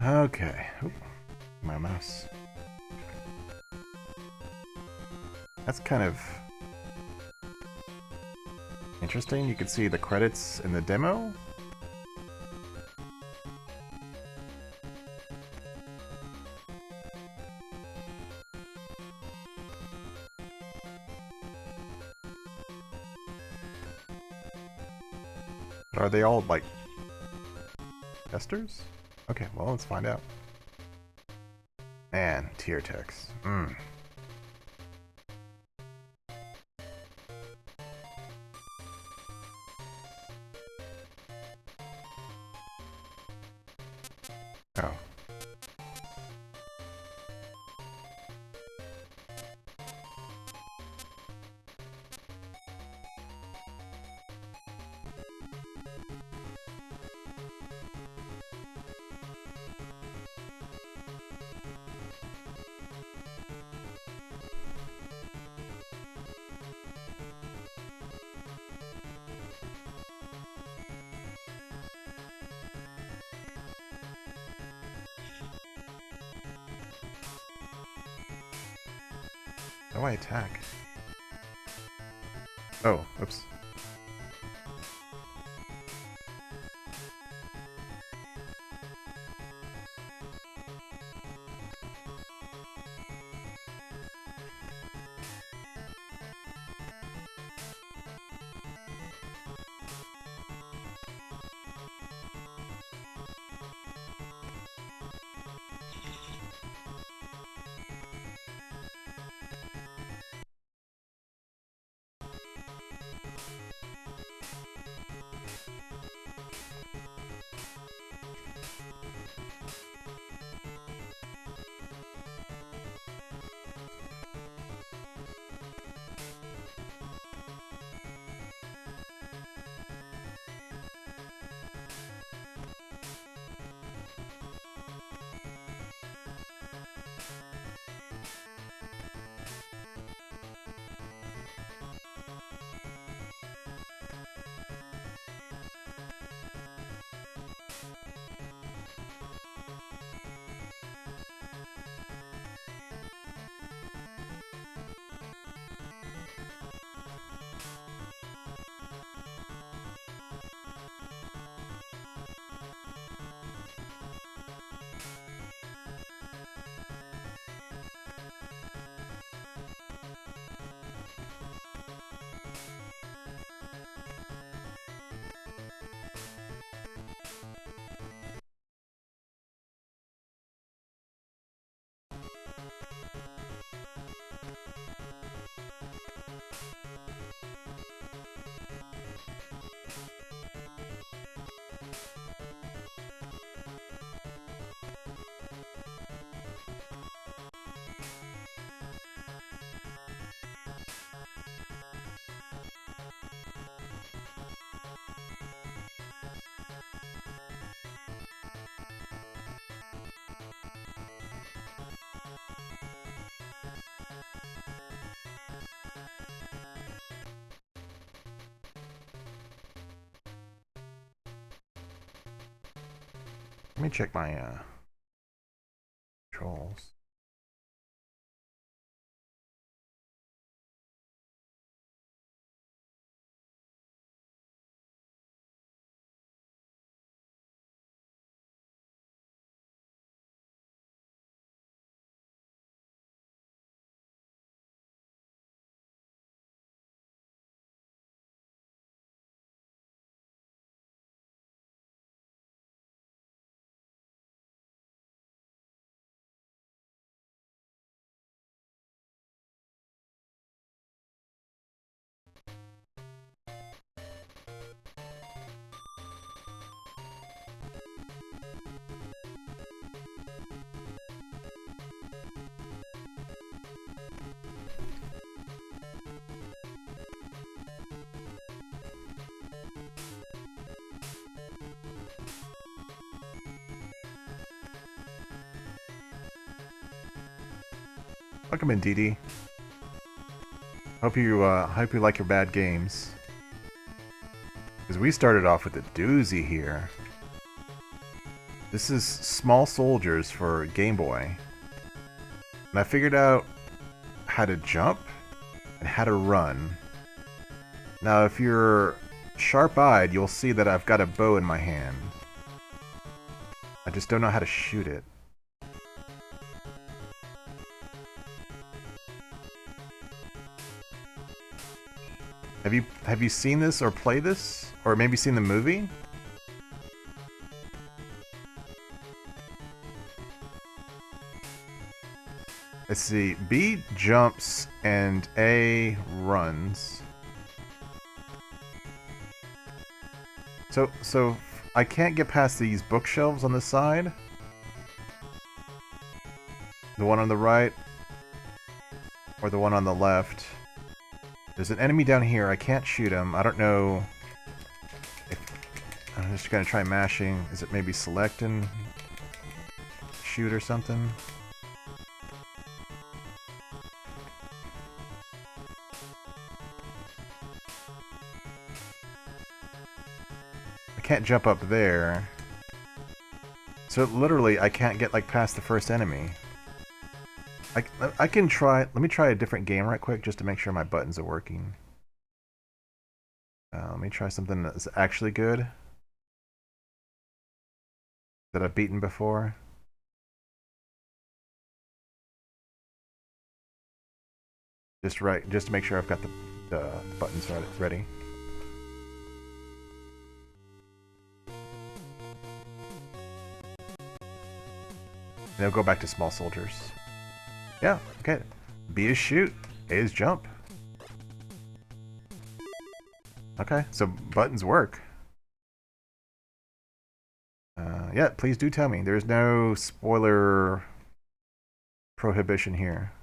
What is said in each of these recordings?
Okay. Oop, my mouse. That's kind of interesting. You can see the credits in the demo. Are they all, like, testers? Okay, well, let's find out. Man, tier text. Oh. How do I attack? Oh, oops. Let me check my controls. Welcome in, DD. Hope you like your bad games. Because we started off with a doozy here. This is Small Soldiers for Game Boy. And I figured out how to jump and how to run. Now, if you're sharp-eyed, you'll see that I've got a bow in my hand. I just don't know how to shoot it. Have you seen this or played this? Or maybe seen the movie? Let's see. B jumps and A runs. So I can't get past these bookshelves on the side. The one on the right or the one on the left. There's an enemy down here. I can't shoot him. I don't know if... I'm just gonna try mashing. Is it maybe select and shoot or something? I can't jump up there. So literally I can't get like past the first enemy. I can try... Let me try a different game right quick just to make sure my buttons are working. Let me try something that's actually good. That I've beaten before. Just to make sure I've got the buttons ready. Then we'll go back to Small Soldiers. Yeah, okay. B is shoot, A is jump. Okay, so buttons work. Yeah, please do tell me. There's no spoiler prohibition here.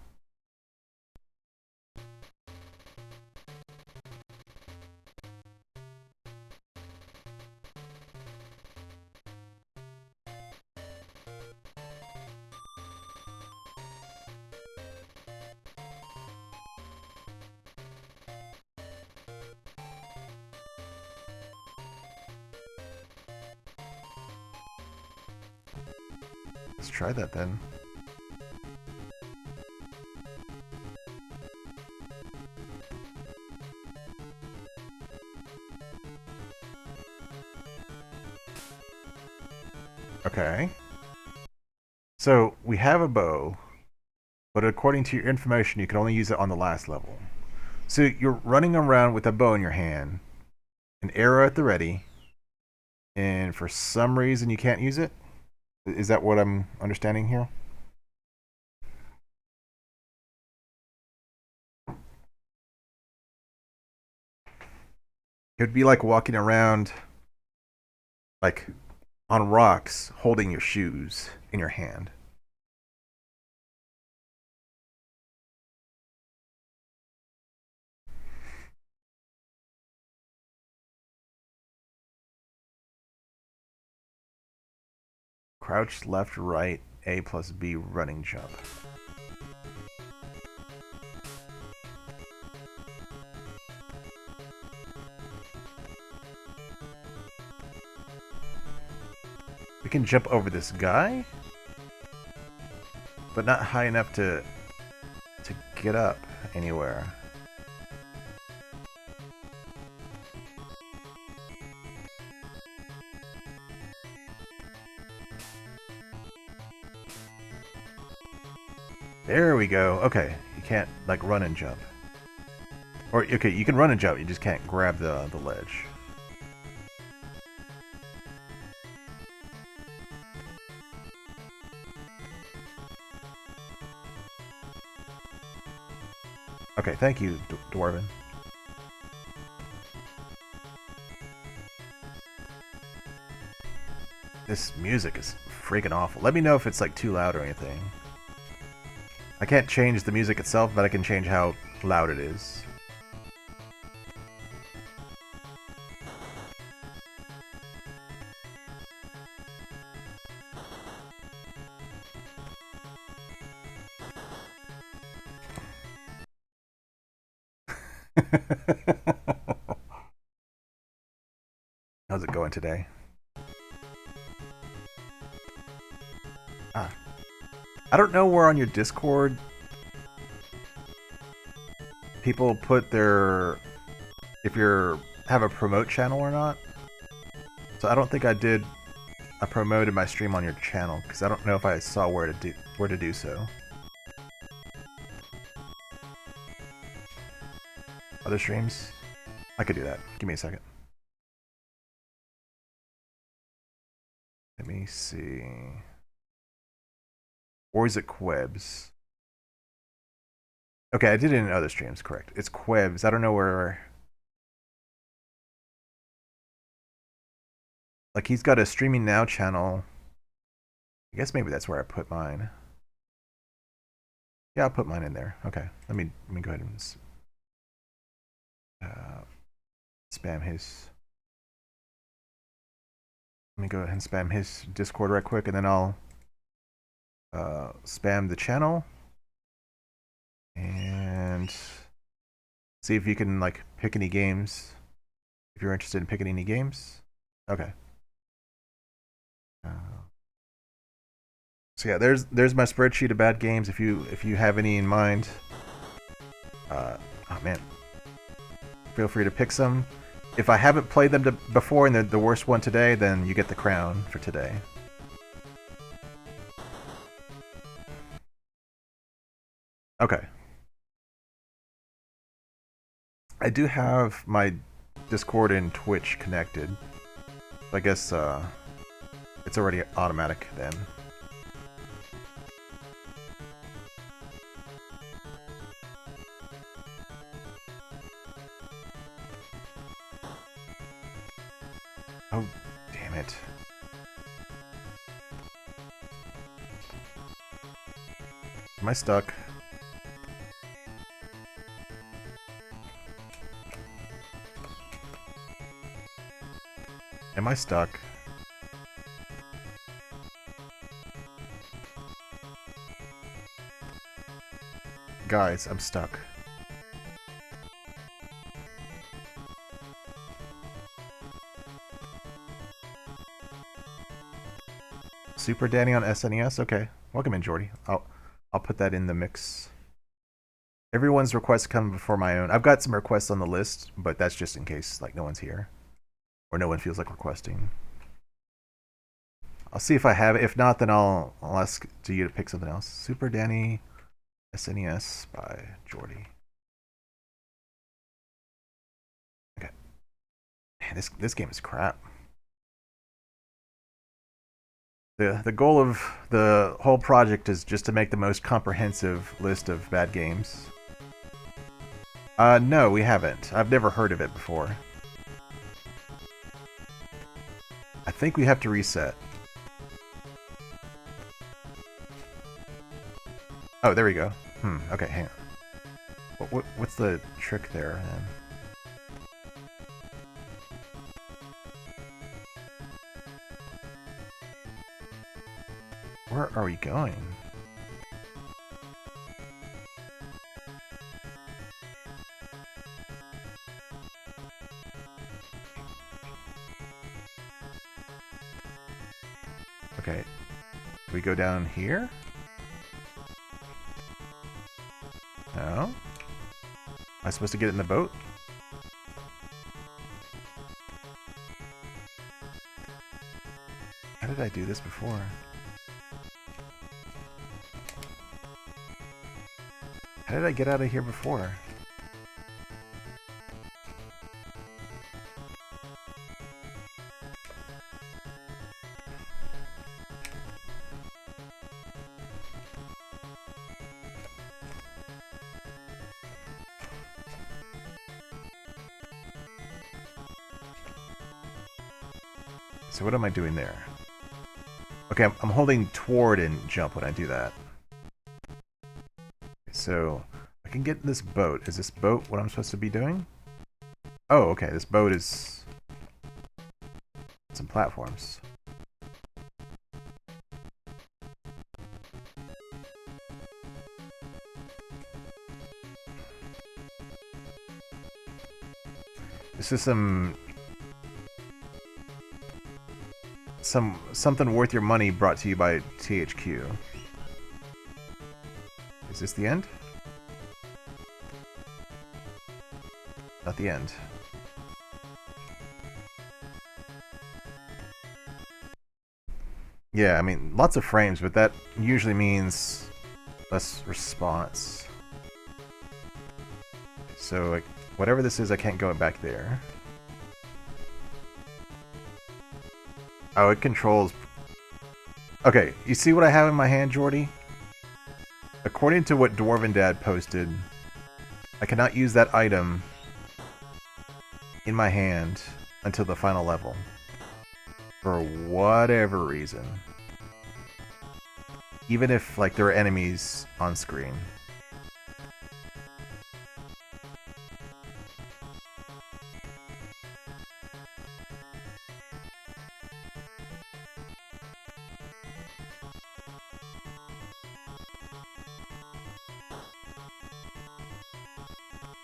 Let's try that then. Okay. So, we have a bow, but according to your information, you can only use it on the last level. So, you're running around with a bow in your hand, an arrow at the ready, and for some reason you can't use it? Is that what I'm understanding here? It would be like walking around, like, on rocks, holding your shoes in your hand. Crouch, left, right, A plus B, running jump. We can jump over this guy, but not high enough to get up anywhere. There we go. Okay, you can't like run and jump. Or okay, you can run and jump, you just can't grab the ledge. Okay, thank you, Dwarven. This music is freaking awful. Let me know if it's like too loud or anything. I can't change the music itself, but I can change how loud it is. How's it going today? I don't know where on your Discord people put their... if you're have a promote channel or not. So I don't think I promoted my stream on your channel because I don't know if I saw where to do so. Other streams? I could do that. Give me a second. Let me see. Or is it Quebs? Okay, I did it in other streams, correct. It's Quebs. I don't know where... like, he's got a Streaming Now channel. I guess maybe that's where I put mine. Yeah, I'll put mine in there. Okay, let me go ahead and spam his... let me go ahead and spam his Discord right quick, and then I'll spam the channel and see if you can like pick any games if you're interested in picking any games. Okay. So yeah, there's my spreadsheet of bad games if you have any in mind. Oh man, feel free to pick some. If I haven't played them before and they're the worst one today, then you get the crown for today. Okay. I do have my Discord and Twitch connected. I guess it's already automatic then. Oh, damn it. Am I stuck? Am I stuck? Guys, I'm stuck. Super Danny on SNES? Okay. Welcome in, Jordy. I'll put that in the mix. Everyone's requests come before my own. I've got some requests on the list, but that's just in case like no one's here. Or no one feels like requesting. I'll see if I have it. If not, then I'll ask to you to pick something else. Super Danny SNES by Jordy. Okay. Man, this game is crap. The goal of the whole project is just to make the most comprehensive list of bad games. No, we haven't. I've never heard of it before. I think we have to reset. Oh, there we go. Okay, hang on. What's the trick there, then? Where are we going? Okay. Do we go down here? No? Am I supposed to get in the boat? How did I do this before? How did I get out of here before? So what am I doing there? Okay, I'm holding toward and jump when I do that. So I can get in this boat. Is this boat what I'm supposed to be doing? Oh, okay. This boat is some platforms. This is some something worth your money brought to you by THQ. Is this the end? Not the end. Yeah, I mean, lots of frames, but that usually means less response. So, like, whatever this is, I can't go back there. Oh, it controls... Okay, you see what I have in my hand, Jordy? According to what Dwarven Dad posted, I cannot use that item in my hand until the final level. For whatever reason. Even if, like, there are enemies on screen.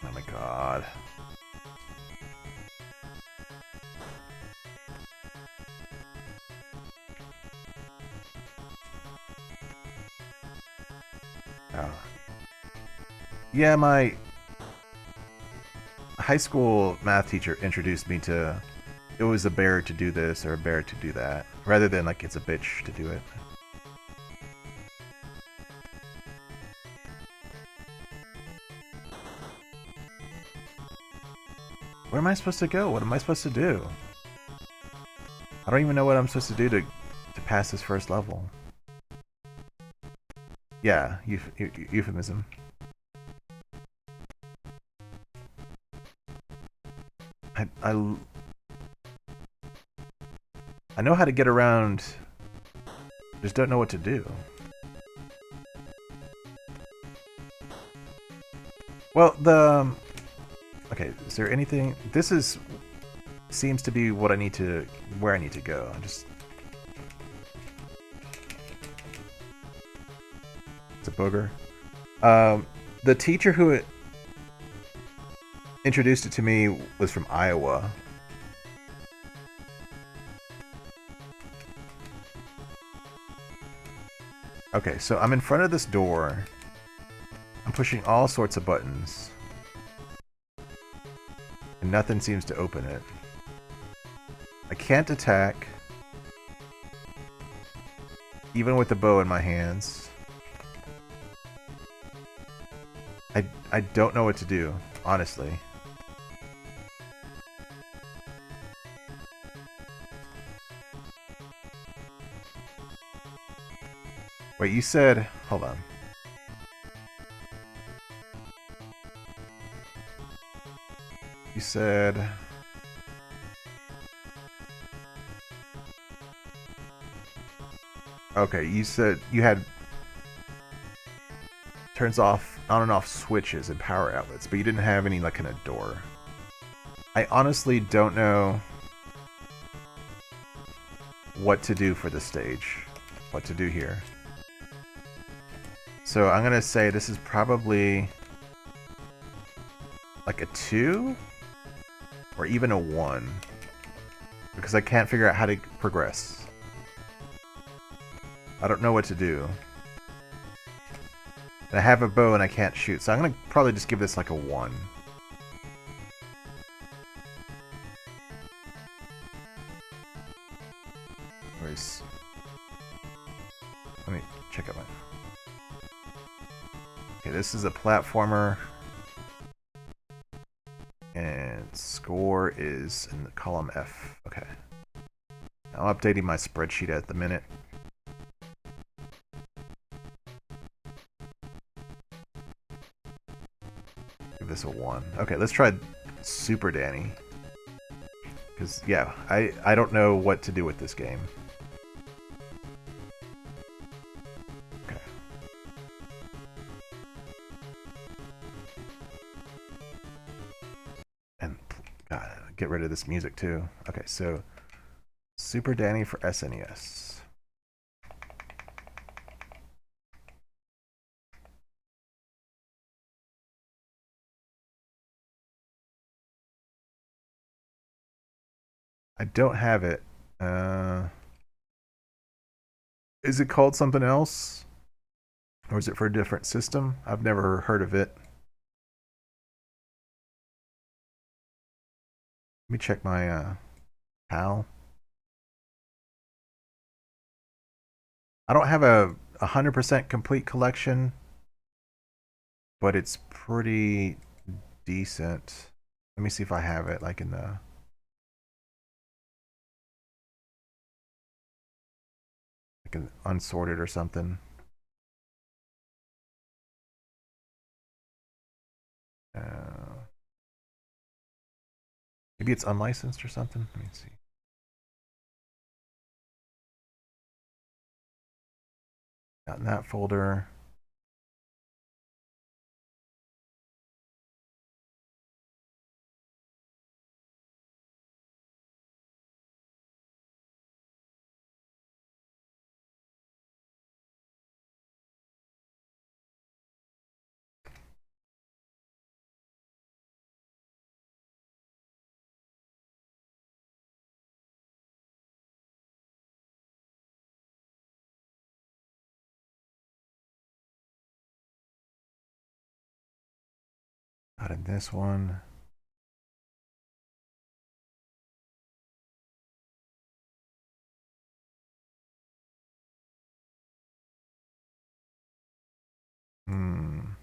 Oh my god. Oh. Yeah, my high school math teacher introduced me to it was a bear to do this or a bear to do that, rather than like it's a bitch to do it. Where am I supposed to go? What am I supposed to do? I don't even know what I'm supposed to do to pass this first level. Yeah, euphemism. I know how to get around, just don't know what to do. Well, okay, is there anything... This seems to be what I need to... where I need to go. It's a booger. The teacher who introduced it to me was from Iowa. Okay, so I'm in front of this door. I'm pushing all sorts of buttons. And nothing seems to open it. I can't attack. Even with the bow in my hands. I don't know what to do, honestly. Wait, you said... Hold on. You said... Okay, you said you had... turns off on and off switches and power outlets, but you didn't have any like in a door. I honestly don't know what to do for this stage. What to do here. So I'm gonna say this is probably like a 2 or even a 1 because I can't figure out how to progress. I don't know what to do. And I have a bow and I can't shoot, so I'm gonna probably just give this like a 1. Where's... Let me check out my... Okay, this is a platformer. And score is in the column F. Okay. I'm updating my spreadsheet at the minute. Give this a 1. Okay, let's try Super Danny. Because, yeah, I don't know what to do with this game. Okay. And, God, get rid of this music, too. Okay, so, Super Danny for SNES. I don't have it. Is it called something else? Or is it for a different system? I've never heard of it. Let me check my PAL. I don't have a 100% complete collection, but it's pretty decent. Let me see if I have it like in the like an unsorted or something. Maybe it's unlicensed or something. Let me see. Not in that folder. Not in this one. Hmm.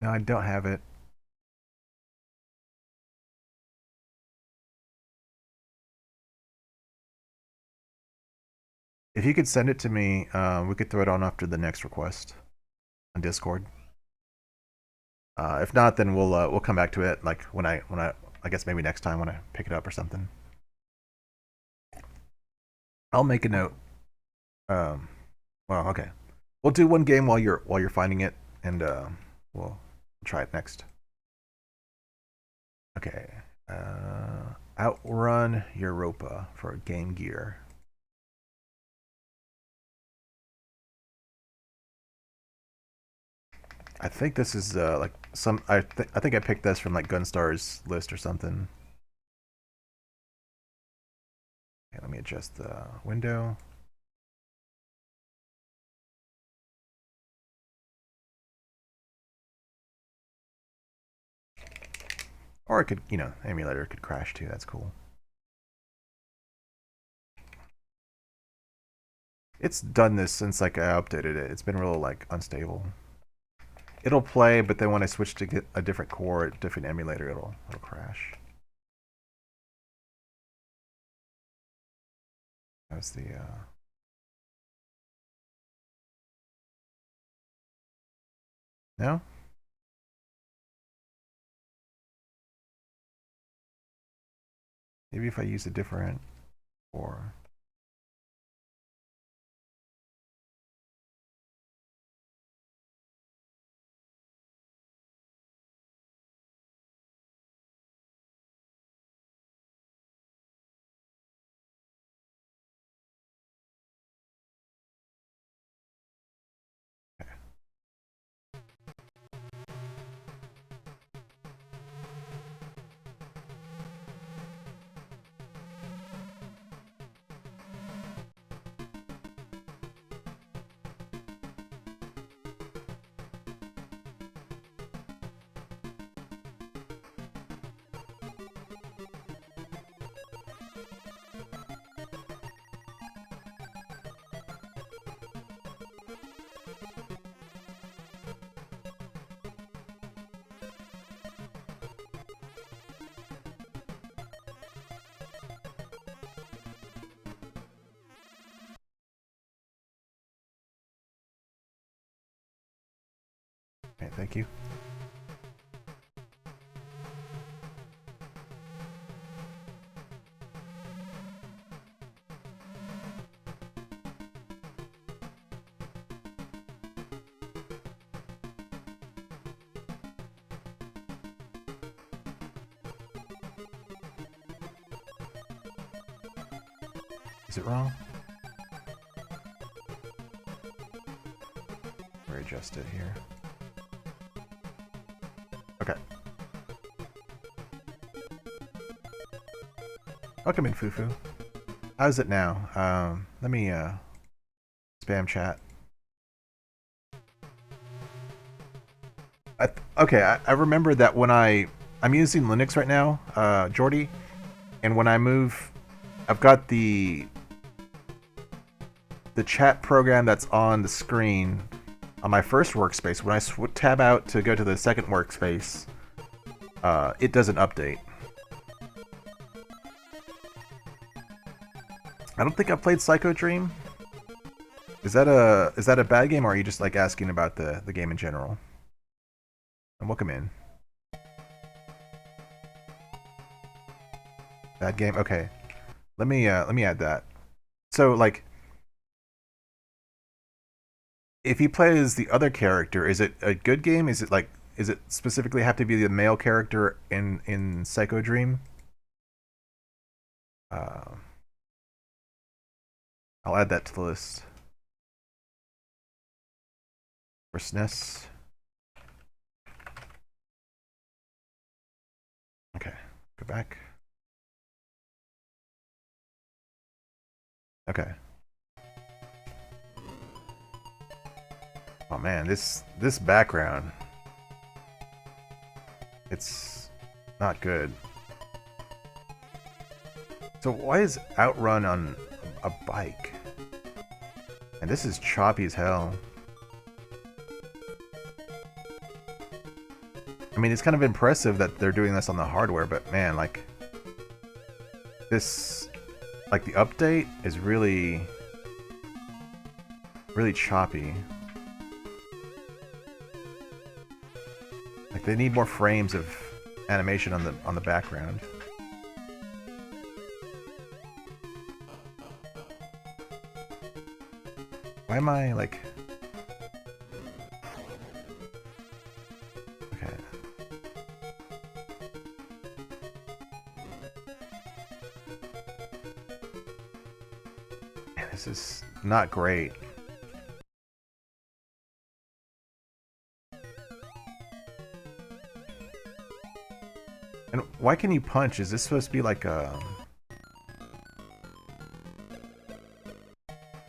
No, I don't have it. If you could send it to me, we could throw it on after the next request on Discord. If not, then we'll come back to it like when I guess maybe next time when I pick it up or something. I'll make a note. Um, well, okay. We'll do one game while you're finding it, and we'll try it next. Okay. Outrun Europa for Game Gear. I think this is like some. I think I picked this from like Gunstar's list or something. Okay, let me adjust the window. Or it could, emulator could crash too. That's cool. It's done this since like I updated it. It's been real like unstable. It'll play, but then when I switch to get a different core, a different emulator, it'll crash. That's the no? Maybe if I use a different core. Okay, thank you. Is it wrong? Readjust it here. Okay. Welcome in, Fufu. How's it now? Let me spam chat. I remember that when I'm using Linux right now, Jordy, and when I move, I've got the chat program that's on the screen on my first workspace. When I tab out to go to the second workspace, it doesn't update. I don't think I played Psycho Dream. Is that a bad game, or are you just like asking about the game in general? And welcome in. Bad game. Okay, let me add that. So like, if you play as the other character, is it a good game? Is it specifically have to be the male character in Psycho Dream? I'll add that to the list. For SNES. Okay, go back. Okay. Oh man, this background, it's not good. So why is Outrun on a bike? And this is choppy as hell. I mean, it's kind of impressive that they're doing this on the hardware, but man, like, this, like, the update is really choppy. Like, they need more frames of animation on the background. Why am I, like... Okay. Man, this is not great. And why can you punch? Is this supposed to be like a...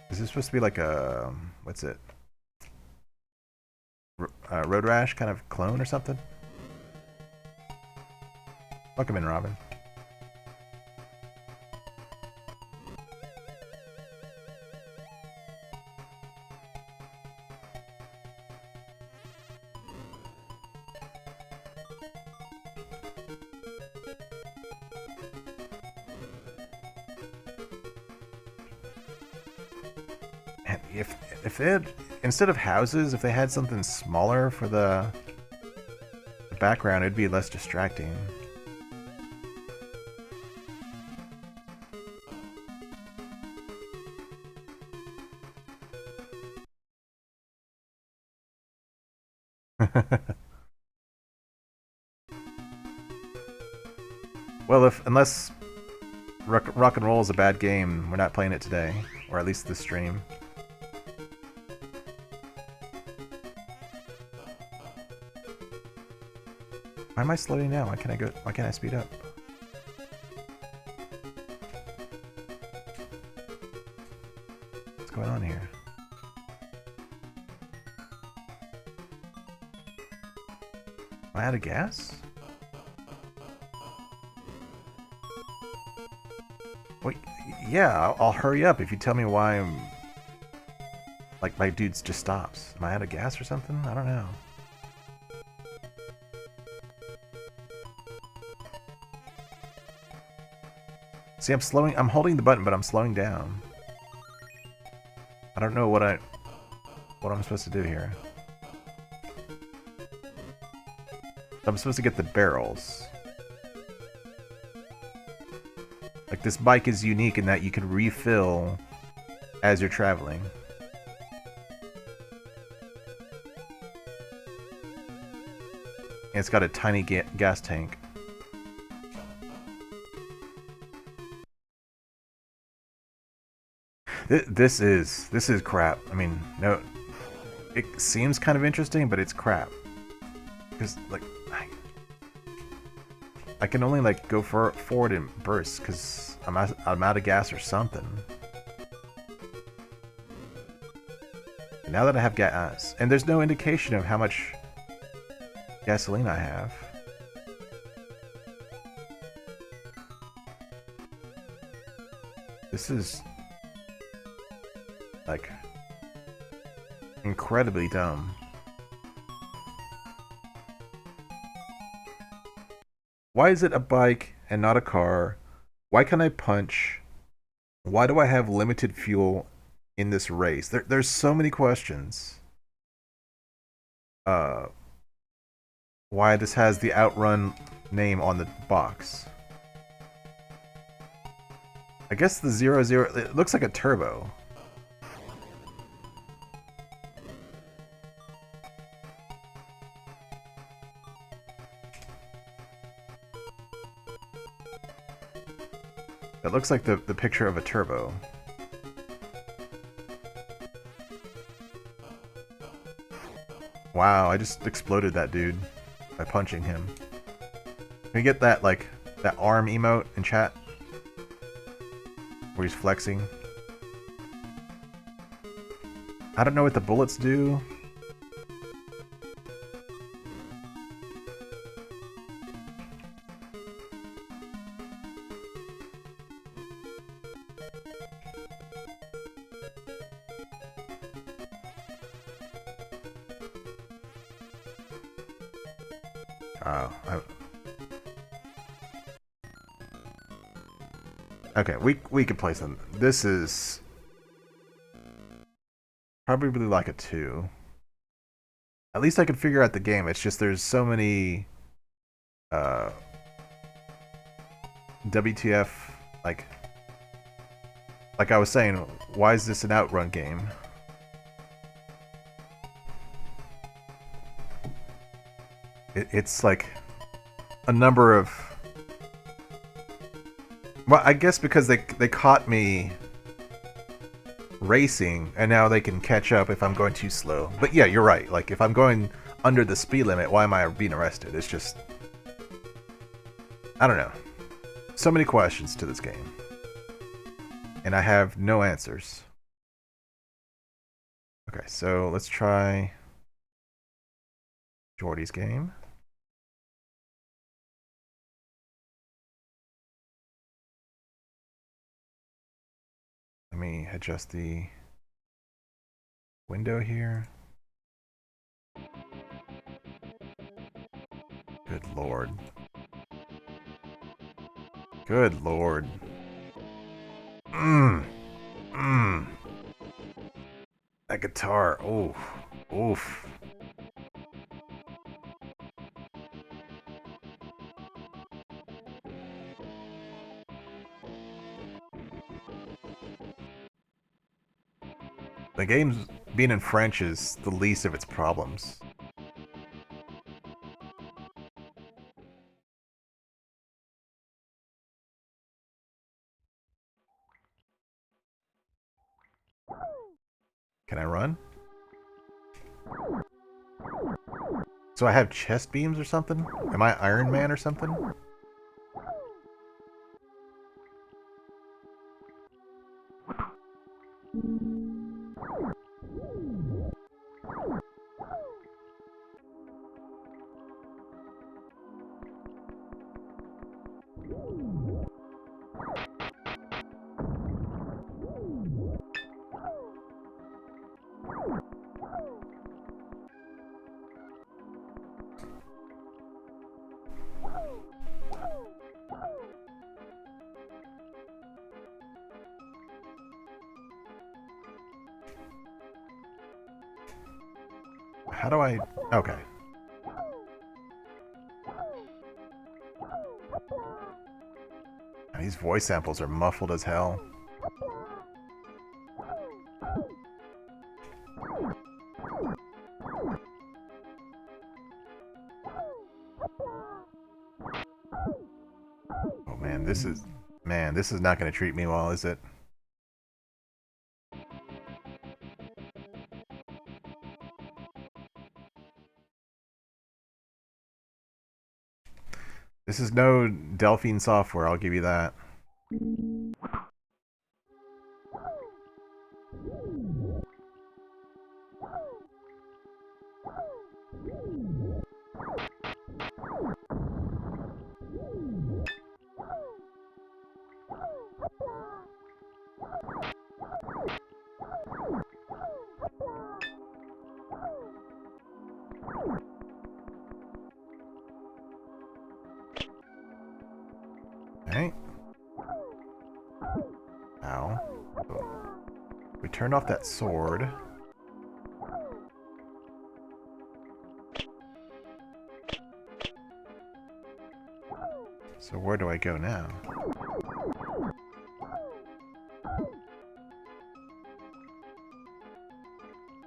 Is this supposed to be like a... What's it? Road Rash kind of clone or something? Welcome in, Robin. If they had, instead of houses, if they had something smaller for the background, it'd be less distracting. Well, unless rock and roll is a bad game, we're not playing it today, or at least this stream. Why am I slowing down? Why can't I speed up? What's going on here? Am I out of gas? Wait, yeah, I'll hurry up if you tell me why I'm... Like, my dude just stops. Am I out of gas or something? I don't know. See, I'm holding the button, but I'm slowing down. I don't know what I'm supposed to do here. I'm supposed to get the barrels. Like, this bike is unique in that you can refill as you're traveling. And it's got a tiny gas tank. This is crap. I mean, no, it seems kind of interesting, but it's crap. Because like, I can only like go forward in bursts because I'm out of gas or something. And now that I have gas, and there's no indication of how much gasoline I have. This is like incredibly dumb. Why is it a bike and not a car? Why can I punch? Why do I have limited fuel in this race? There's so many questions. Why this has the Outrun name on the box. I guess the 00, it looks like a turbo. That looks like the picture of a turbo. Wow, I just exploded that dude by punching him. Can we get that, like, that arm emote in chat? Where he's flexing. I don't know what the bullets do. Okay, we can play some. This is probably like a 2. At least I can figure out the game. It's just there's so many WTF, like I was saying, why is this an Outrun game? It's like a number of... Well, I guess because they caught me racing, and now they can catch up if I'm going too slow. But yeah, you're right. Like, if I'm going under the speed limit, why am I being arrested? It's just... I don't know. So many questions to this game. And I have no answers. Okay, so let's try Jordy's game. Let me adjust the window here. Good lord. Good lord. That guitar. Oof. Oof. The game's being in French is the least of its problems. Can I run? So I have chest beams or something? Am I Iron Man or something? How do I... Okay. These voice samples are muffled as hell. Oh man, this is... Man, this is not going to treat me well, is it? This is no Delphine software, I'll give you that. Okay. Ow. We turned off that sword. So where do I go now?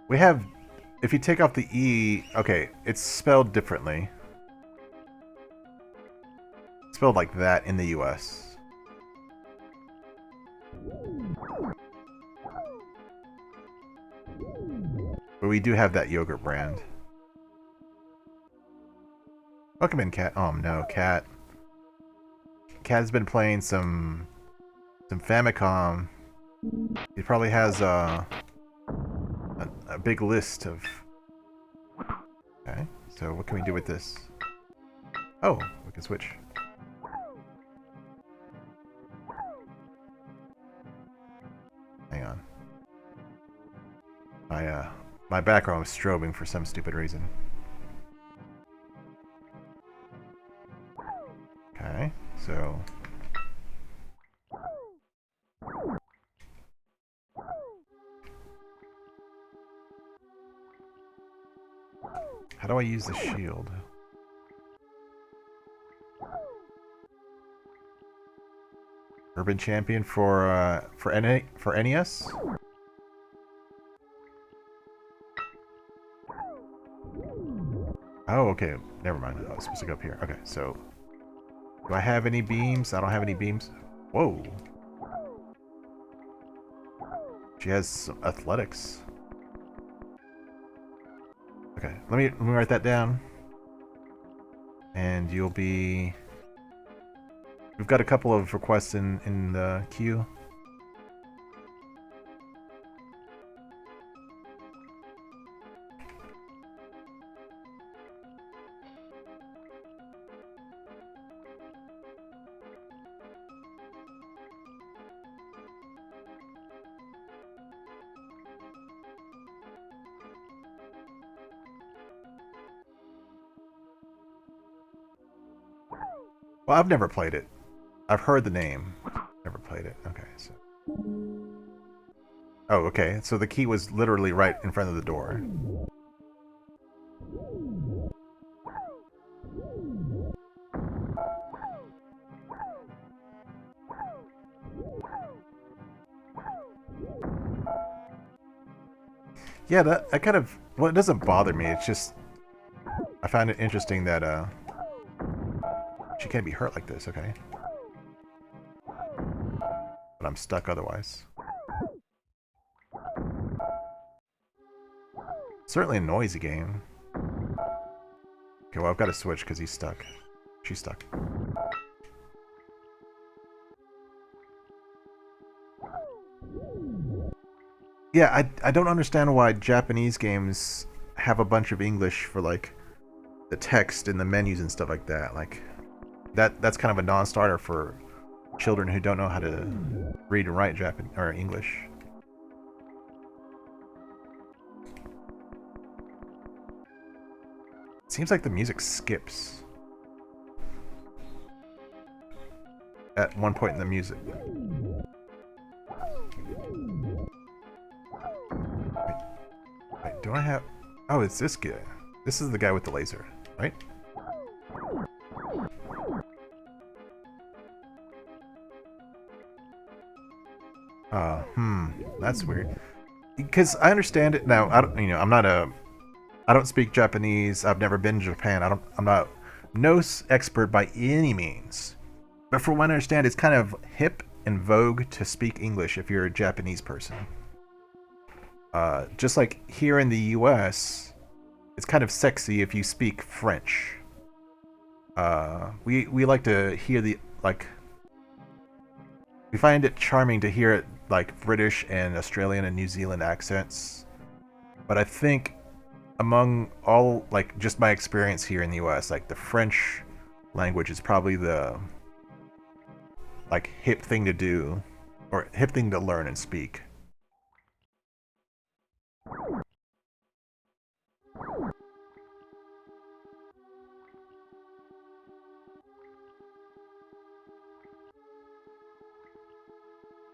We have, if you take off the E, okay, it's spelled differently. It's spelled like that in the US. But we do have that yogurt brand. Welcome in, Cat. Oh no, Cat. Cat has been playing some Famicom. He probably has a big list of... Okay, so what can we do with this? Oh, we can switch. Hang on. My background was strobing for some stupid reason. Okay, so... How do I use the shield? Urban Champion for NES? Oh, okay. Never mind. I was supposed to go up here. Okay, so... Do I have any beams? I don't have any beams. Whoa. She has some athletics. Okay, let me write that down. And you'll be... We've got a couple of requests in the queue. Well, I've never played it. I've heard the name. Never played it. Okay, so... Oh, okay. So the key was literally right in front of the door. Yeah, that kind of... Well, it doesn't bother me. It's just... I find it interesting that, she can't be hurt like this, okay. But I'm stuck otherwise. Certainly a noisy game. Okay, well, I've got to switch because he's stuck. She's stuck. Yeah, I don't understand why Japanese games have a bunch of English for, like, the text and the menus and stuff like that. Like, that's kind of a non-starter for children who don't know how to read and write Japanese or English. It seems like the music skips at one point in the music. Wait, do I have... Oh, it's this guy. This is the guy with the laser, right? That's weird. Because I understand it now. I don't, I don't speak Japanese. I've never been to Japan. I'm not no expert by any means. But from what I understand, it's kind of hip and vogue to speak English if you're a Japanese person. Just like here in the US, it's kind of sexy if you speak French. We like to hear the like. We find it charming to hear it like British and Australian and New Zealand accents. But I think among all like just my experience here in the US, like the French language is probably the like hip thing to do or hip thing to learn and speak.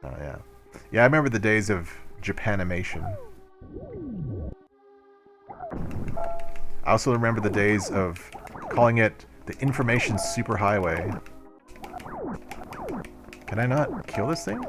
Oh yeah. Yeah, I remember the days of Japanimation. I also remember the days of calling it the information superhighway. Can I not kill this thing?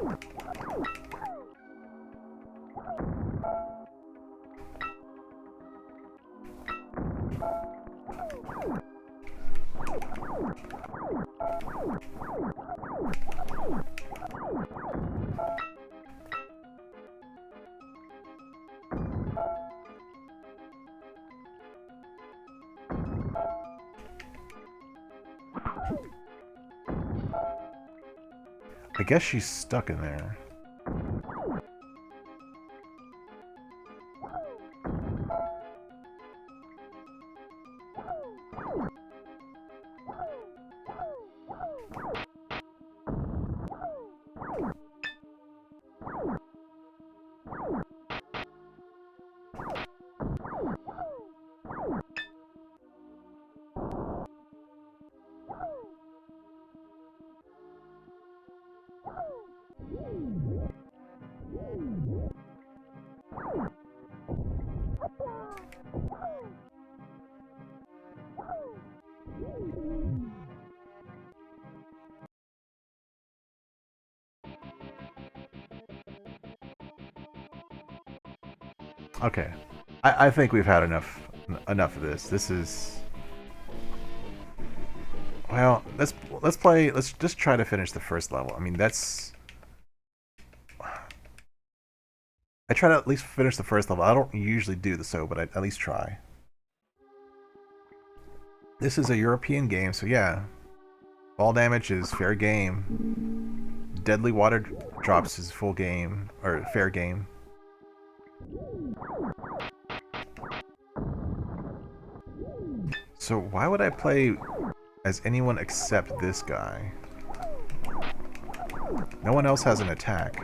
I guess she's stuck in there. Okay, I think we've had enough of this. This is well. Let's play. Let's just try to finish the first level. I mean, that's. I try to at least finish the first level. I don't usually do so, but I at least try. This is a European game, so yeah. Fall damage is fair game. Deadly water drops is full game or fair game. So why would I play as anyone except this guy? No one else has an attack.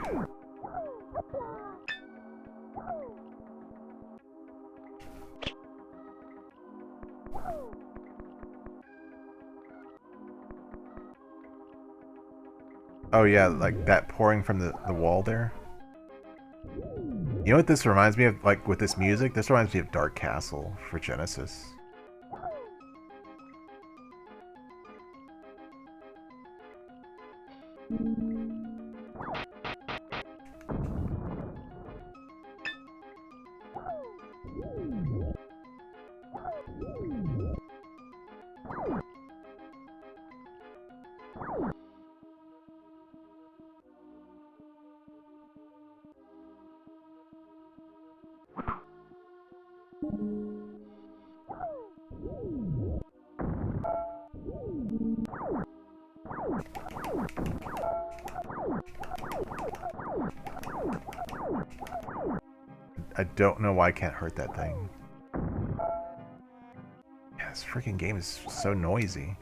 Oh yeah, like that pouring from the wall there. You know what this reminds me of, like with this music? This reminds me of Dark Castle for Genesis. I don't know why I can't hurt that thing. Yeah, this freaking game is so noisy.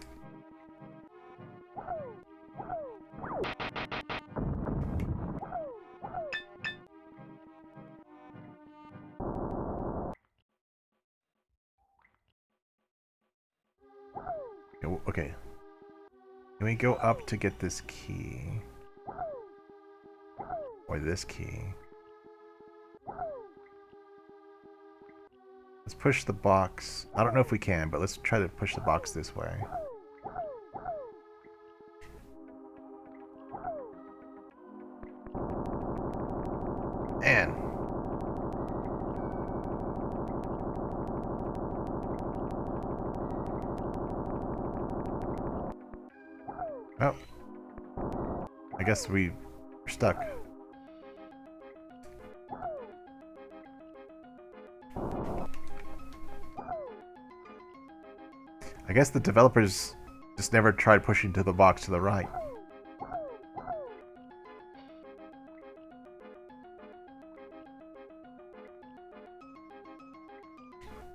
Okay. Can we go up to get this key? Or this key? Let's push the box. I don't know if we can, but let's try to push the box this way. And oh, I guess we're stuck. I guess the developers Just never tried pushing to the box to the right.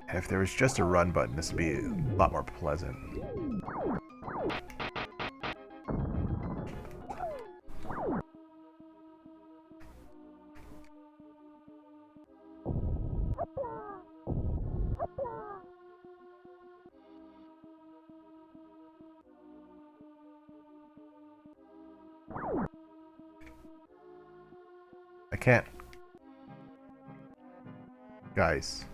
And if there was just a run button, this would be a lot more pleasant. I can't. Guys.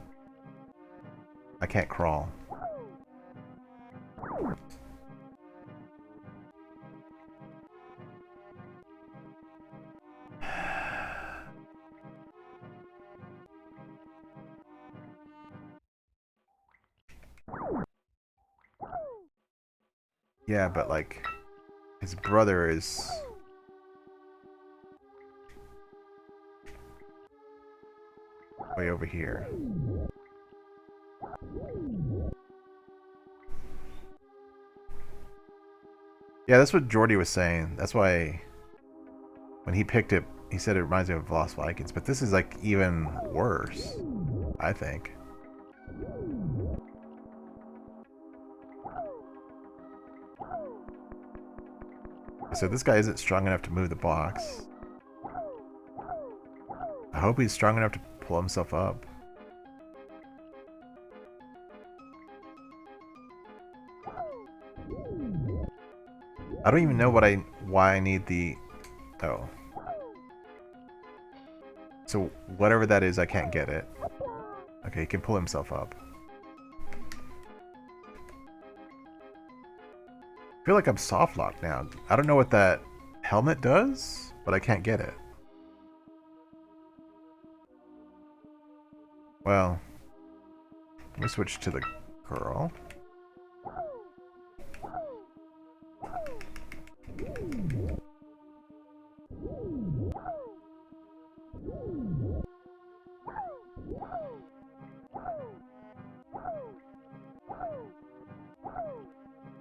I can't crawl. Yeah, but like, his brother is... way over here. Yeah, that's what Jordy was saying. That's why when he picked it, he said it reminds him of Lost Vikings, but this is like even worse, I think. So this guy isn't strong enough to move the box. I hope he's strong enough to pull himself up. I don't even know why I need the... Oh. So whatever that is, I can't get it. Okay, he can pull himself up. I feel like I'm soft locked now. I don't know what that helmet does, but I can't get it. Well, let me switch to the girl.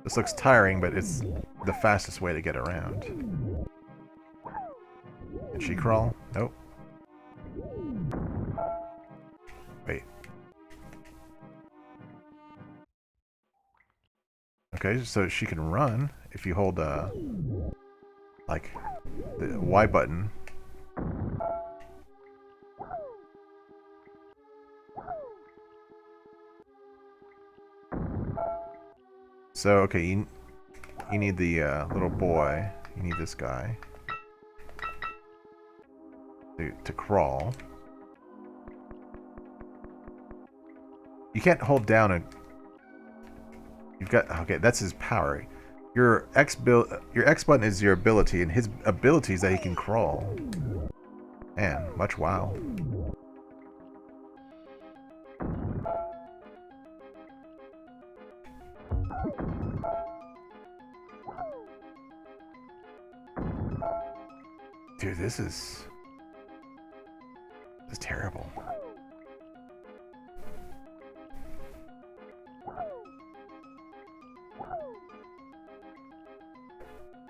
This looks tiring, but it's the fastest way to get around. Can she crawl? Nope. Wait. Okay, so she can run if you hold like the Y button. So, okay, you need the little boy. You need this guy to crawl. You can't hold down a... You've got... Okay, that's his power. Your X button is your ability, and his ability is that he can crawl. Man, much wow. Dude, this is terrible.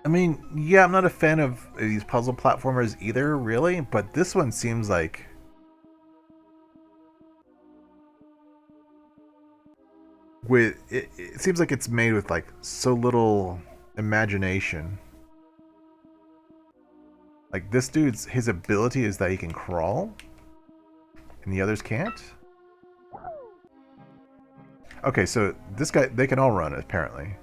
I mean, yeah, I'm not a fan of these puzzle platformers either, really, but this one seems like... It seems like it's made with, like, so little imagination. Like, this dude's... His ability is that he can crawl, and the others can't? Okay, so this guy... They can all run, apparently.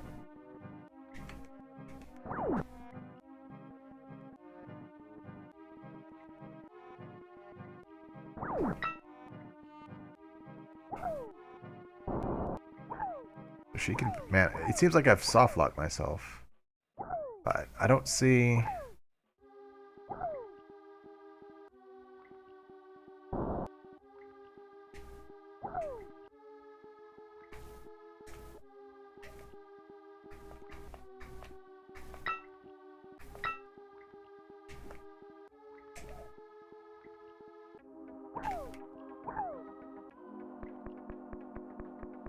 She can... Man, it seems like I've soft-locked myself. But I don't see...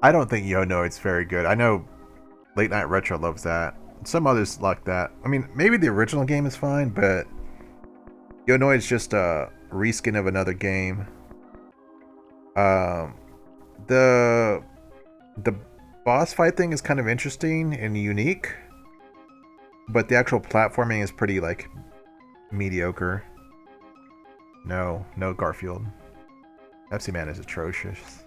I don't think Yo-No it's very good. I know Late Night Retro loves that. Some others like that. I mean, maybe the original game is fine, but Yonoid is just a reskin of another game. Um, the the boss fight thing is kind of interesting and unique, but the actual platforming is pretty like mediocre. No, no Garfield. Pepsi Man is atrocious.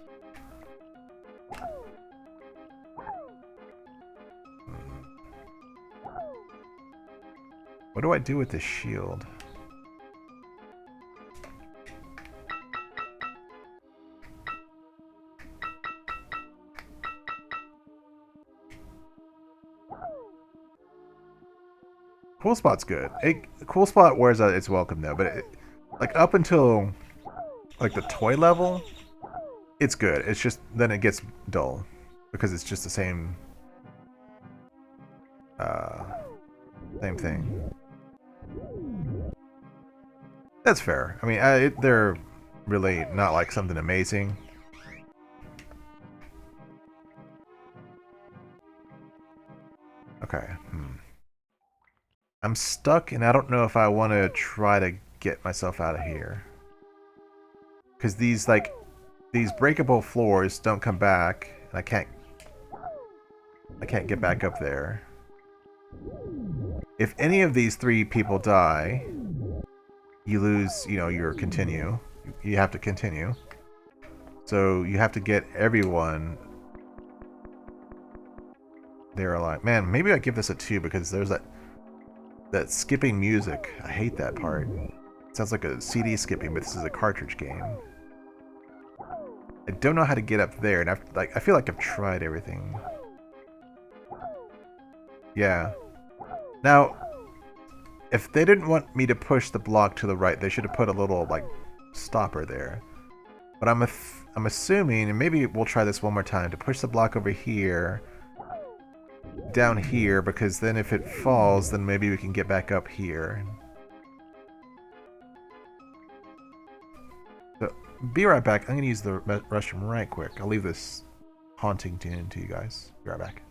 What do I do with this shield? Cool Spot's good. Cool Spot wears out its welcome though, but like up until like the toy level, it's good. It's just then it gets dull because it's just the same same thing. That's fair. I mean, they're really not like something amazing. Okay. I'm stuck, and I don't know if I want to try to get myself out of here. Because these breakable floors don't come back, and I can't get back up there. If any of these three people die, you lose, your continue. You have to continue. So you have to get everyone there alive. Man, maybe I give this a 2 because there's that skipping music. I hate that part. It sounds like a CD skipping, but this is a cartridge game. I don't know how to get up there, and I feel like I've tried everything. Yeah. Now, if they didn't want me to push the block to the right, they should have put a little like stopper there. But I'm assuming, and maybe we'll try this one more time, to push the block over here, down here, because then if it falls, then maybe we can get back up here. So, be right back. I'm going to use the restroom right quick. I'll leave this haunting tune to you guys. Be right back.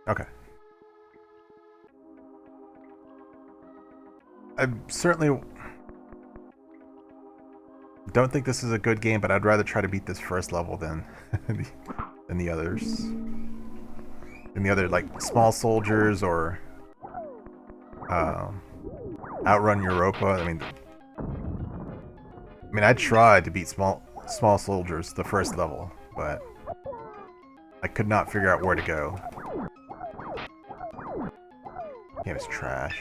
Okay. I certainly don't think this is a good game, but I'd rather try to beat this first level than than the others. Than the other, like, small soldiers or Outrun Europa. I tried to beat small soldiers the first level, but I could not figure out where to go. Game is trash.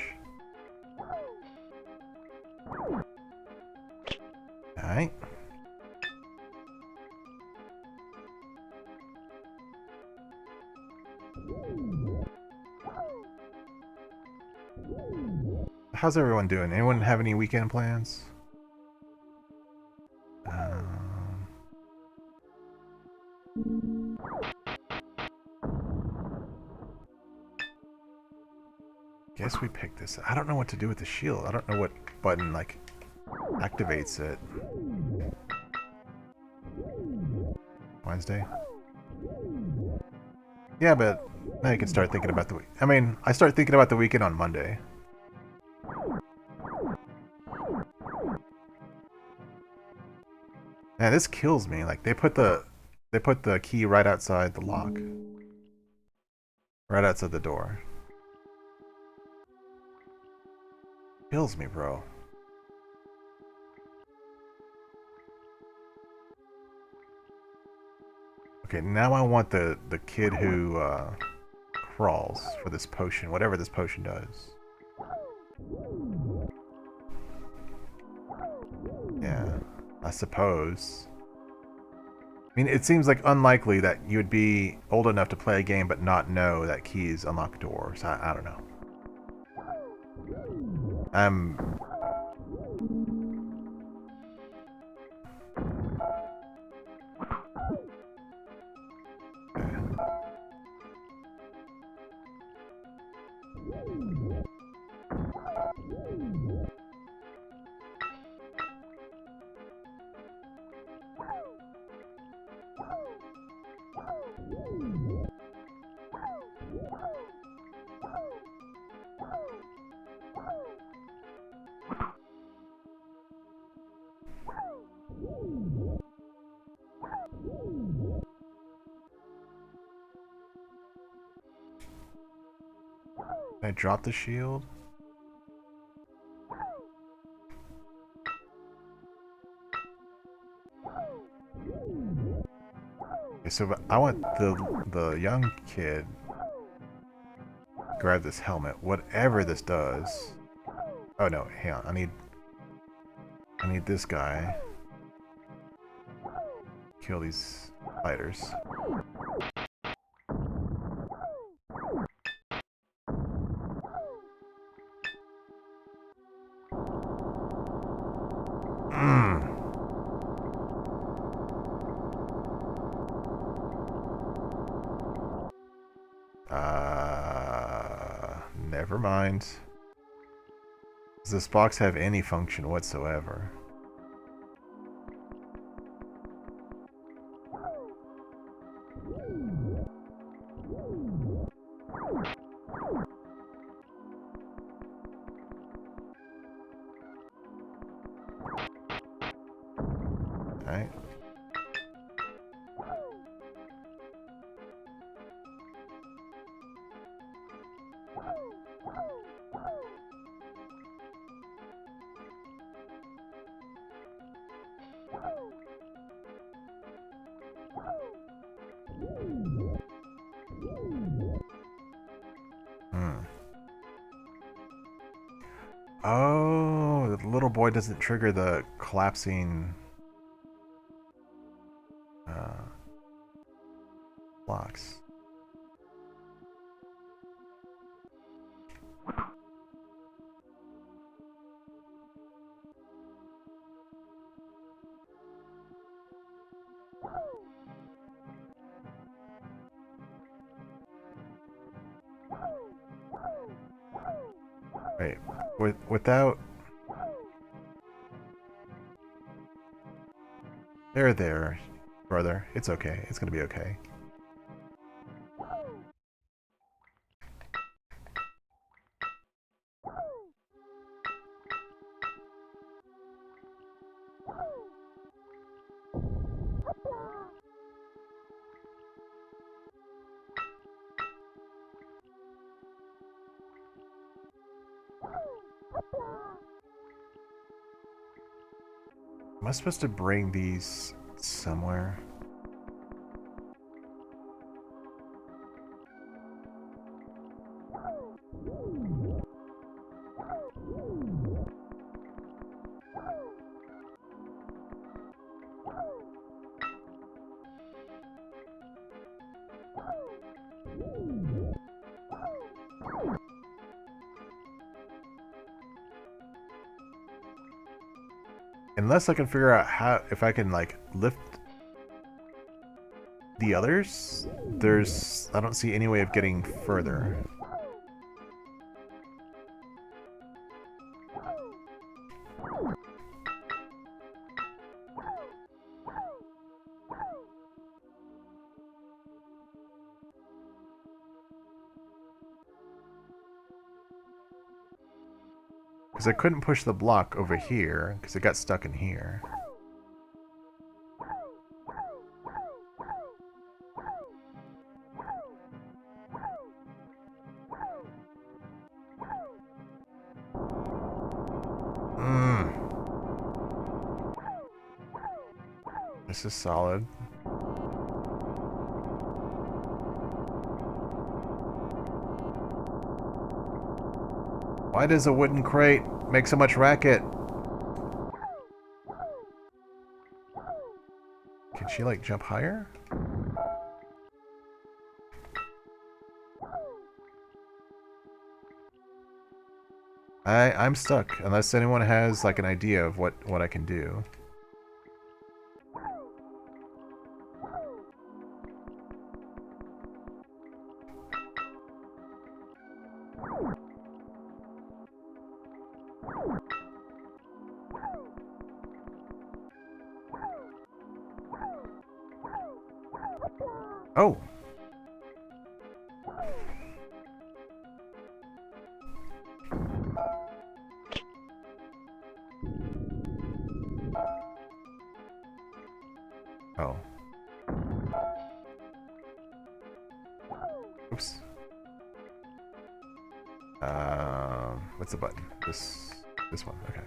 Alright. How's everyone doing? Anyone have any weekend plans? Guess we picked this. I don't know what to do with the shield. I don't know what button, like, activates it. Wednesday? Yeah, but now you can start thinking about the week. I start thinking about the weekend on Monday. Man, this kills me. Like, they put the key right outside the lock. Right outside the door. Kills me, bro. Okay, now I want the kid who crawls for this potion, whatever this potion does. Yeah, I suppose. It seems like unlikely that you would be old enough to play a game but not know that keys unlock doors. I don't know. Can I drop the shield? Okay, so I want the young kid to grab this helmet, whatever this does. Oh no, hang on. I need this guy. Kill these fighters. Never mind. Does this box have any function whatsoever? Alright. Oh, the little boy doesn't trigger the collapsing blocks. Wait, without... There, brother. It's okay. It's gonna be okay. Am I supposed to bring these somewhere? Unless I can figure out how, if I can like lift the others, I don't see any way of getting further. Because I couldn't push the block over here, because it got stuck in here. This is solid. Why does a wooden crate make so much racket? Can she like jump higher? I'm stuck unless anyone has like an idea of what I can do. Oh. Oh. Oops. What's the button? This one. Okay.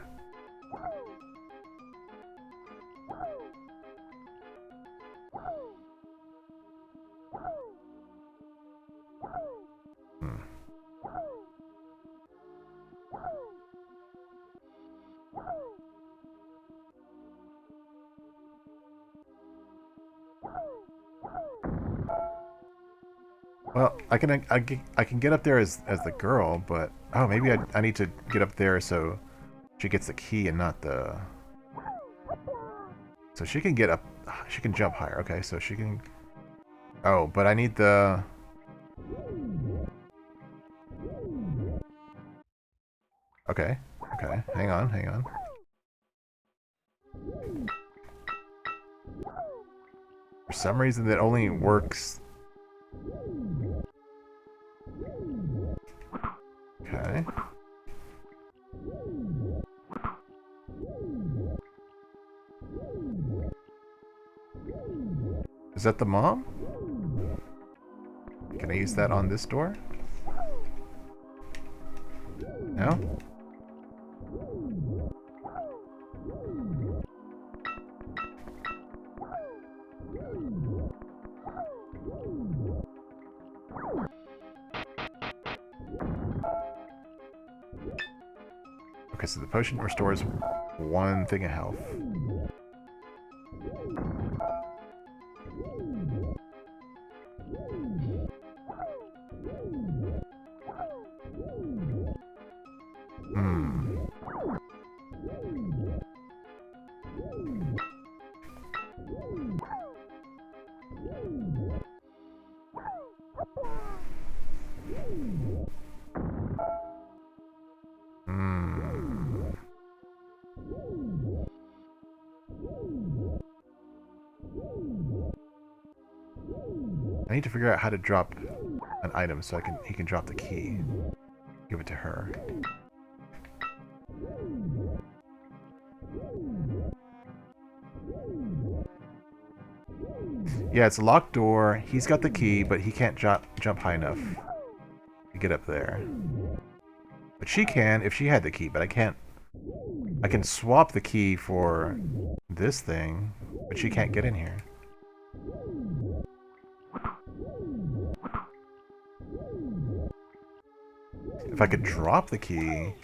Well, I can get up there as the girl, but oh, maybe I need to get up there so she gets the key and not the. So she can get up. She can jump higher. Okay, so she can. Oh, but I need the. Okay. Okay. Hang on. Hang on. For some reason, that only works. Okay. Is that the mom? Can I use that on this door? No? Okay, so the potion restores one thing of health. I need to figure out how to drop an item so he can drop the key. Give it to her. Yeah, it's a locked door. He's got the key, but he can't jump high enough to get up there. But she can if she had the key, but I can't. I can swap the key for this thing, but she can't get in here. If I could drop the key...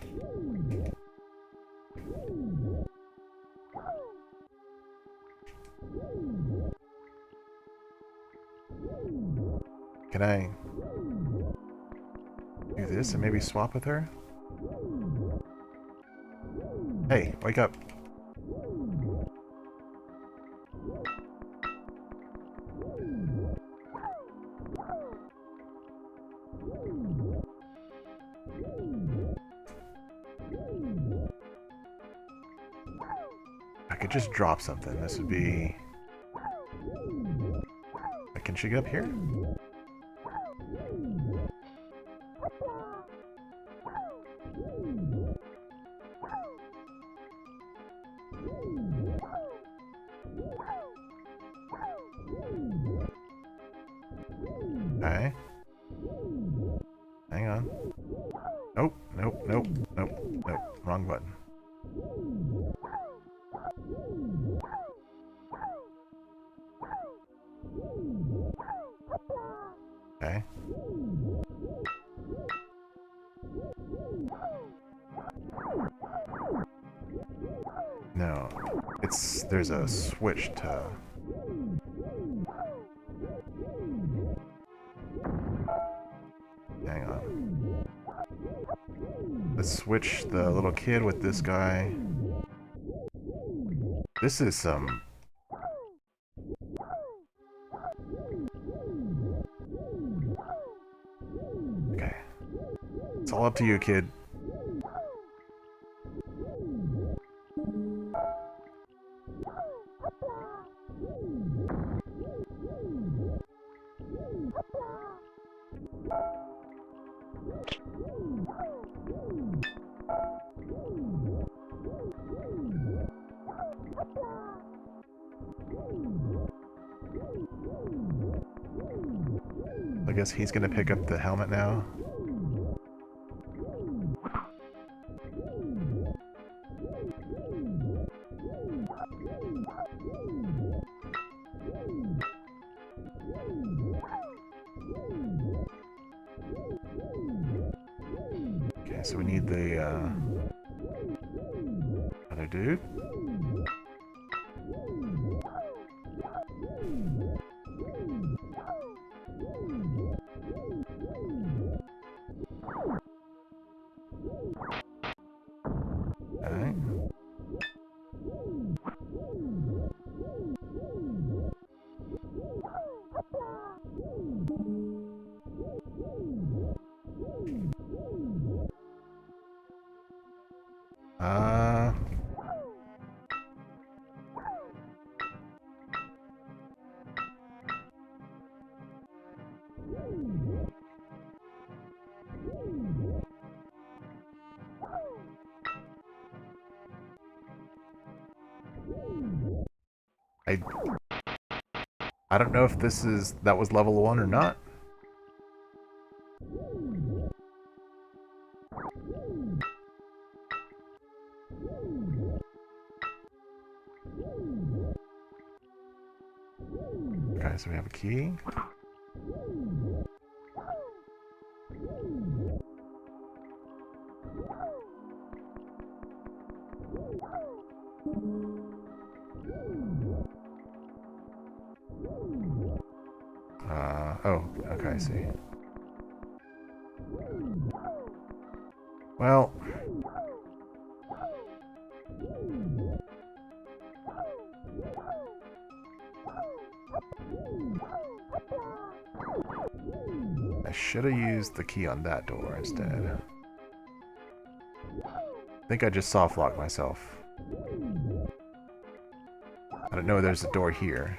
Can I do this and maybe swap with her? Hey, wake up. I could just drop something. This would be... Can she get up here? Okay. Hang on. Nope, nope, nope, nope, nope. Wrong button. Okay. No. There's a switch to... Hang on. Let's switch the little kid with this guy. This is some... Okay. It's all up to you, kid. I guess he's gonna pick up the helmet now. Okay, so we need the other dude. Alright. I don't know if that was level 1 or not. Okay, so we have a key. Oh, okay, I see. Well... I should have used the key on that door instead. I think I just soft-locked myself. I don't know there's a door here.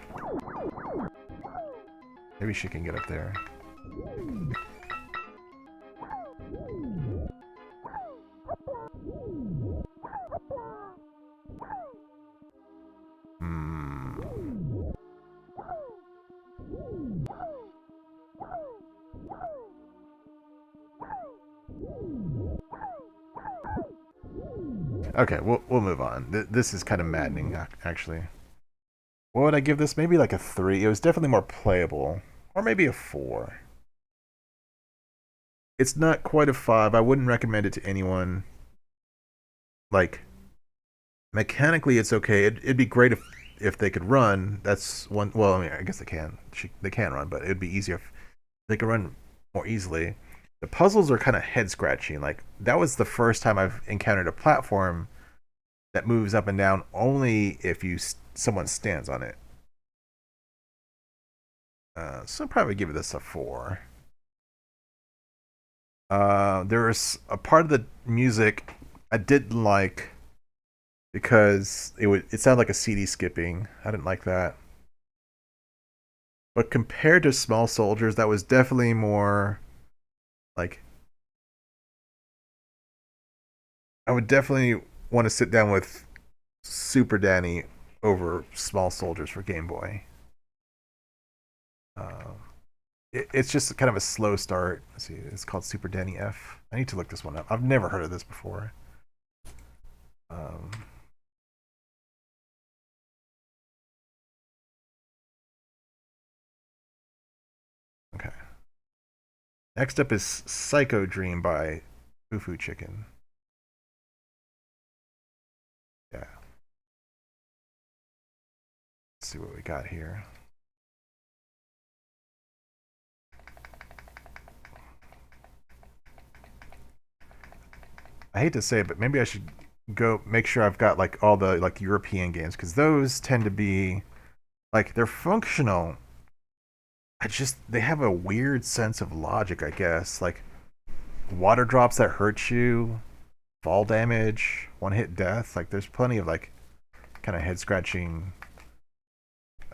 Maybe she can get up there. Okay, we'll move on. This is kind of maddening, actually. What would I give this? Maybe like a 3. It was definitely more playable, or maybe a 4. It's not quite a 5. I wouldn't recommend it to anyone. Like mechanically, it's okay. It'd be great if they could run. That's one. Well, I mean, I guess they can. They can run, but it'd be easier if they could run more easily. The puzzles are kind of head scratching. Like that was the first time I've encountered a platform that moves up and down only if someone stands on it. So I'll probably give this a 4. There was a part of the music I didn't like because it sounded like a CD skipping. I didn't like that. But compared to Small Soldiers, that was definitely more like I would definitely want to sit down with Super Danny over Small Soldiers for Game Boy. Uh, it's just kind of a slow start. Let's see, it's called Super Danny F. I need to look this one up. I've never heard of this before. Um, okay. Next up is Psycho Dream by Fufu Chicken. Yeah. Let's see what we got here. I hate to say it, but maybe I should go make sure I've got like all the like European games because those tend to be like they're functional. I just they have a weird sense of logic, I guess. Like water drops that hurt you, fall damage, one hit death. Like there's plenty of like kind of head scratching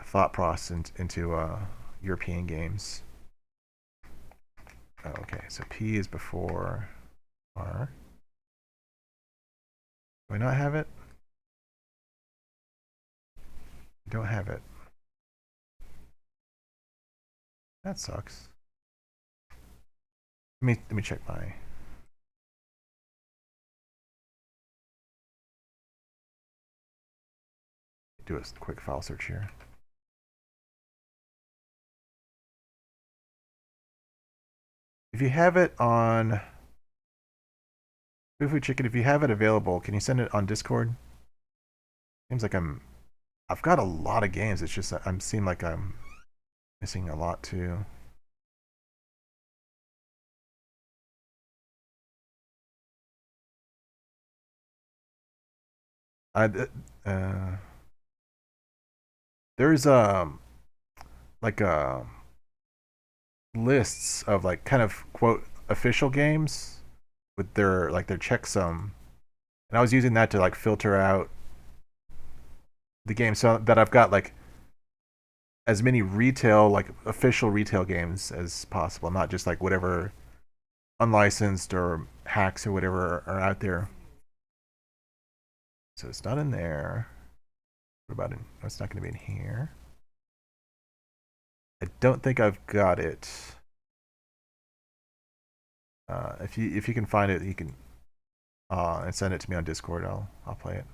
thought process into European games. Oh, okay, so P is before R. Do I not have it? I don't have it. That sucks. Let me check my. Do a quick file search here. If you have it on Fufu Chicken, if you have it available, can you send it on Discord? Seems like I've got a lot of games. It's just I'm seem like I'm missing a lot too. I there's like lists of like kind of quote official games with their checksum, and I was using that to like filter out the games so that I've got like as many retail like official retail games as possible, not just like whatever unlicensed or hacks or whatever are out there. So it's not in there. What about it? Oh, it's not going to be in here. I don't think I've got it. If you can find it, you can and send it to me on Discord. I'll play it.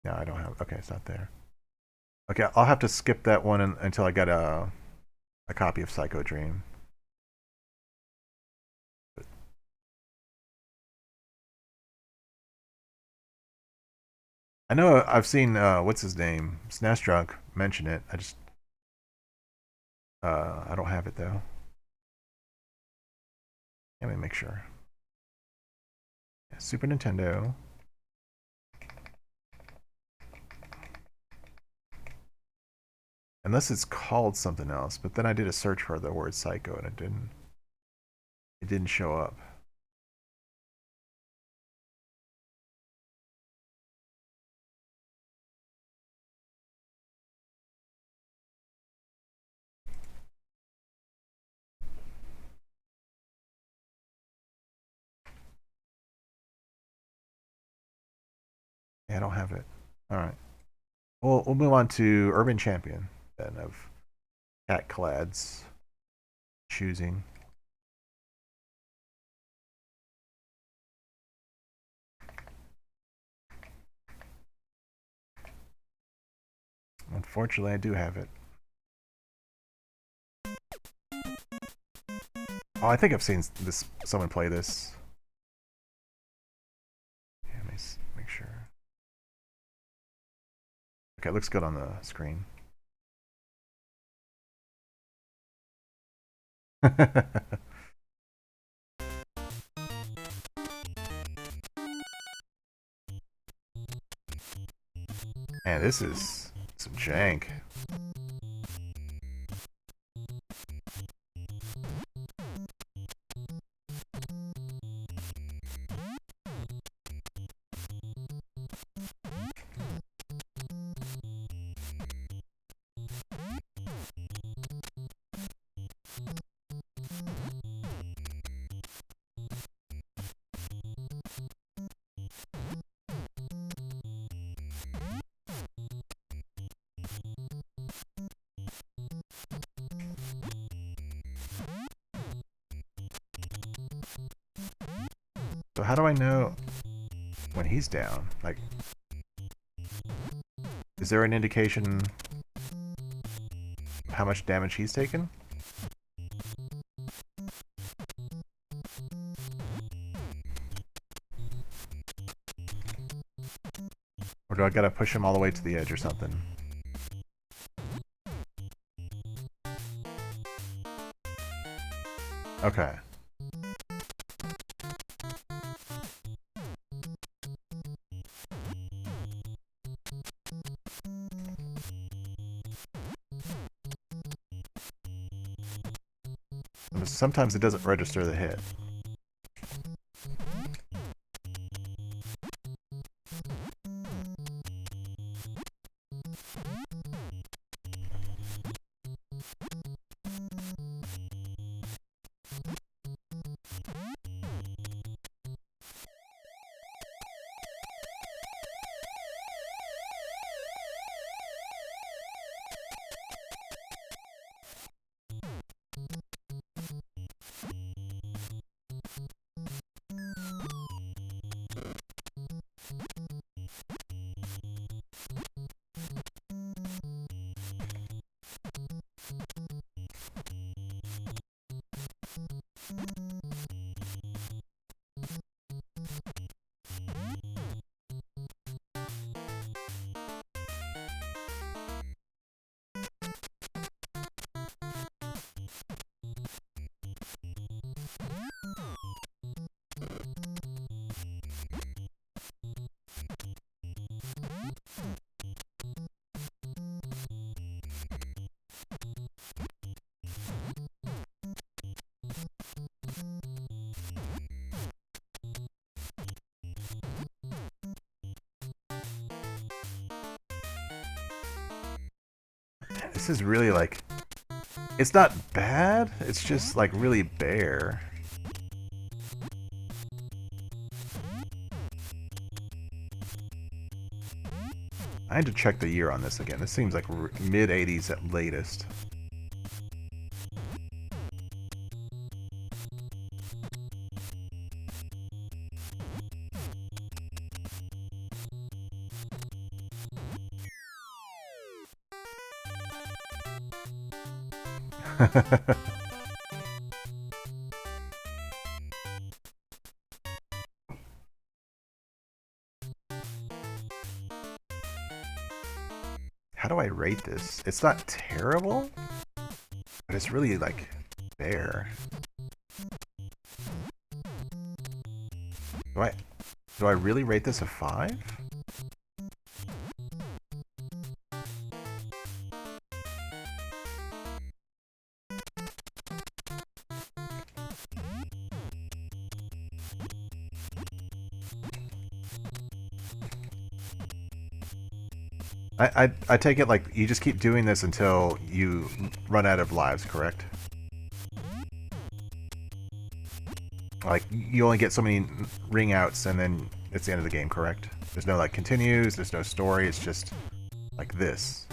No, I don't have. Okay, it's not there. Okay, I'll have to skip that one until I get a copy of Psycho Dream. I know I've seen what's his name, Snash Drunk, mention it. I don't have it though. Let me make sure. Yeah, Super Nintendo. Unless it's called something else, but then I did a search for the word psycho and it didn't show up. Yeah, I don't have it. All right. We'll move on to Urban Champion then of Cat Clad's choosing. Unfortunately, I do have it. Oh, I think I've seen this. Someone play this. Yeah, let me make sure. Okay, it looks good on the screen. Man, this is some jank. So how do I know when he's down? Like, is there an indication how much damage he's taken? Or do I gotta push him all the way to the edge or something? Okay. Sometimes it doesn't register the hit. This is really like... It's not bad, it's just like really bare. I had to check the year on this again. This seems like mid-80s at latest. How do I rate this? It's not terrible, but it's really like bare. Do I really rate this a 5? I take it like you just keep doing this until you run out of lives, correct? Like you only get so many ring outs and then it's the end of the game, correct? There's no like continues, there's no story, it's just like this.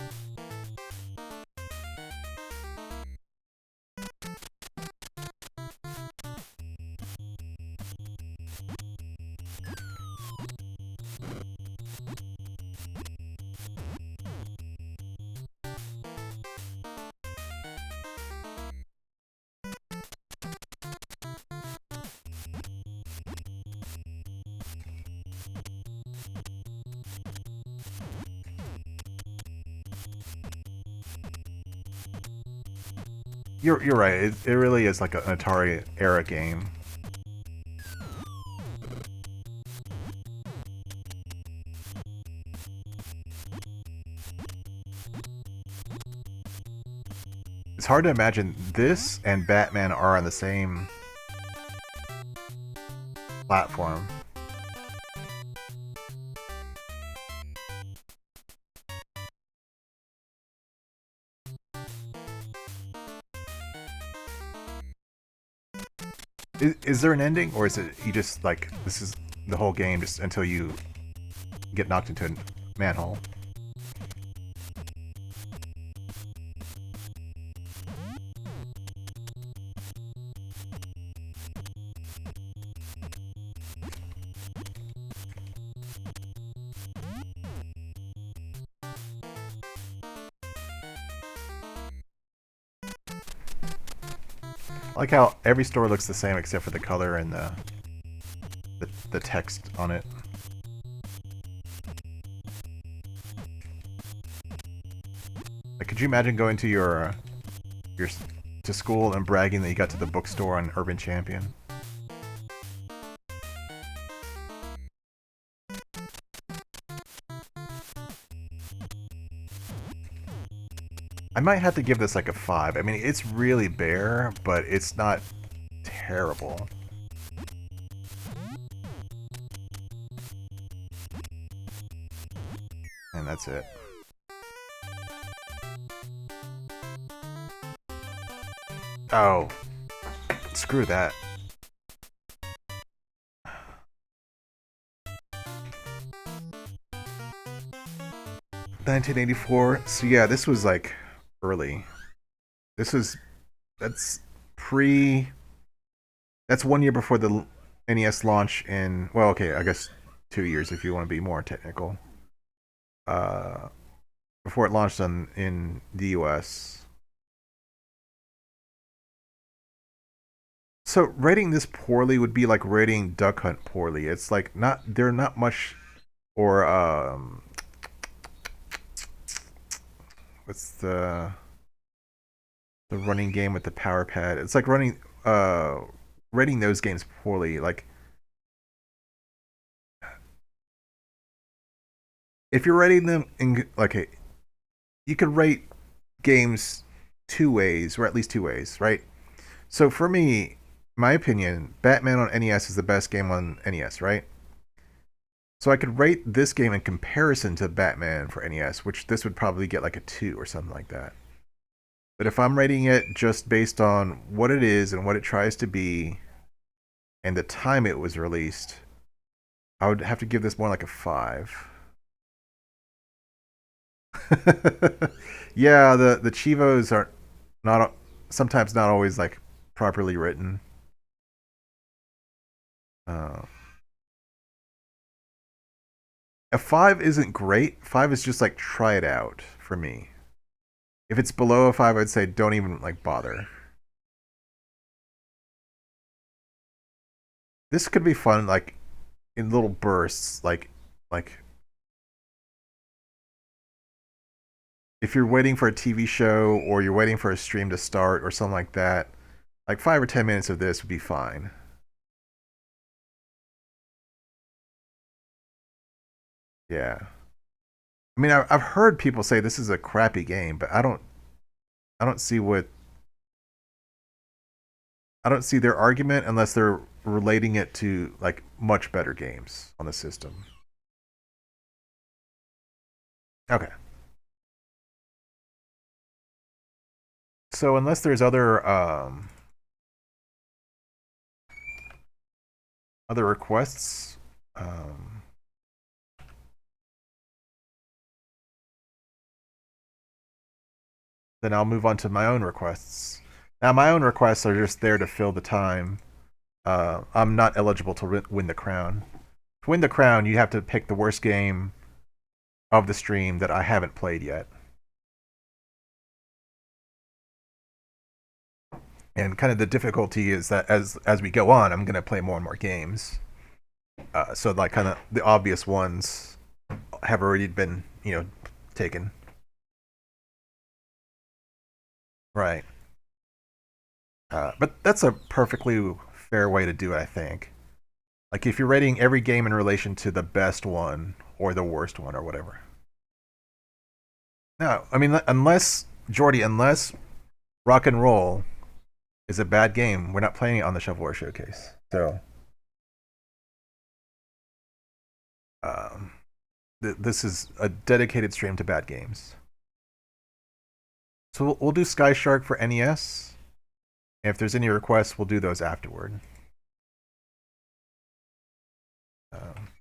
You're right. It really is like an Atari era game. It's hard to imagine this and Batman are on the same platform. Is there an ending, or is it you just like this is the whole game just until you get knocked into a manhole? I like how every store looks the same except for the color and the text on it. Like, could you imagine going to your to school and bragging that you got to the bookstore on Urban Champion? I might have to give this like a 5. I mean, it's really bare, but it's not terrible. And that's it. Oh. Screw that. $1984. So yeah, this was like early. That's pre. That's 1 year before the NES launch in. Well, okay, I guess 2 years if you want to be more technical. Uh, Before it launched in the US. So rating this poorly would be like rating Duck Hunt poorly. It's like not they're not much, or what's the running game with the power pad? It's like rating those games poorly. Like if you're rating them in like you could rate games two ways, or at least two ways, right? So for me, my opinion, Batman on NES is the best game on NES, right? So I could rate this game in comparison to Batman for NES, which this would probably get like a 2 or something like that. But if I'm rating it just based on what it is and what it tries to be and the time it was released, I would have to give this more like a 5. Yeah, the Chivos are not sometimes not always like properly written. Uh, a 5 isn't great. 5 is just like try it out for me. If it's below a 5, I'd say don't even like bother. This could be fun, like in little bursts, like if you're waiting for a TV show or you're waiting for a stream to start or something like that. Like 5 or 10 minutes of this would be fine. Yeah. I mean, I've heard people say this is a crappy game, but I don't see their argument unless they're relating it to like much better games on the system. Okay. So unless there's other requests, then I'll move on to my own requests. Now, my own requests are just there to fill the time. I'm not eligible to win the crown. To win the crown, you have to pick the worst game of the stream that I haven't played yet. And kind of the difficulty is that as we go on, I'm going to play more and more games. So like kind of the obvious ones have already been taken. Right. But that's a perfectly fair way to do it, I think. Like if you're rating every game in relation to the best one or the worst one or whatever. No, I mean unless Jordy, unless Rock and Roll is a bad game, we're not playing it on the Shovelware Showcase. So this is a dedicated stream to bad games. So we'll do Sky Shark for NES. And if there's any requests, we'll do those afterward.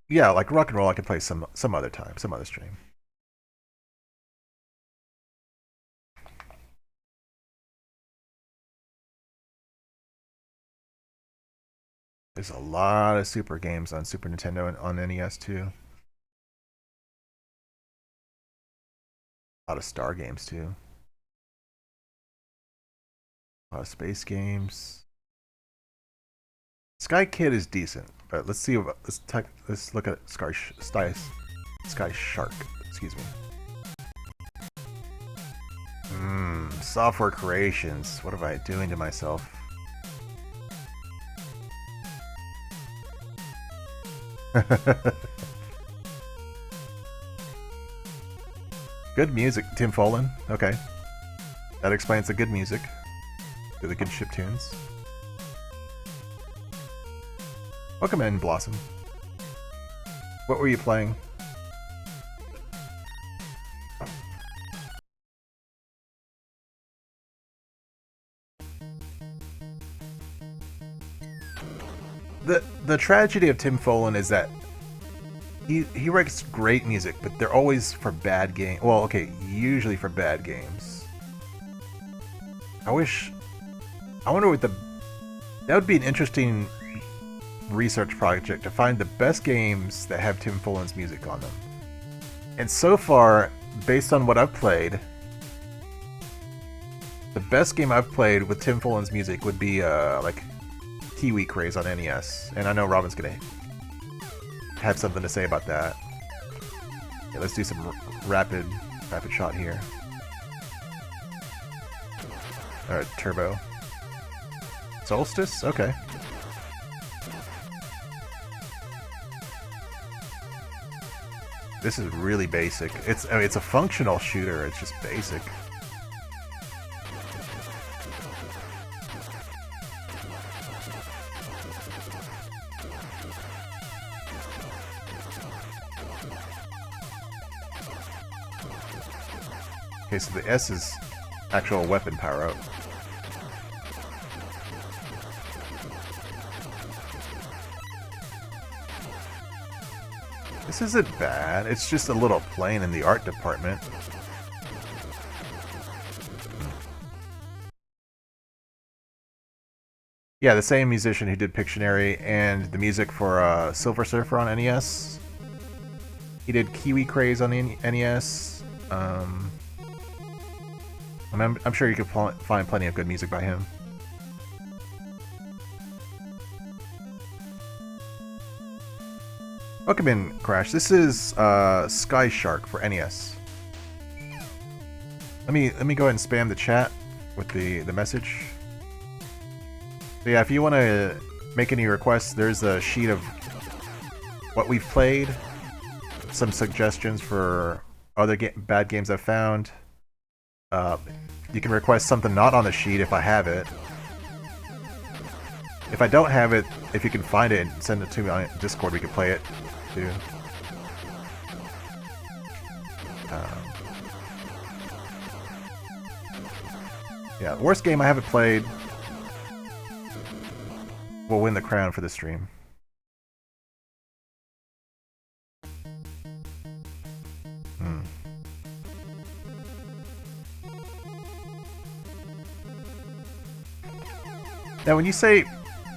Yeah, like Rock and Roll, I could play some other time, some other stream. There's a lot of Super games on Super Nintendo and on NES too. A lot of Star games too. A lot of space games. Sky Kid is decent, but let's see. Let's look at Sky Shark. Excuse me. Software creations. What am I doing to myself? Good music, Tim Follin. Okay, that explains the good music. The good chip tunes. Welcome in, Blossom. What were you playing? The tragedy of Tim Follin is that he writes great music, but they're always for bad games. Well, okay, usually for bad games. I wonder what that would be an interesting research project to find the best games that have Tim Follin's music on them. And so far, based on what I've played, the best game I've played with Tim Follin's music would be like Kiwi Craze on NES. And I know Robin's gonna have something to say about that. Yeah, let's do some rapid shot here. Alright, Turbo. Solstice? Okay. This is really basic. It's a functional shooter, it's just basic. Okay, so the S is actual weapon power up. This isn't bad, it's just a little plain in the art department. Yeah, the same musician who did Pictionary and the music for Silver Surfer on NES. He did Kiwi Craze on NES. I'm sure you could find plenty of good music by him. Welcome in, Crash. This is Sky Shark for NES. Let me go ahead and spam the chat with the message. So yeah, if you want to make any requests, there's a sheet of what we've played, some suggestions for other bad games I've found. You can request something not on the sheet if I have it. If I don't have it, if you can find it and send it to me on Discord, we can play it too. Yeah, worst game I haven't played will win the crown for the stream. Now, when you say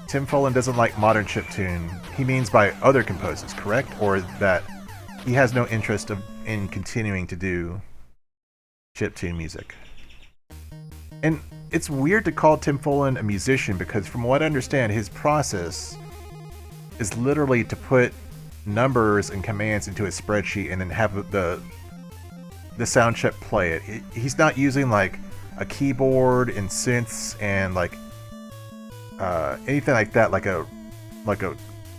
Tim Follin doesn't like modern chiptune, he means by other composers, correct? Or that he has no interest in continuing to do chiptune music? And it's weird to call Tim Follin a musician because from what I understand, his process is literally to put numbers and commands into a spreadsheet and then have the sound chip play it. He's not using like a keyboard and synths and like anything like that, like a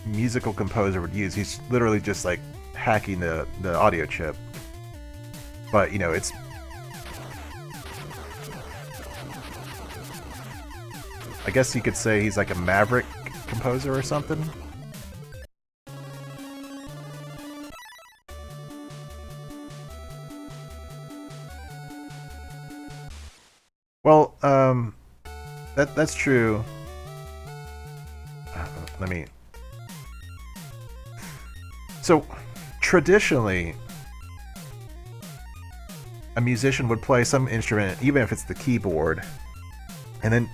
musical composer would use. He's literally just like hacking the audio chip. But you know, it's I guess you could say he's like a maverick composer or something. Well, that's true. Let me. So, traditionally, a musician would play some instrument, even if it's the keyboard, and then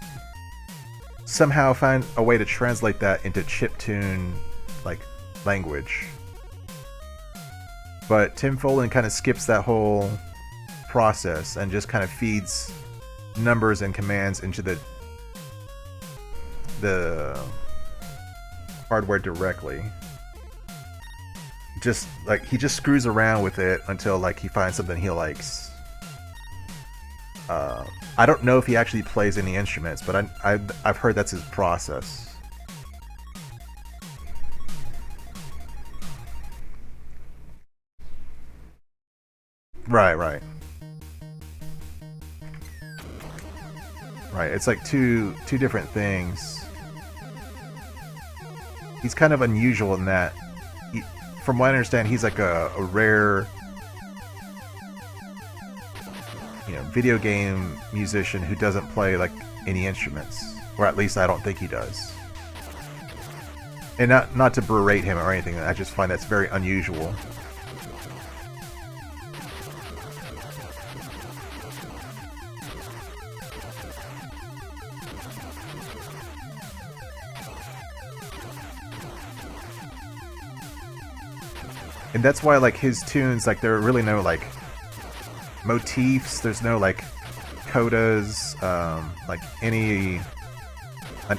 somehow find a way to translate that into chiptune, like, language. But Tim Follin kind of skips that whole process and just kind of feeds numbers and commands into the hardware directly. Just like he just screws around with it until like he finds something he likes. I don't know if he actually plays any instruments, but I've heard that's his process. Right. Right. It's like two different things. He's kind of unusual in that, from what I understand, he's like a rare, you know, video game musician who doesn't play like any instruments, or at least I don't think he does. And not to berate him or anything, I just find that's very unusual. And that's why, like, his tunes, like, there are really no, like, motifs, there's no, like, codas, like, an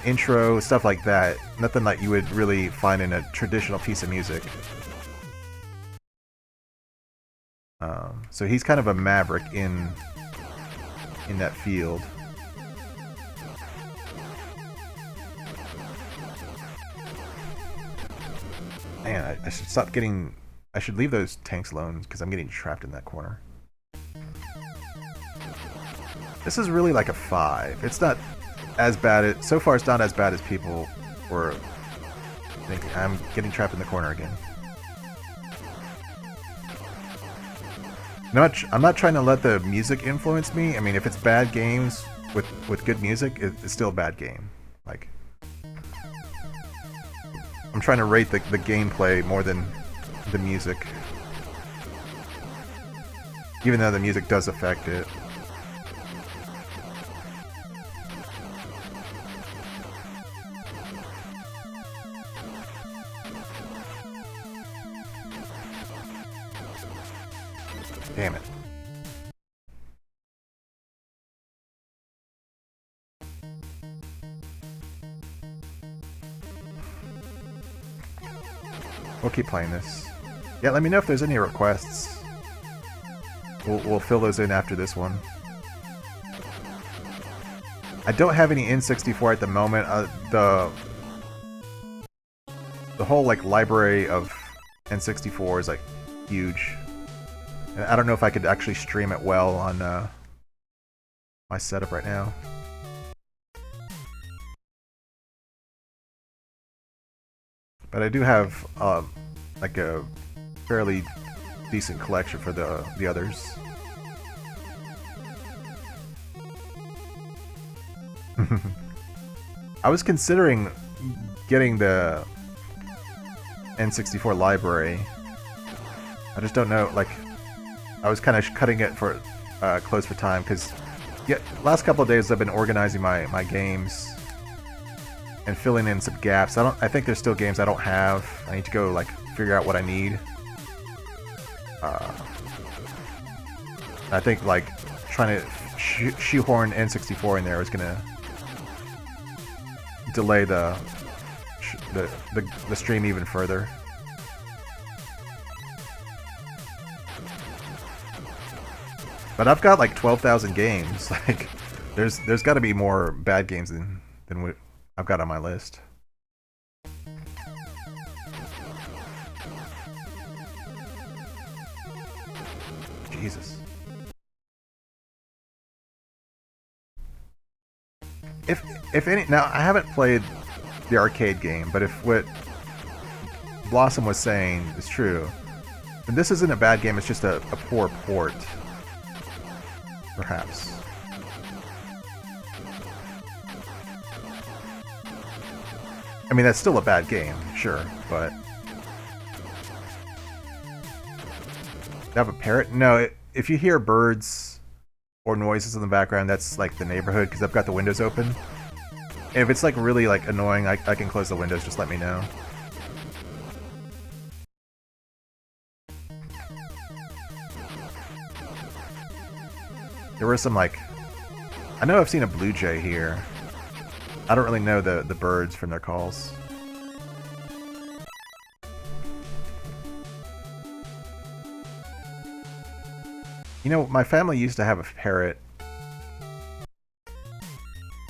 intro, stuff like that. Nothing that you would really find in a traditional piece of music. So he's kind of a maverick in that field. Man, I should stop getting... I should leave those tanks alone, because I'm getting trapped in that corner. This is really like a 5. It's not as bad. So far, it's not as bad as people were thinking. I'm getting trapped in the corner again. I'm not trying to let the music influence me. I mean, if it's bad games with good music, it's still a bad game. Like, I'm trying to rate the gameplay more than the music, even though the music does affect it. Damn it. We'll keep playing this. Yeah, let me know if there's any requests. We'll fill those in after this one. I don't have any N64 at the moment. The whole like library of N64 is like huge. And I don't know if I could actually stream it well on my setup right now. But I do have like a fairly decent collection for the others. I was considering getting the N64 library. I just don't know, like, I was kind of cutting it for close for time, because last couple of days I've been organizing my games and filling in some gaps. I think there's still games I don't have. I need to go like figure out what I need. I think like trying to shoehorn N64 in there is gonna delay the stream even further. But I've got like 12,000 games. Like, there's got to be more bad games than I've got on my list. Jesus. If any, now I haven't played the arcade game, but if what Blossom was saying is true, then this isn't a bad game, it's just a poor port. Perhaps. I mean, that's still a bad game, sure, but... You have a parrot? No, if you hear birds or noises in the background, that's like the neighborhood, because I've got the windows open. And if it's like really like annoying, I can close the windows, just let me know. There were some like... I know I've seen a blue jay here. I don't really know the birds from their calls. You know, my family used to have a parrot.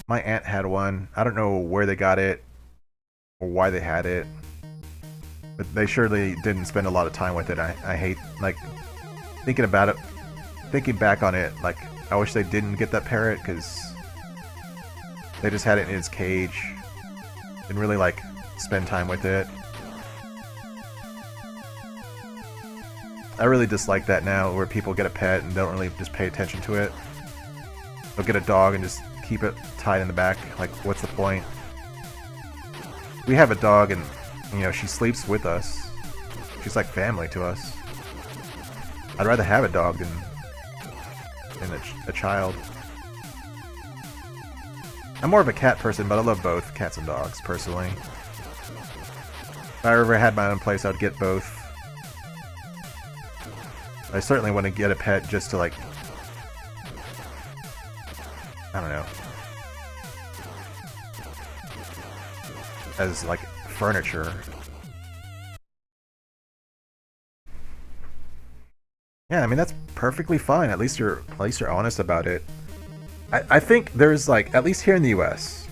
My aunt had one. I don't know where they got it or why they had it, but they surely didn't spend a lot of time with it. I hate, like, thinking about it, thinking back on it, like, I wish they didn't get that parrot, because they just had it in its cage. Didn't really, like, spend time with it. I really dislike that now, where people get a pet and don't really just pay attention to it. They'll get a dog and just keep it tied in the back. Like, what's the point? We have a dog and, you know, she sleeps with us. She's like family to us. I'd rather have a dog than a child. I'm more of a cat person, but I love both cats and dogs, personally. If I ever had my own place, I'd get both. I certainly want to get a pet just to, like, I don't know, as, like, furniture. Yeah, I mean, that's perfectly fine. At least you're honest about it. I think there's, like, at least here in the US,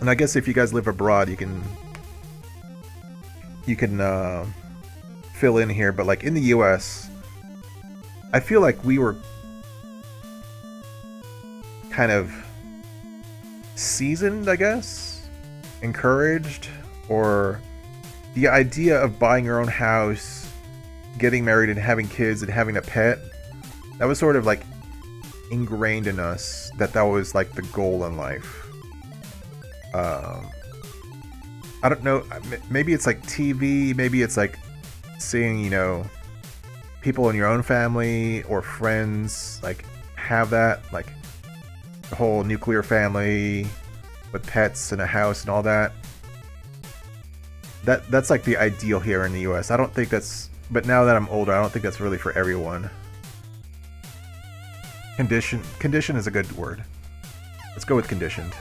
and I guess if you guys live abroad, you can fill in here, but, like, in the US, I feel like we were kind of seasoned, I guess, encouraged, or the idea of buying your own house, getting married and having kids and having a pet, that was sort of like ingrained in us, that was like the goal in life. I don't know, maybe it's like TV, maybe it's like seeing, you know, people in your own family or friends like have that, like the whole nuclear family with pets and a house and all that. That's like the ideal here in the US. I don't think that's, but now that I'm older, I don't think that's really for everyone. Condition is a good word. Let's go with conditioned.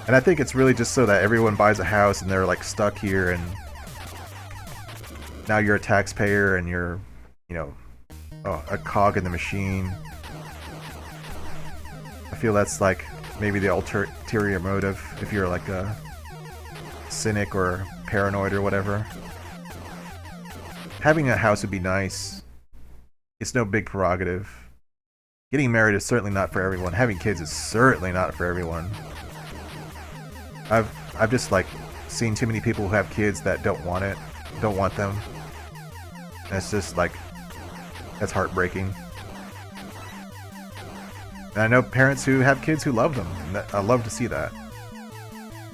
And I think it's really just so that everyone buys a house and they're like stuck here, and now you're a taxpayer and you're, you know, a cog in the machine. I feel that's like maybe the ulterior motive if you're like a cynic or paranoid or whatever. Having a house would be nice. It's no big prerogative. Getting married is certainly not for everyone. Having kids is certainly not for everyone. I've just like seen too many people who have kids that don't want it, don't want them. And it's just like, that's heartbreaking. And I know parents who have kids who love them, and I love to see that.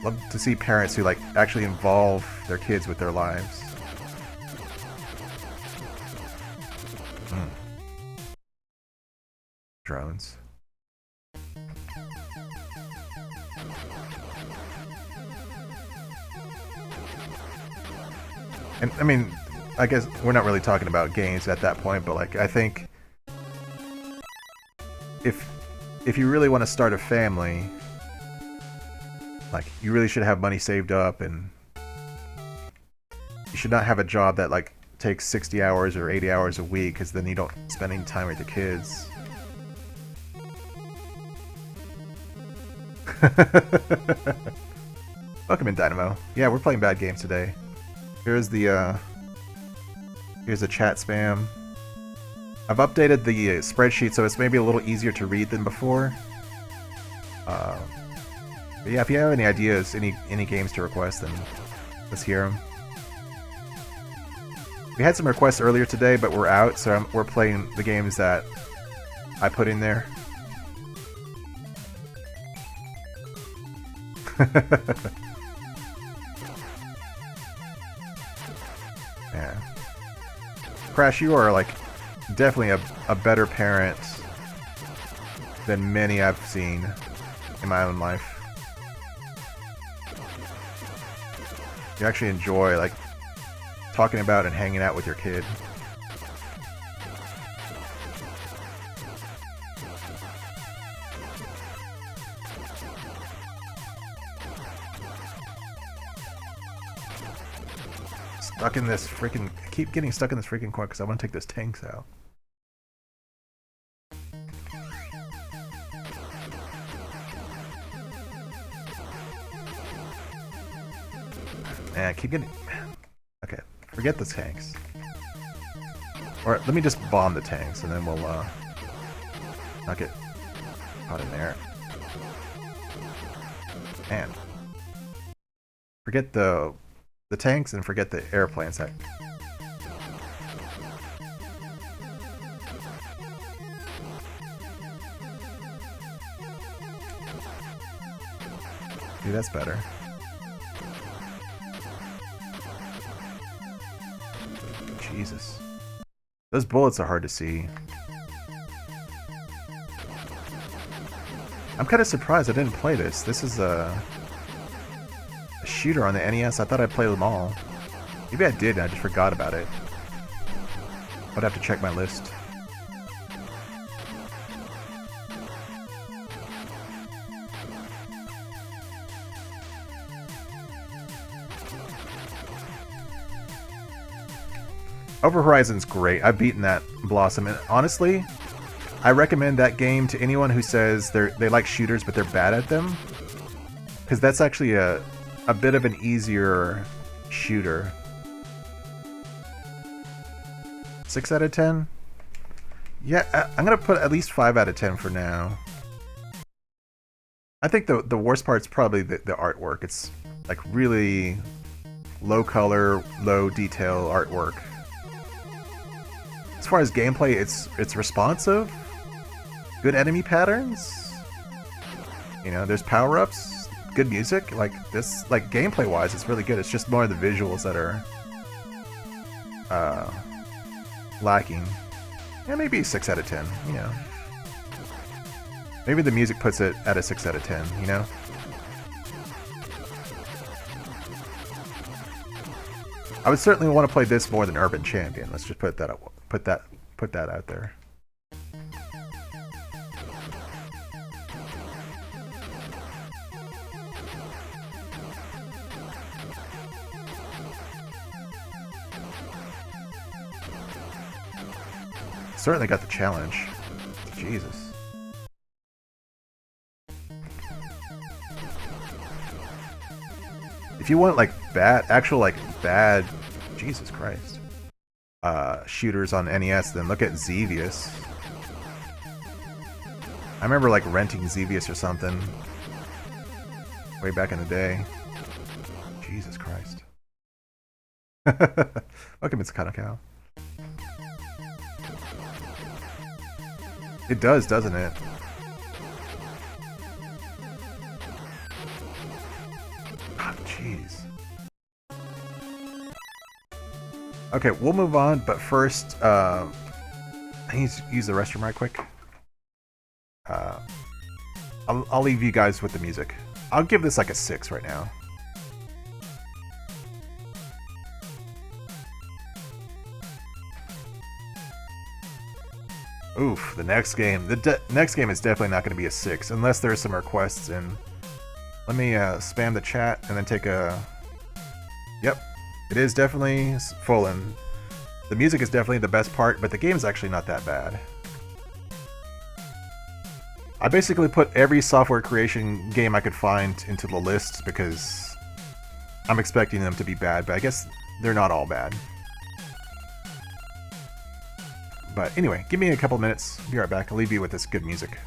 Love to see parents who like actually involve their kids with their lives. Drones. And I mean, I guess we're not really talking about games at that point, but like I think if you really want to start a family, like you really should have money saved up, and you should not have a job that like takes 60 hours or 80 hours a week, because then you don't spend any time with your kids. Welcome in, Dynamo. Yeah, we're playing bad games today. Here's the chat spam. I've updated the spreadsheet so it's maybe a little easier to read than before. But yeah, if you have any ideas, any games to request, then let's hear them. We had some requests earlier today, but we're out, so we're playing the games that I put in there. Yeah. Crash, you are like definitely a better parent than many I've seen in my own life. You actually enjoy like talking about and hanging out with your kid. Stuck in this freaking... I keep getting stuck in this freaking corner because I want to take those tanks out. Man, I keep getting... Okay, forget the tanks. Or let me just bomb the tanks and then we'll not get caught in there. Man. Forget the tanks and forget the airplane sec. Dude, that's better. Jesus. Those bullets are hard to see. I'm kind of surprised I didn't play this. This is a shooter on the NES. I thought I'd play them all. Maybe I did, I just forgot about it. I'd have to check my list. Over Horizon's great. I've beaten that Blossom, and honestly, I recommend that game to anyone who says they like shooters but they're bad at them, because that's actually a bit of an easier shooter. 6 out of 10? Yeah, I'm gonna put at least 5 out of 10 for now. I think the worst part's probably the artwork. It's like really low color, low detail artwork. As far as gameplay, it's responsive, good enemy patterns. You know, there's power-ups, good music. Like this, like gameplay-wise, it's really good. It's just more of the visuals that are lacking. Yeah, maybe 6 out of 10. You know, maybe the music puts it at a 6 out of 10. You know. I would certainly want to play this more than Urban Champion. Let's just put that up. Put that out there. Certainly got the challenge. Jesus. If you want like actual bad, Jesus Christ. Shooters on NES, then look at Xevious. I remember like renting Xevious or something way back in the day. Jesus Christ. Welcome, it's Kanakao. It does, doesn't it? Oh, jeez. Okay, we'll move on, but first, I need to use the restroom right quick. I'll leave you guys with the music. I'll give this like a 6 right now. Oof, the next game. The next game is definitely not going to be a 6, unless there's some requests in. Let me spam the chat and then take a... Yep. It is definitely full, and the music is definitely the best part, but the game is actually not that bad. I basically put every software creation game I could find into the list because I'm expecting them to be bad, but I guess they're not all bad. But anyway, give me a couple minutes. Be right back. I'll leave you with this good music.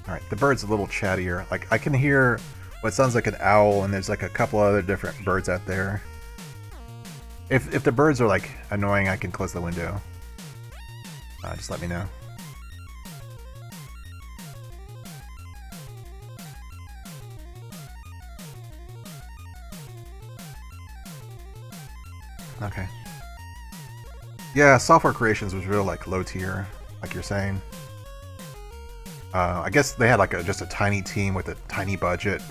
Alright, the bird's a little chattier. Like, I can hear what sounds like an owl, and there's like a couple other different birds out there. If the birds are like annoying, I can close the window. Just let me know. Okay. Yeah, software creations was real like low tier, like you're saying. I guess they had like just a tiny team with a tiny budget.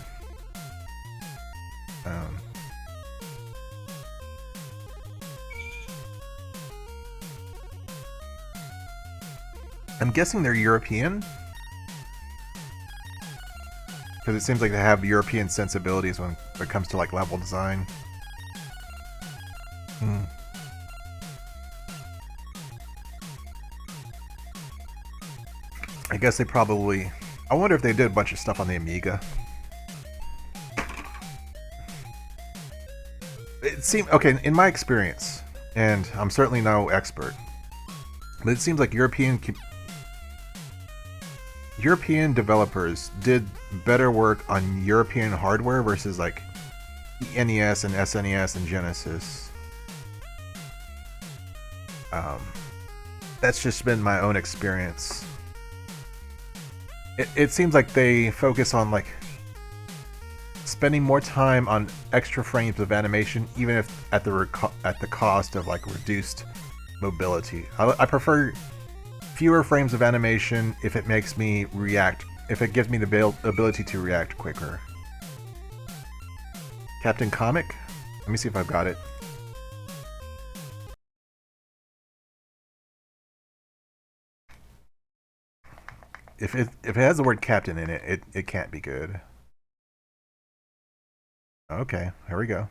I'm guessing they're European, because it seems like they have European sensibilities when it comes to like level design. I guess they probably... I wonder if they did a bunch of stuff on the Amiga. It seemed... Okay, in my experience, and I'm certainly no expert, but it seems like European developers did better work on European hardware versus like NES and SNES and Genesis. Um, that's just been my own experience. It seems like they focus on like spending more time on extra frames of animation, even if at the cost of like reduced mobility. I prefer fewer frames of animation if it makes me react, if it gives me the ability to react quicker. Captain Comic? Let me see if I've got it. If it has the word captain in it, it can't be good. Okay, here we go.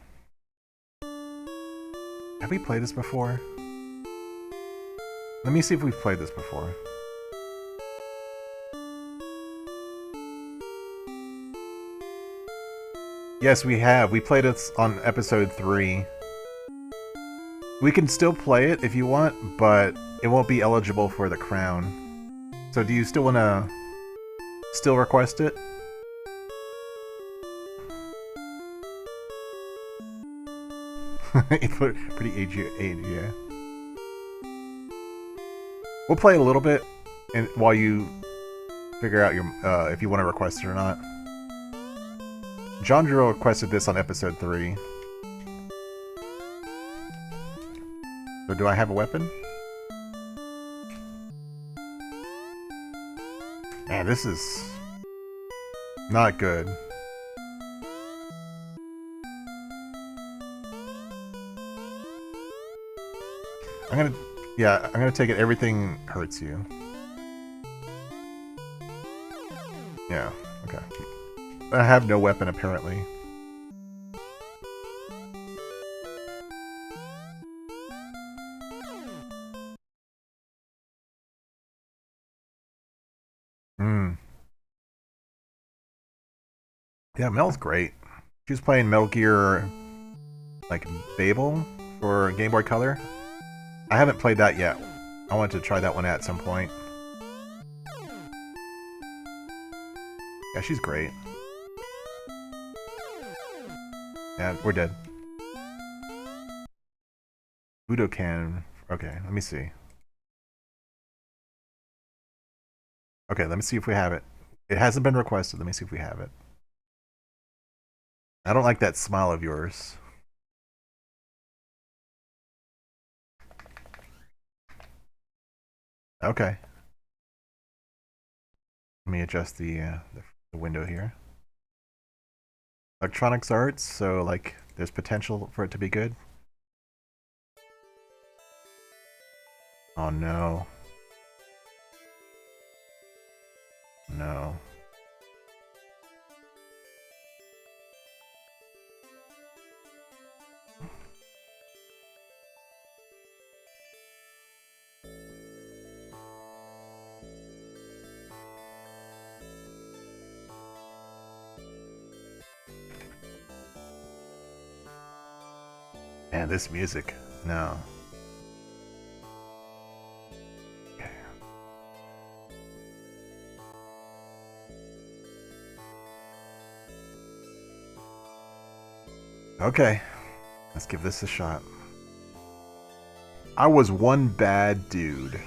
Have we played this before? Let me see if we've played this before. Yes, we have. We played it on episode 3. We can still play it if you want, but it won't be eligible for the crown. So do you still want to request it? Pretty aged, yeah. We'll play a little bit, and while you figure out your if you want to request it or not. John Drew requested this on episode 3. So do I have a weapon? Man, this is not good. I'm gonna take it everything hurts you. Yeah, okay. I have no weapon apparently. Yeah, Mel's great. She was playing Metal Gear, like, Babel for Game Boy Color. I haven't played that yet. I want to try that one at some point. Yeah, she's great. Yeah, we're dead. Budokan. Okay, let me see. Okay, let me see if we have it. It hasn't been requested. Let me see if we have it. I don't like that smile of yours. Okay. Let me adjust the window here. Electronics Arts, so like there's potential for it to be good. Oh no. No. Man, this music. No. Okay. Okay. Let's give this a shot. I was one bad dude.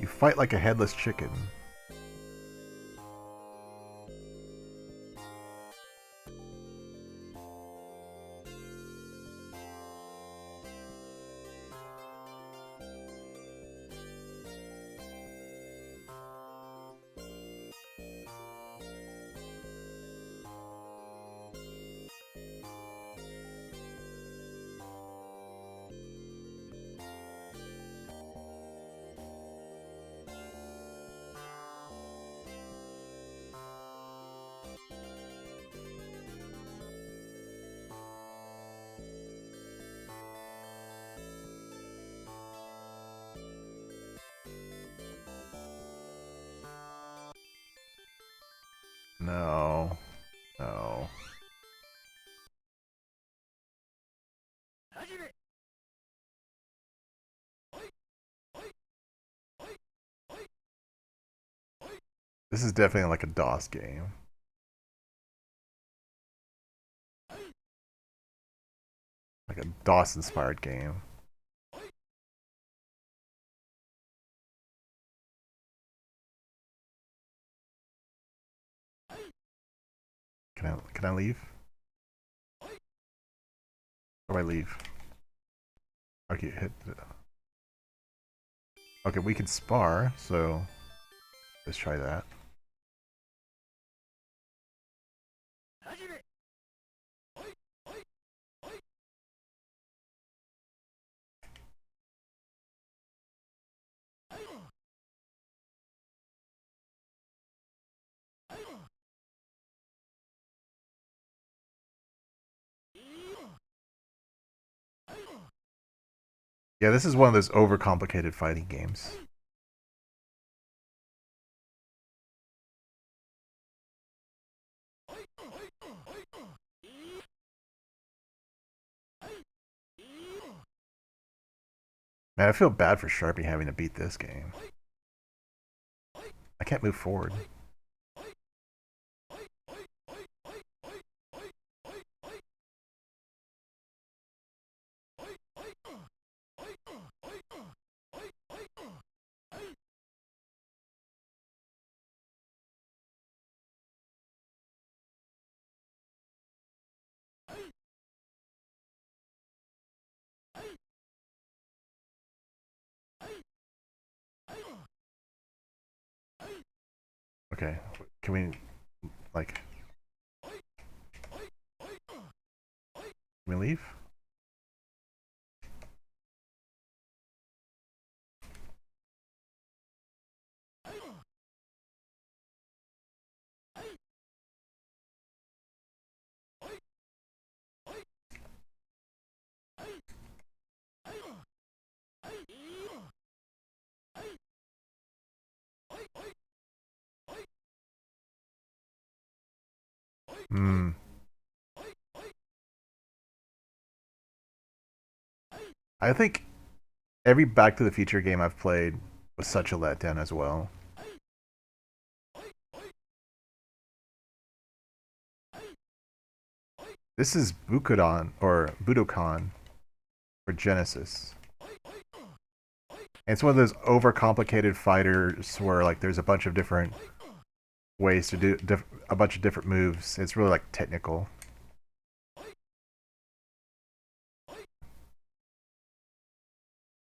You fight like a headless chicken. This is definitely like a DOS game. Like a DOS-inspired game. Can I leave? How do I leave? Okay, hit. Okay, we can spar, so let's try that. Yeah, this is one of those overcomplicated fighting games. Man, I feel bad for Sharpie having to beat this game. I can't move forward. Okay, can we, like, can we leave? Hmm. I think every Back to the Future game I've played was such a letdown as well. This is Budokan for Genesis. And it's one of those overcomplicated fighters where like there's a bunch of different ways to do a bunch of different moves. It's really like technical.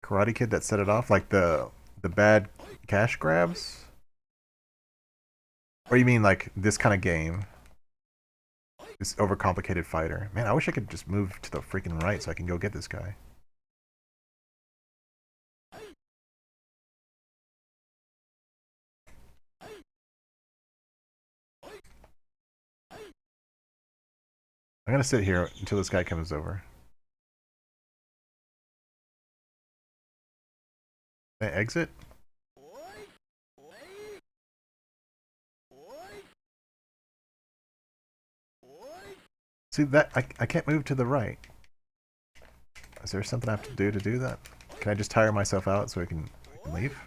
Karate Kid that set it off, like the bad cash grabs. Or you mean like this kind of game? This overcomplicated fighter. Man, I wish I could just move to the freaking right so I can go get this guy. I'm gonna sit here until this guy comes over. Can I exit? See that I can't move to the right. Is there something I have to do that? Can I just tire myself out so I can leave?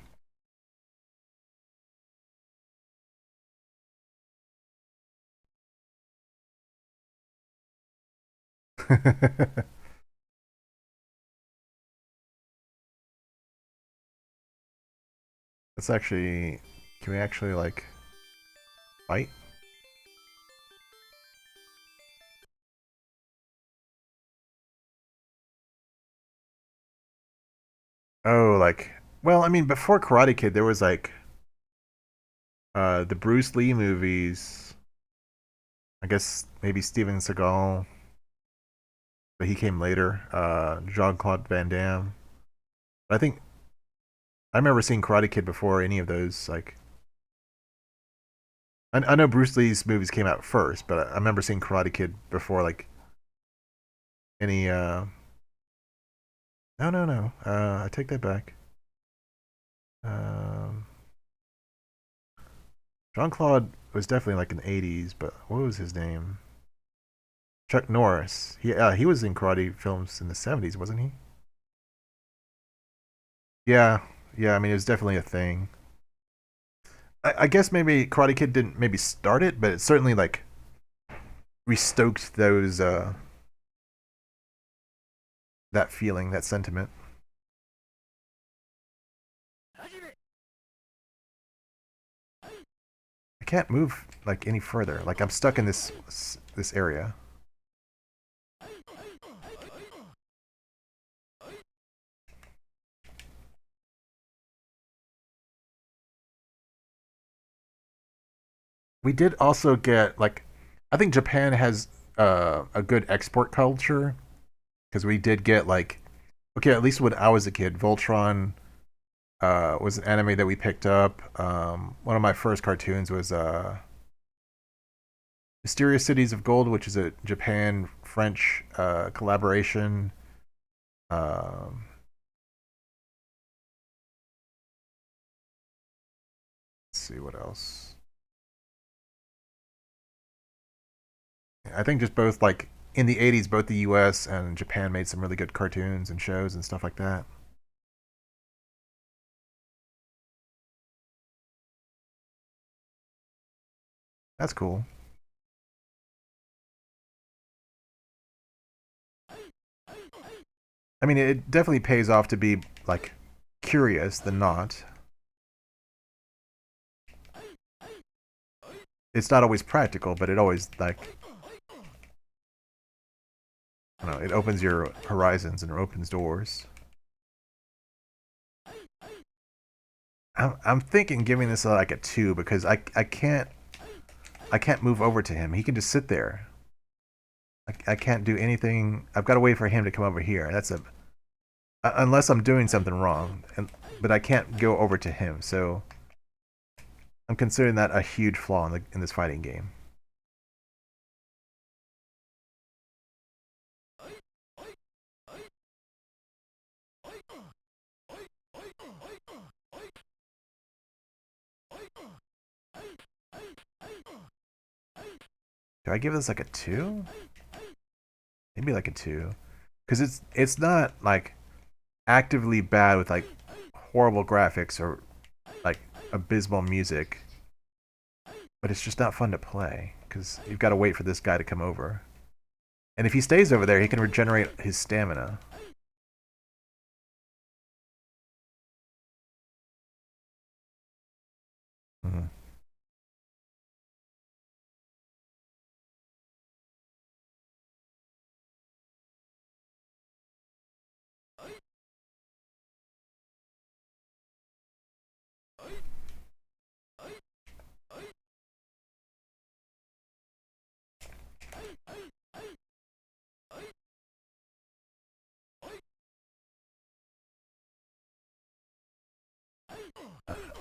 Let's actually, can we actually like fight? Oh, like, well, I mean, before Karate Kid, there was like the Bruce Lee movies. I guess maybe Steven Seagal, but he came later. Jean-Claude Van Damme. But I think I remember seeing Karate Kid before any of those. Like, I know Bruce Lee's movies came out first, but I remember seeing Karate Kid before like any. No, no, no. I take that back. Um, Jean-Claude was definitely like in the '80s, but what was his name? Chuck Norris. He was in karate films in the '70s, wasn't he? Yeah, yeah. I mean, it was definitely a thing. I guess maybe Karate Kid didn't maybe start it, but it certainly like restoked those that feeling, that sentiment. I can't move like any further. Like I'm stuck in this area. We did also get like I think Japan has a good export culture because we did get like okay, at least when I was a kid, Voltron was an anime that we picked up. One of my first cartoons was Mysterious Cities of Gold, which is a Japan French collaboration. Um, let's see what else. I think just both like in the 80s, both the US and Japan made some really good cartoons and shows and stuff like that. That's cool. I mean, it definitely pays off to be like curious than not. It's not always practical, but it always like I don't know, it opens your horizons and it opens doors. I'm thinking giving this like a two because I can't move over to him. He can just sit there. I can't do anything. I've got to wait for him to come over here. That's a unless I'm doing something wrong, and but I can't go over to him. So I'm considering that a huge flaw in this fighting game. Do I give this like a two? Maybe like a two, because it's not like actively bad with like horrible graphics or like abysmal music, but it's just not fun to play because you've got to wait for this guy to come over. And if he stays over there, he can regenerate his stamina. Mhm.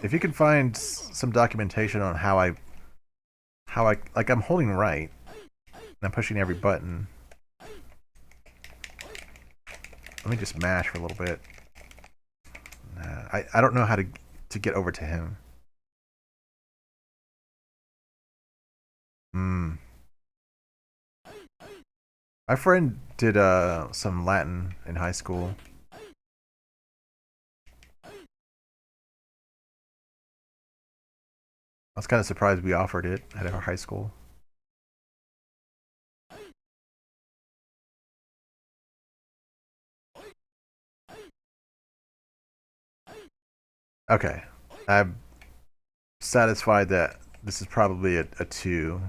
If you can find some documentation on how I like I'm holding right and I'm pushing every button. Let me just mash for a little bit. I don't know how to get over to him. Hmm. My friend did some Latin in high school. I was kind of surprised we offered it at our high school. Okay, I'm satisfied that this is probably a two.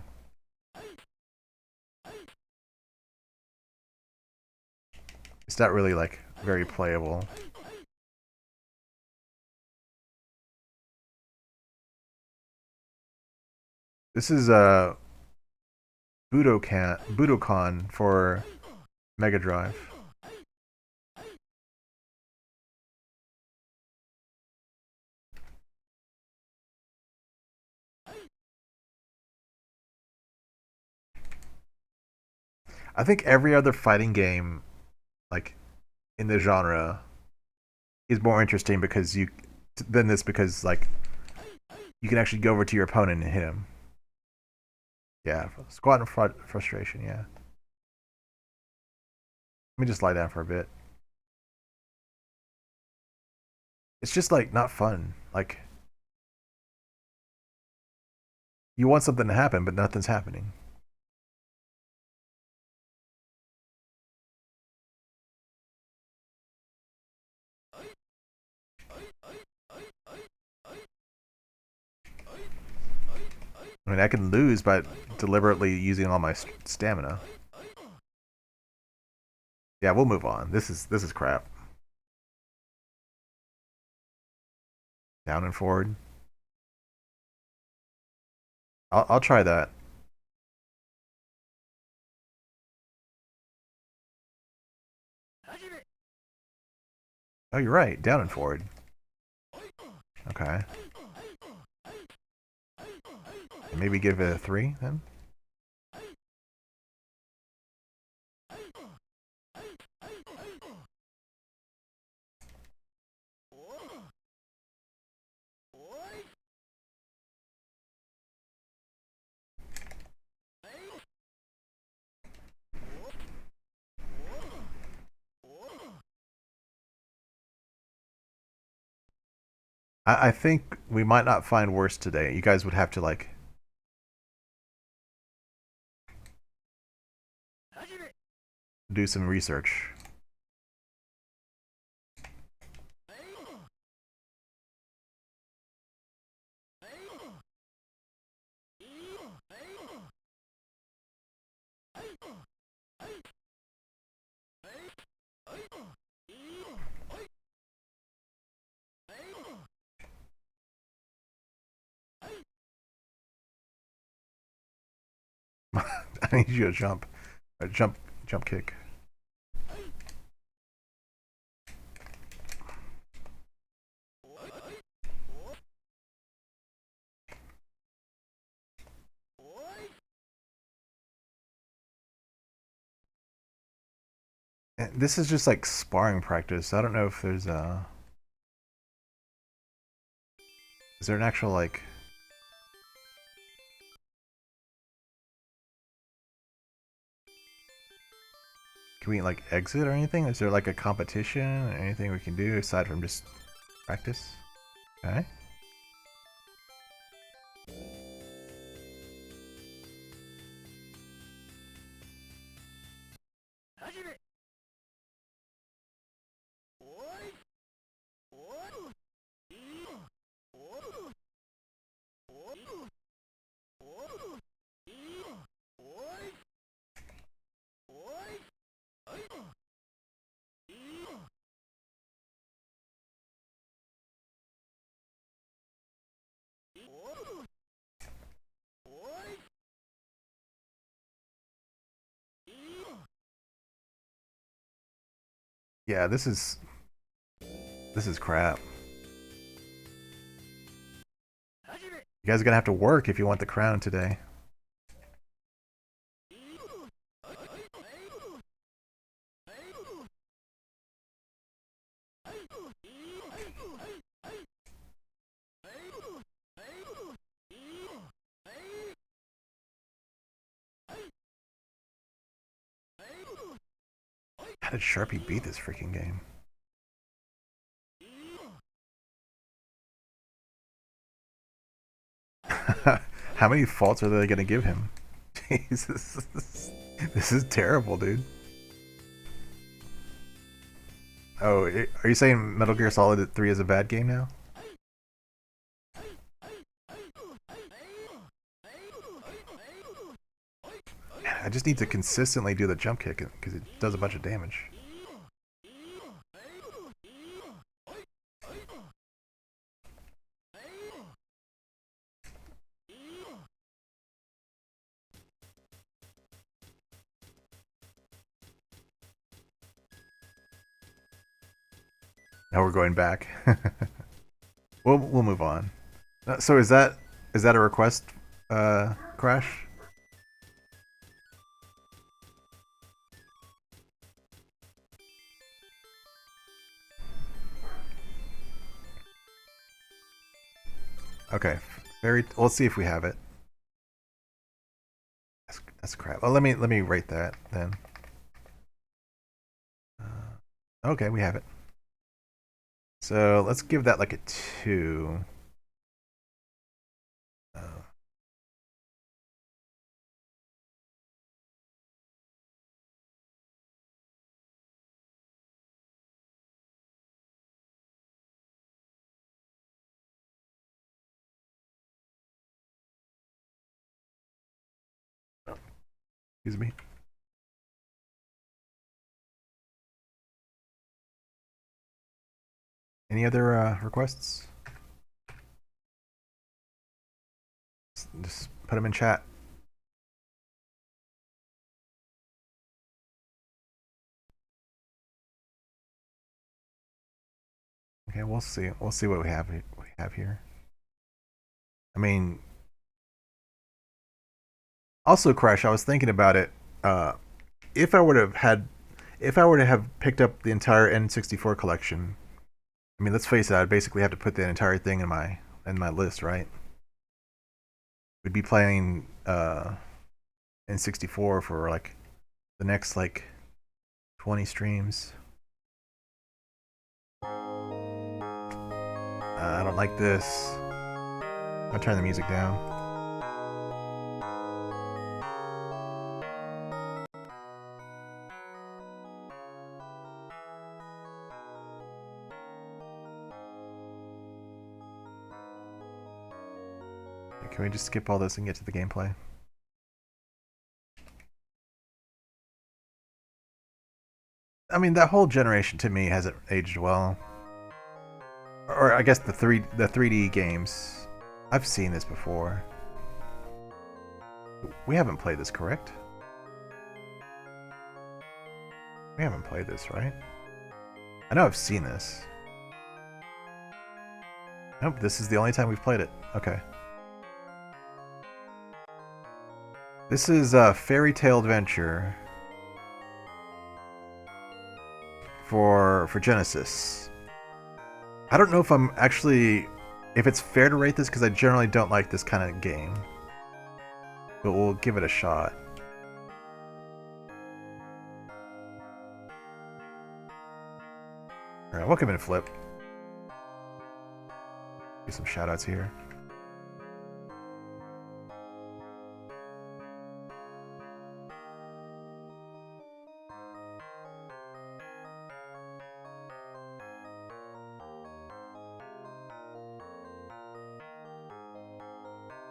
It's not really like very playable. This is a Budokan for Mega Drive. I think every other fighting game, like in the genre, is more interesting because you than this because like you can actually go over to your opponent and hit him. Yeah, squat and frustration. Yeah. Let me just lie down for a bit. It's just like not fun. Like You want something to happen, but nothing's happening. I mean, I can lose by deliberately using all my stamina. Yeah, we'll move on. This is crap. Down and forward. I'll try that. Oh, you're right. Down and forward. Okay. Maybe give it a 3 then. I think we might not find worse today. You guys would have to like do some research. I need you to jump. Jump kick. This is just like sparring practice. I don't know if there's a. Is there an actual like? Can we like exit or anything? Is there like a competition or anything we can do aside from just practice? Okay. Yeah, this is crap. You guys are gonna have to work if you want the crown today. How did Sharpie beat this freaking game? How many faults are they gonna give him? Jesus, this is terrible, dude. Oh, are you saying Metal Gear Solid 3 is a bad game now? I just need to consistently do the jump kick because it does a bunch of damage. Now we're going back. We'll move on. So is that a request, Crash? Okay, let's see if we have it. That's crap. Well, let me rate that then. Okay, we have it. So let's give that like a 2. Excuse me. Any other requests? Just put them in chat. Okay, we'll see. We'll see what we have here. I mean, also, Crash. I was thinking about it. If I would have had, if I were to have picked up the entire N64 collection, I mean, let's face it, I'd basically have to put the entire thing in my list, right? We'd be playing N64 for like the next like 20 streams. I don't like this. I'll turn the music down. Can we just skip all this and get to the gameplay? I mean, that whole generation to me hasn't aged well. Or I guess the 3D games. I've seen this before. We haven't played this, correct? We haven't played this, right? I know I've seen this. Nope, this is the only time we've played it. Okay. This is Fairy Tale Adventure for Genesis. I don't know if I'm actually, if it's fair to rate this because I generally don't like this kind of game, but we'll give it a shot. All right, welcome in, Flip. Do some shout outs here.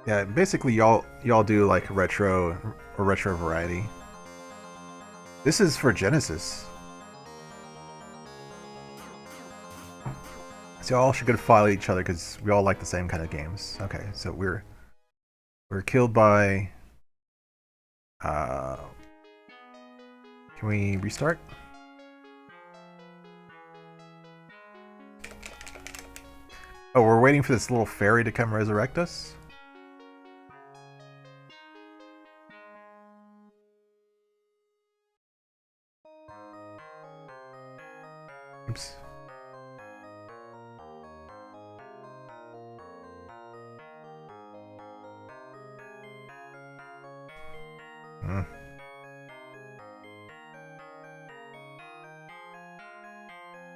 Yeah, basically y'all do like retro or retro variety. This is for Genesis. So y'all should go follow each other because we all like the same kind of games. Okay, so we're killed by. Can we restart? Oh, we're waiting for this little fairy to come resurrect us? Oops.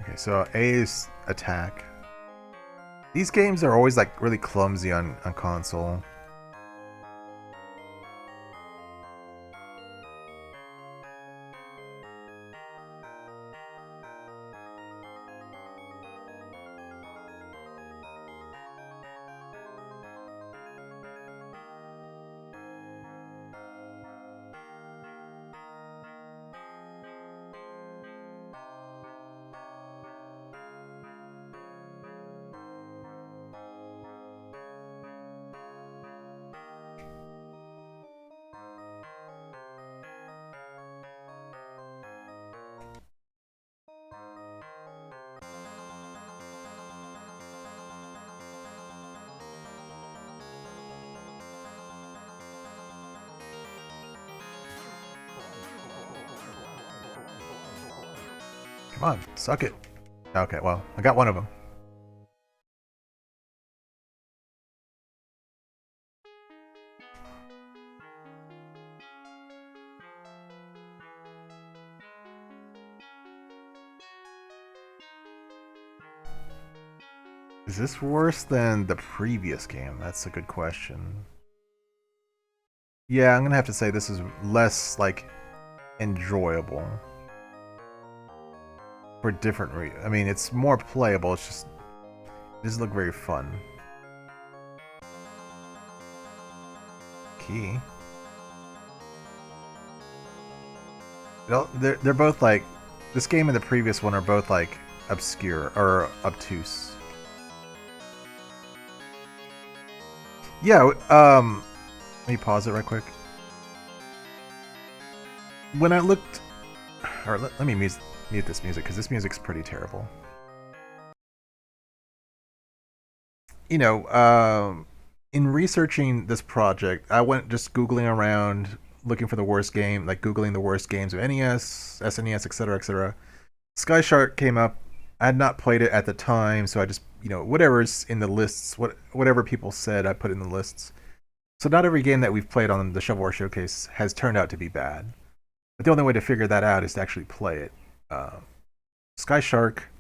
Okay, so A is attack. These games are always like really clumsy on console. Come on, suck it. Okay, well, I got one of them. Is this worse than the previous game? That's a good question. Yeah, I'm gonna have to say this is less, like, enjoyable. For different reasons. I mean, it's more playable, it's just... It doesn't look very fun. Key. They're both like this game and the previous one are both like obscure or obtuse. Yeah. Let me pause it right quick. When I looked, or let me mute this music because this music's pretty terrible. You know, in researching this project, I went just googling around, looking for the worst game, like googling the worst games of NES, SNES, etc., etc. Sky Shark came up. I had not played it at the time, so I just whatever's in the lists, whatever people said, I put in the lists. So not every game that we've played on the Shovelware Showcase has turned out to be bad. But the only way to figure that out is to actually play it. Uh, Sky Shark,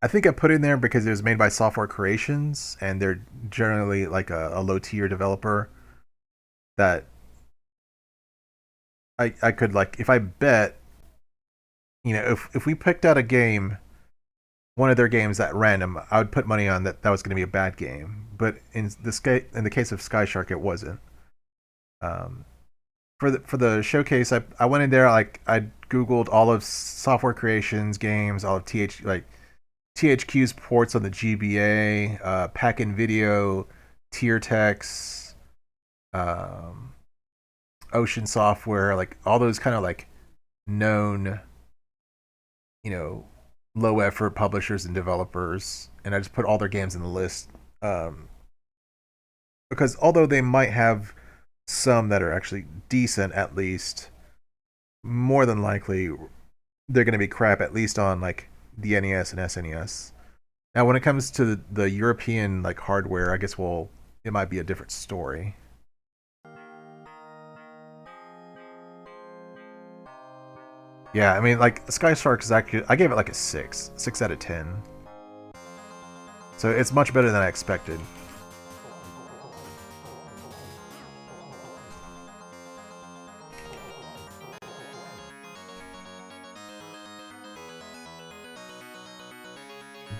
I think I put in there because it was made by Software Creations, and they're generally like a low tier developer that I could like if I bet, if we picked out a game, one of their games at random, I would put money on that was going to be a bad game. But in the case of Sky Shark, it wasn't. Um, for the showcase, I went in there like I googled all of Software Creations games, all of THQ's ports on the GBA, Pack in Video, Tier Tex, um, Ocean Software, like all those kind of like known, you know, low effort publishers and developers, and I just put all their games in the list. Um, because although they might have some that are actually decent, at least more than likely they're going to be crap, at least on like the NES and SNES. Now, when it comes to the European like hardware, I guess it might be a different story. Yeah, I mean, like Sky Shark is actually I gave it like a 6 out of 10. So it's much better than I expected.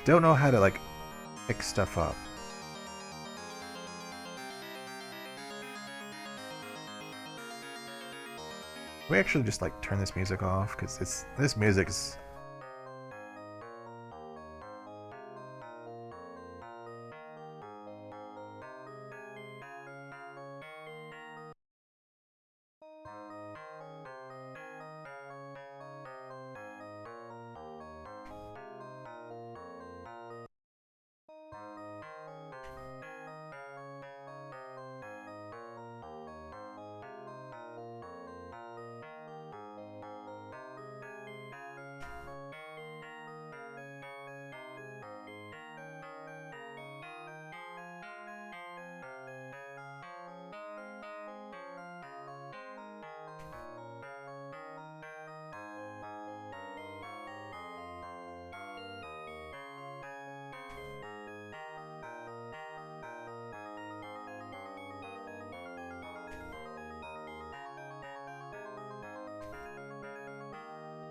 Don't know how to like pick stuff up. We actually just like turn this music off because this music is.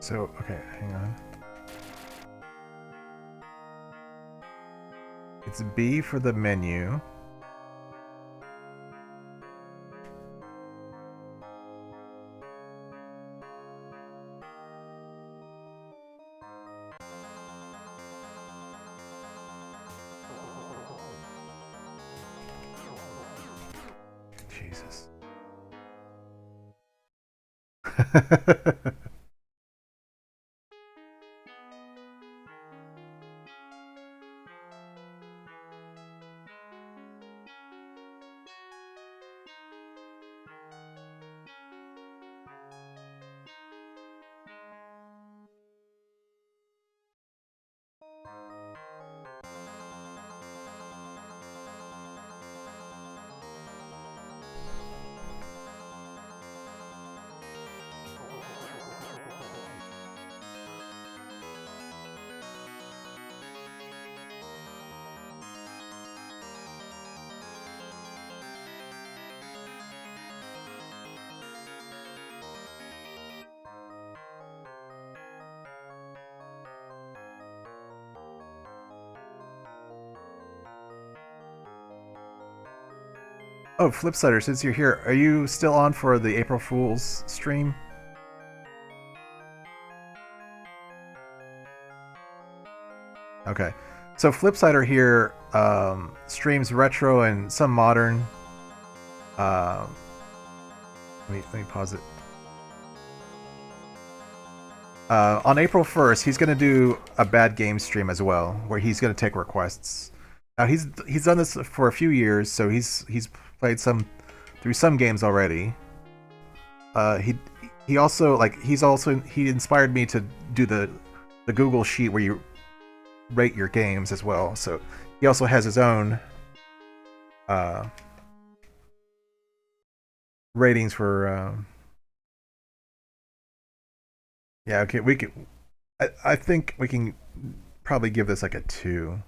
So, okay, hang on. It's B for the menu. Jesus. Oh, Flipsider, since you're here, are you still on for the April Fool's stream? Okay. So Flipsider here streams retro and some modern. Uh, let me pause it. On April 1st, he's going to do a bad game stream as well, where he's going to take requests. Now he's done this for a few years, so he's played through some games already. He also he inspired me to do the Google sheet where you rate your games as well. So he also has his own ratings for. Yeah, okay, we can. I think we can probably give this like a 2.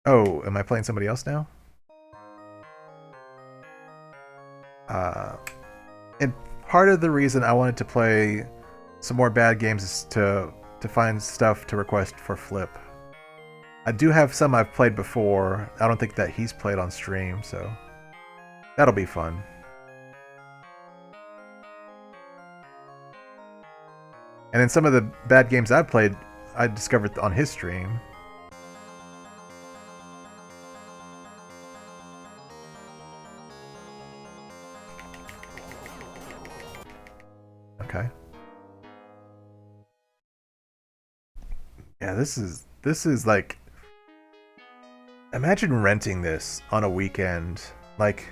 Oh, am I playing somebody else now? Uh, and part of the reason I wanted to play some more bad games is to find stuff to request for Flip. I do have some I've played before. I don't think that he's played on stream, so that'll be fun. And then some of the bad games I've played, I discovered on his stream. Okay. Yeah, this is like, imagine renting this on a weekend. Like,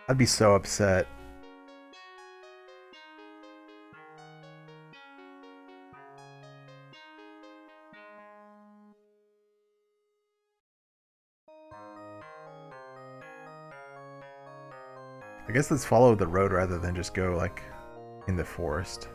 I'd be so upset. I guess let's follow the road rather than just go like in the forest.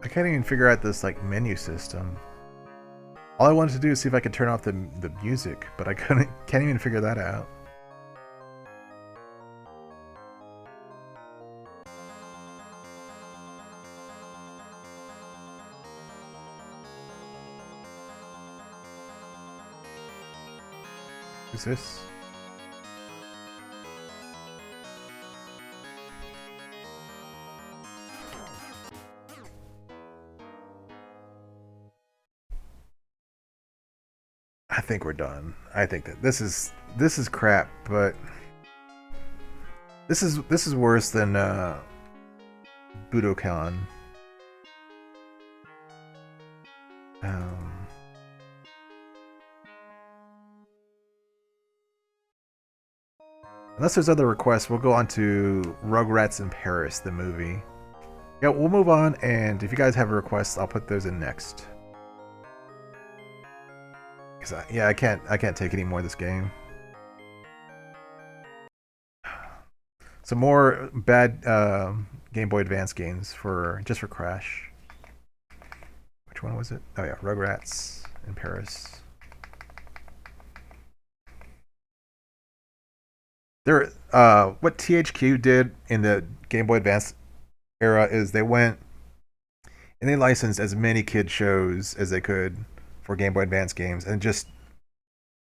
I can't even figure out this like menu system. All I wanted to do is see if I could turn off the music, but I can't even figure that out. Who's this? I think we're done. I think that this is crap, but this is worse than Budokan. Unless there's other requests, we'll go on to Rugrats in Paris, the movie. Yeah, we'll move on, and if you guys have requests, I'll put those in next. Yeah, I can't take any more of this game. Some more bad Game Boy Advance games for Crash. Which one was it? Oh yeah, Rugrats in Paris. There, what THQ did in the Game Boy Advance era is they went and they licensed as many kid shows as they could for Game Boy Advance games and just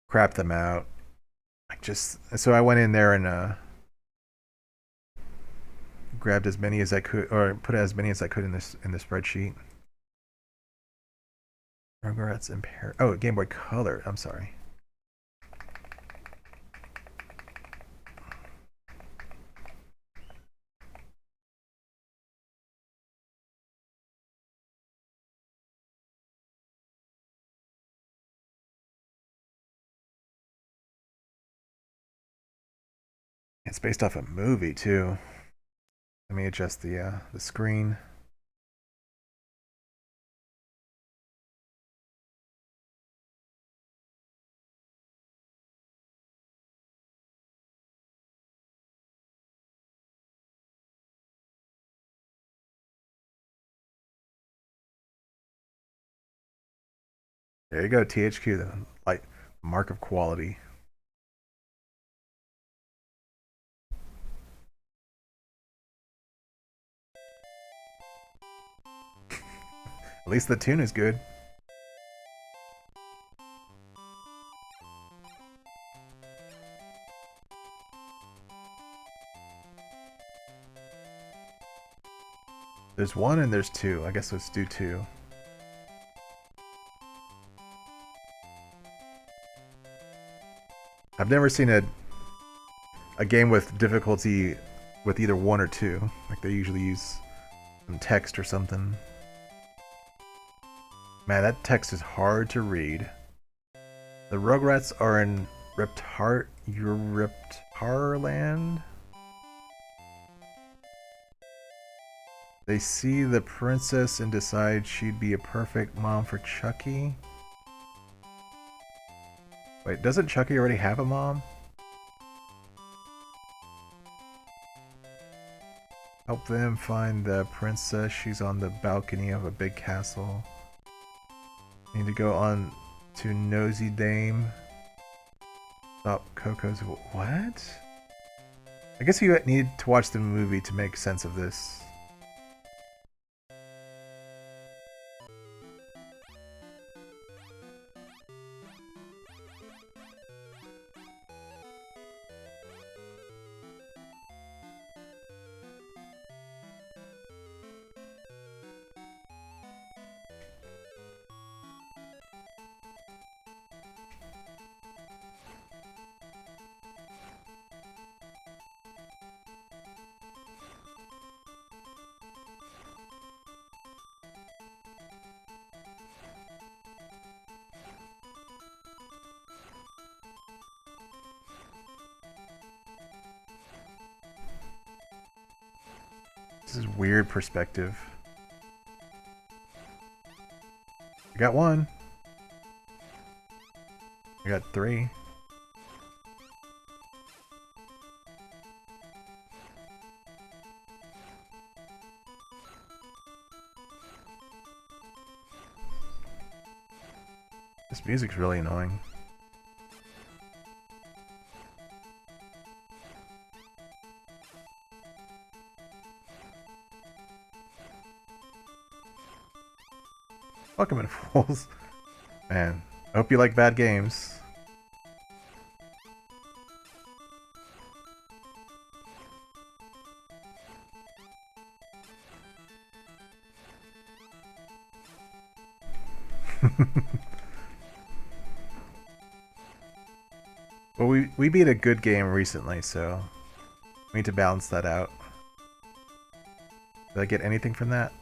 crap them out. So I went in there and grabbed as many as I could, or put as many as I could in the spreadsheet. Rugrats and oh, Game Boy Color. I'm sorry. It's based off a movie too. Let me adjust the screen. There you go, THQ, the like mark of quality. At least the tune is good. There's one and there's two. I guess let's do two. I've never seen a game with difficulty with either one or two. Like they usually use some text or something. Man, that text is hard to read. The Rugrats are in Riptarland. They see the princess and decide she'd be a perfect mom for Chucky. Wait, doesn't Chucky already have a mom? Help them find the princess. She's on the balcony of a big castle. Need to go on to Nosy Dame. Stop Coco's... What? I guess you need to watch the movie to make sense of this. This is weird perspective. I got one. I got three. This music's really annoying. Welcome in, fools. Man, I hope you like bad games. Well, we beat a good game recently, so we need to balance that out. Did I get anything from that?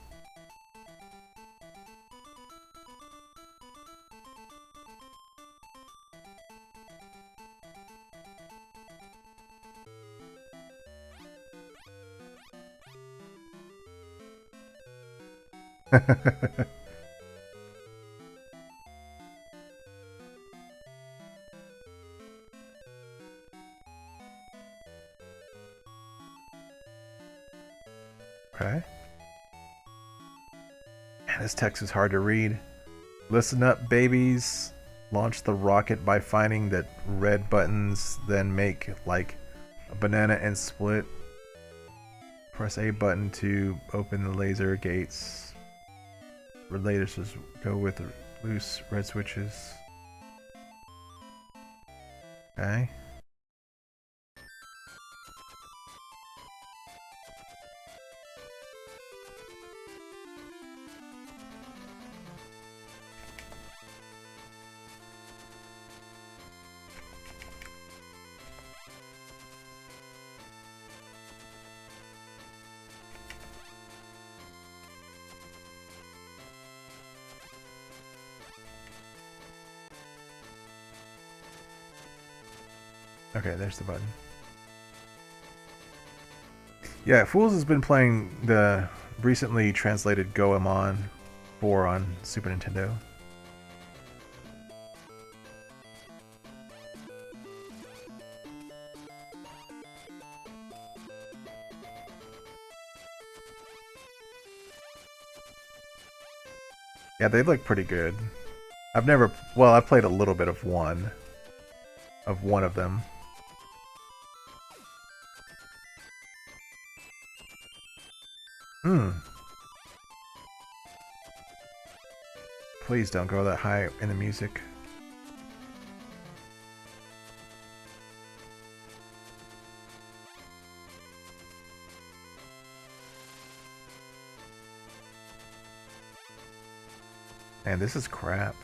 Okay. Man, this text is hard to read. Listen up, babies. Launch the rocket by finding the red buttons, then make like a banana and split. Press A button to open the laser gates. Lasers go with loose red switches. Okay. Okay, there's the button. Yeah, Fools has been playing the recently translated Goemon 4 on Super Nintendo. Yeah, they look pretty good. I've never... Well, I played a little bit of one. Of one of them. Please don't go that high in the music. Man, this is crap.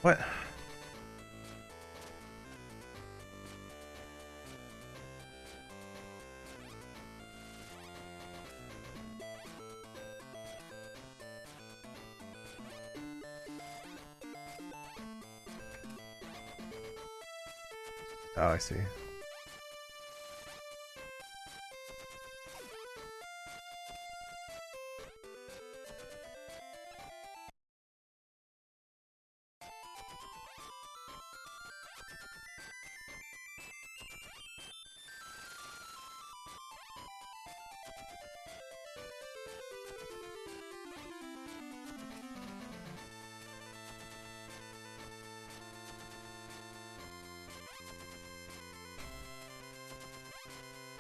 What? Oh, I see.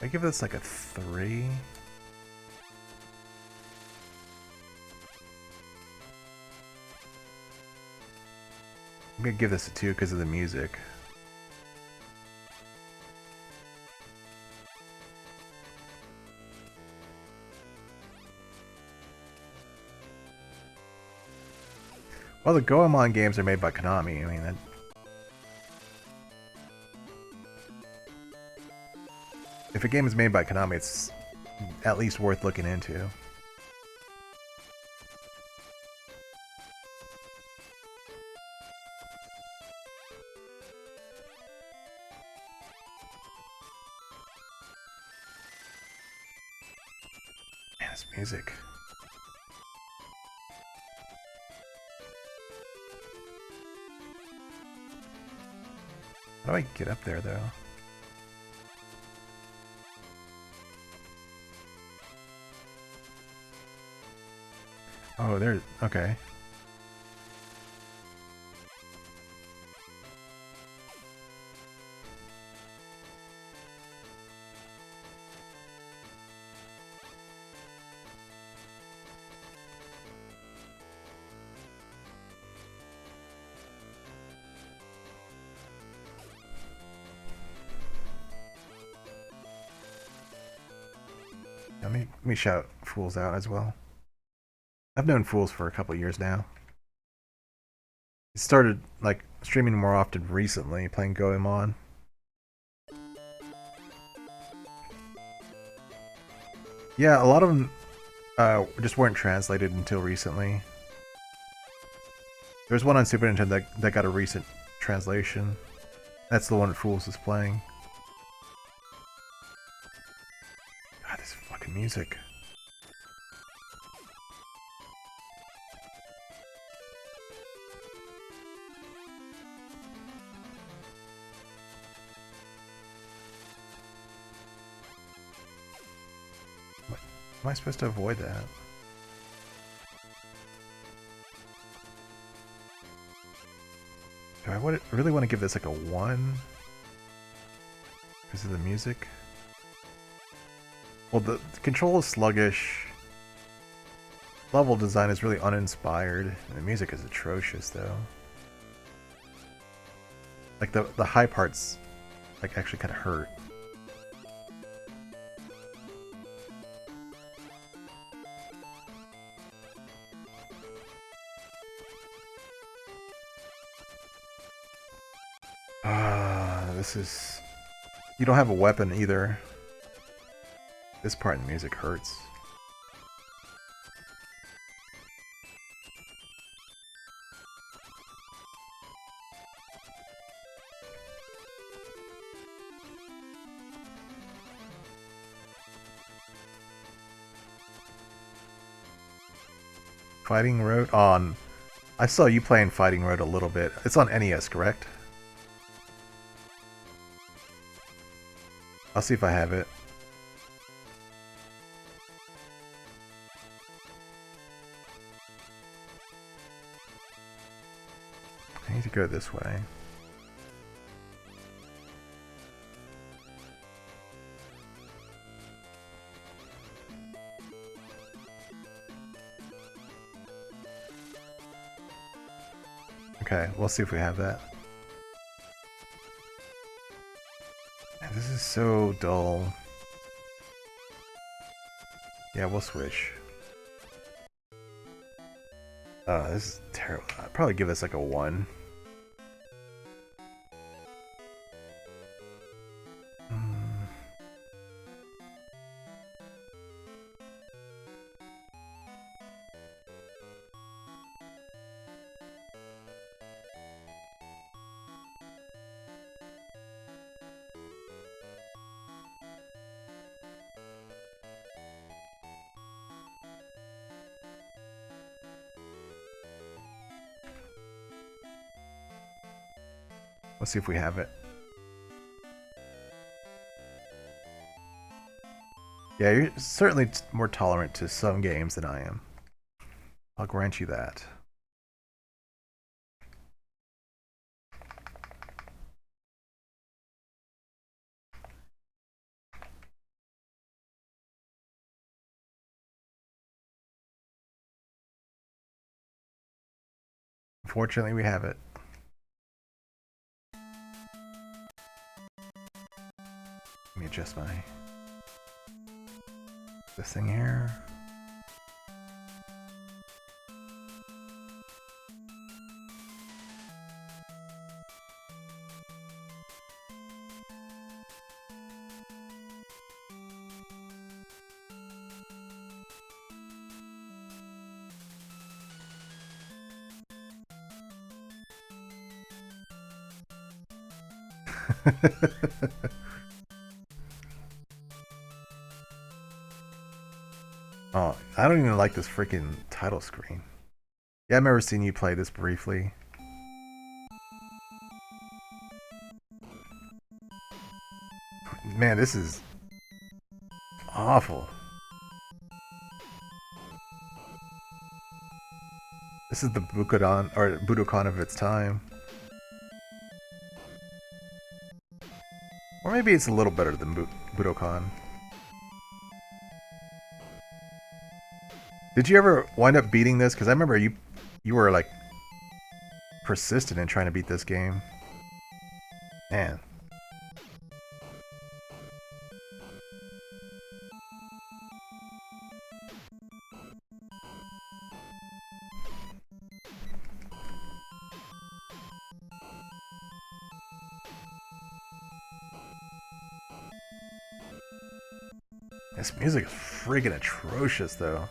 I give this like a 3. I'm gonna give this a 2 because of the music. Well, the Goemon games are made by Konami. I mean, that... If a game is made by Konami, it's at least worth looking into. Man, this music. How do I get up there, though? Oh, there's... okay. Let me shout Fools out as well. I've known Fools for a couple years now. He started, like, streaming more often recently, playing Goemon. Yeah, a lot of them just weren't translated until recently. There's one on Super Nintendo that got a recent translation. That's the one that Fools is playing. God, this fucking music. Am I supposed to avoid that? Do I really want to give this like a 1? Because of the music? Well, the control is sluggish. Level design is really uninspired. And the music is atrocious, though. Like, the high parts, like, actually kind of hurt. This is... You don't have a weapon either. This part in the music hurts. Fighting Road on... I saw you playing Fighting Road a little bit. It's on NES, correct? I'll see if I have it. I need to go this way. Okay, we'll see if we have that. Man, this is so dull. Yeah, we'll switch. This is terrible. I'd probably give this like a 1. Let's see if we have it. Yeah, you're certainly more tolerant to some games than I am. I'll grant you that. Unfortunately, we have it. Let me adjust this thing here. Oh, I don't even like this freaking title screen. Yeah, I remember seeing you play this briefly. Man, this is awful. This is the Budokan of its time. Or maybe it's a little better than Budokan. Did you ever wind up beating this? Because I remember you were like persistent in trying to beat this game. Man. This music is freaking atrocious, though.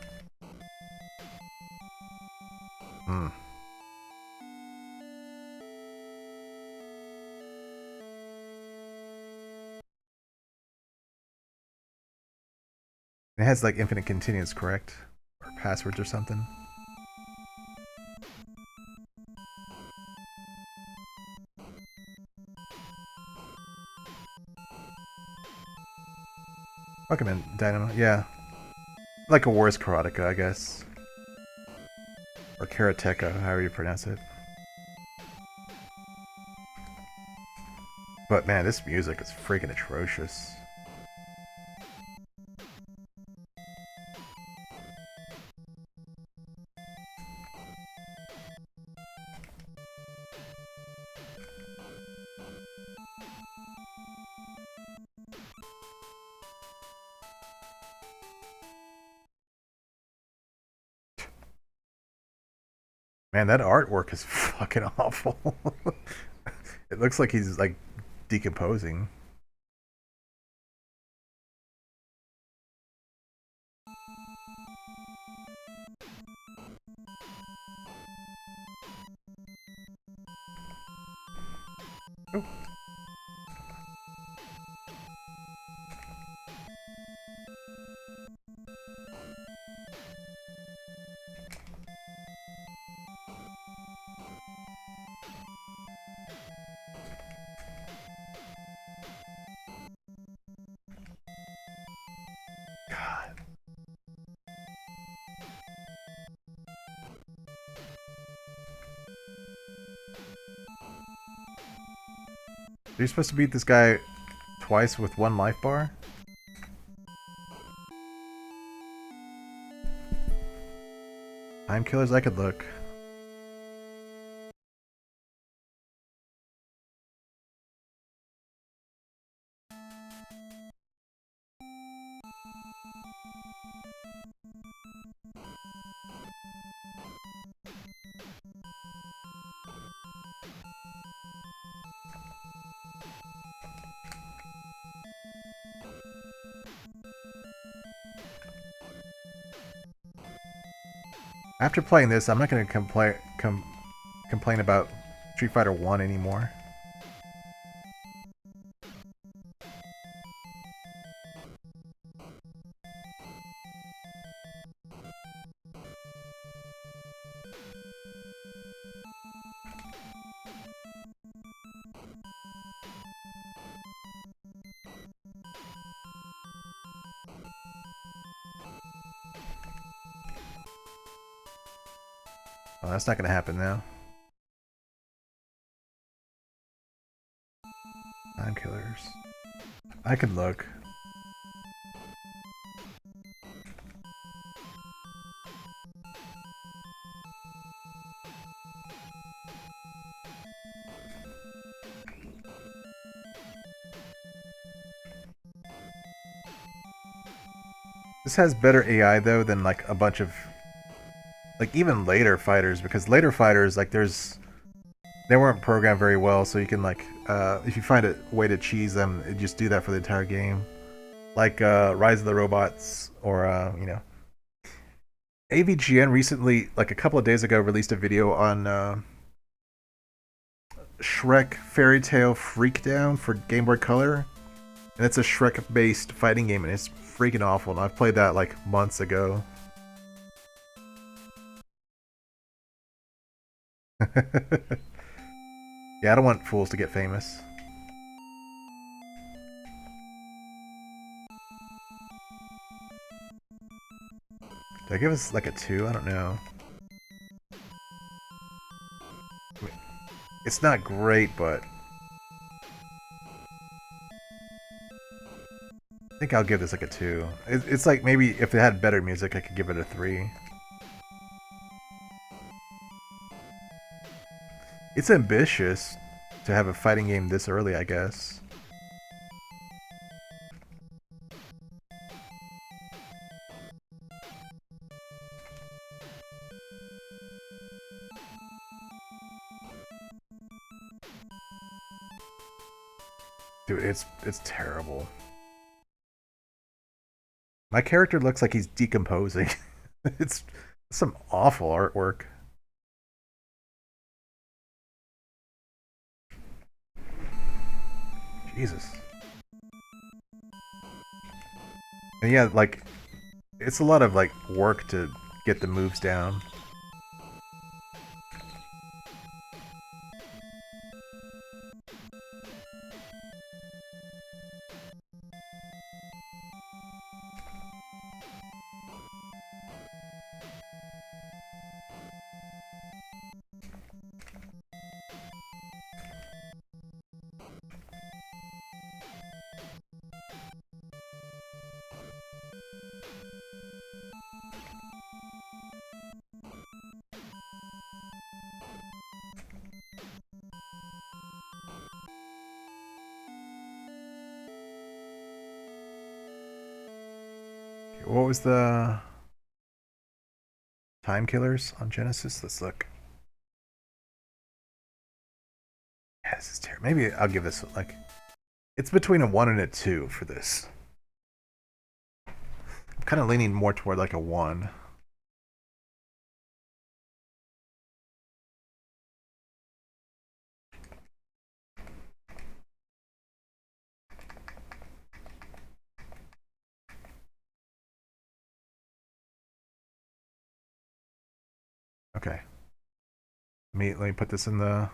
It has like infinite continuous, correct? Or passwords or something. Pokemon Dynamo, yeah. Like a worse Karateka, I guess. Or Karateka, however you pronounce it. But man, this music is freaking atrocious. Man, that artwork is fucking awful. It looks like he's like decomposing. Oh. God. Are you supposed to beat this guy twice with one life bar? Time killers, I could look. After playing this, I'm not going to complain about Street Fighter 1 anymore. Well, that's not going to happen now. Time killers. I could look. This has better AI though than like a bunch of like even later fighters, because later fighters like they weren't programmed very well, so you can like if you find a way to cheese them, just do that for the entire game. Like Rise of the Robots or you know. AVGN recently, like a couple of days ago, released a video on Shrek Fairy Tale Freakdown for Game Boy Color. And it's a Shrek-based fighting game, and it's freaking awful. And I've played that like months ago. Yeah, I don't want fools to get famous. Did I give us like a 2? I don't know. It's not great, but I think I'll give this like a 2. It's like maybe if it had better music, I could give it a 3. It's ambitious to have a fighting game this early, I guess. Dude, it's terrible. My character looks like he's decomposing. It's some awful artwork. Jesus. And yeah, like it's a lot of like work to get the moves down. What was the time killers on Genesis? Let's look. Yeah, this is terrible. Maybe I'll give this like it's between a 1 and a 2 for this. I'm kind of leaning more toward like a 1. Okay. Let me put this in the.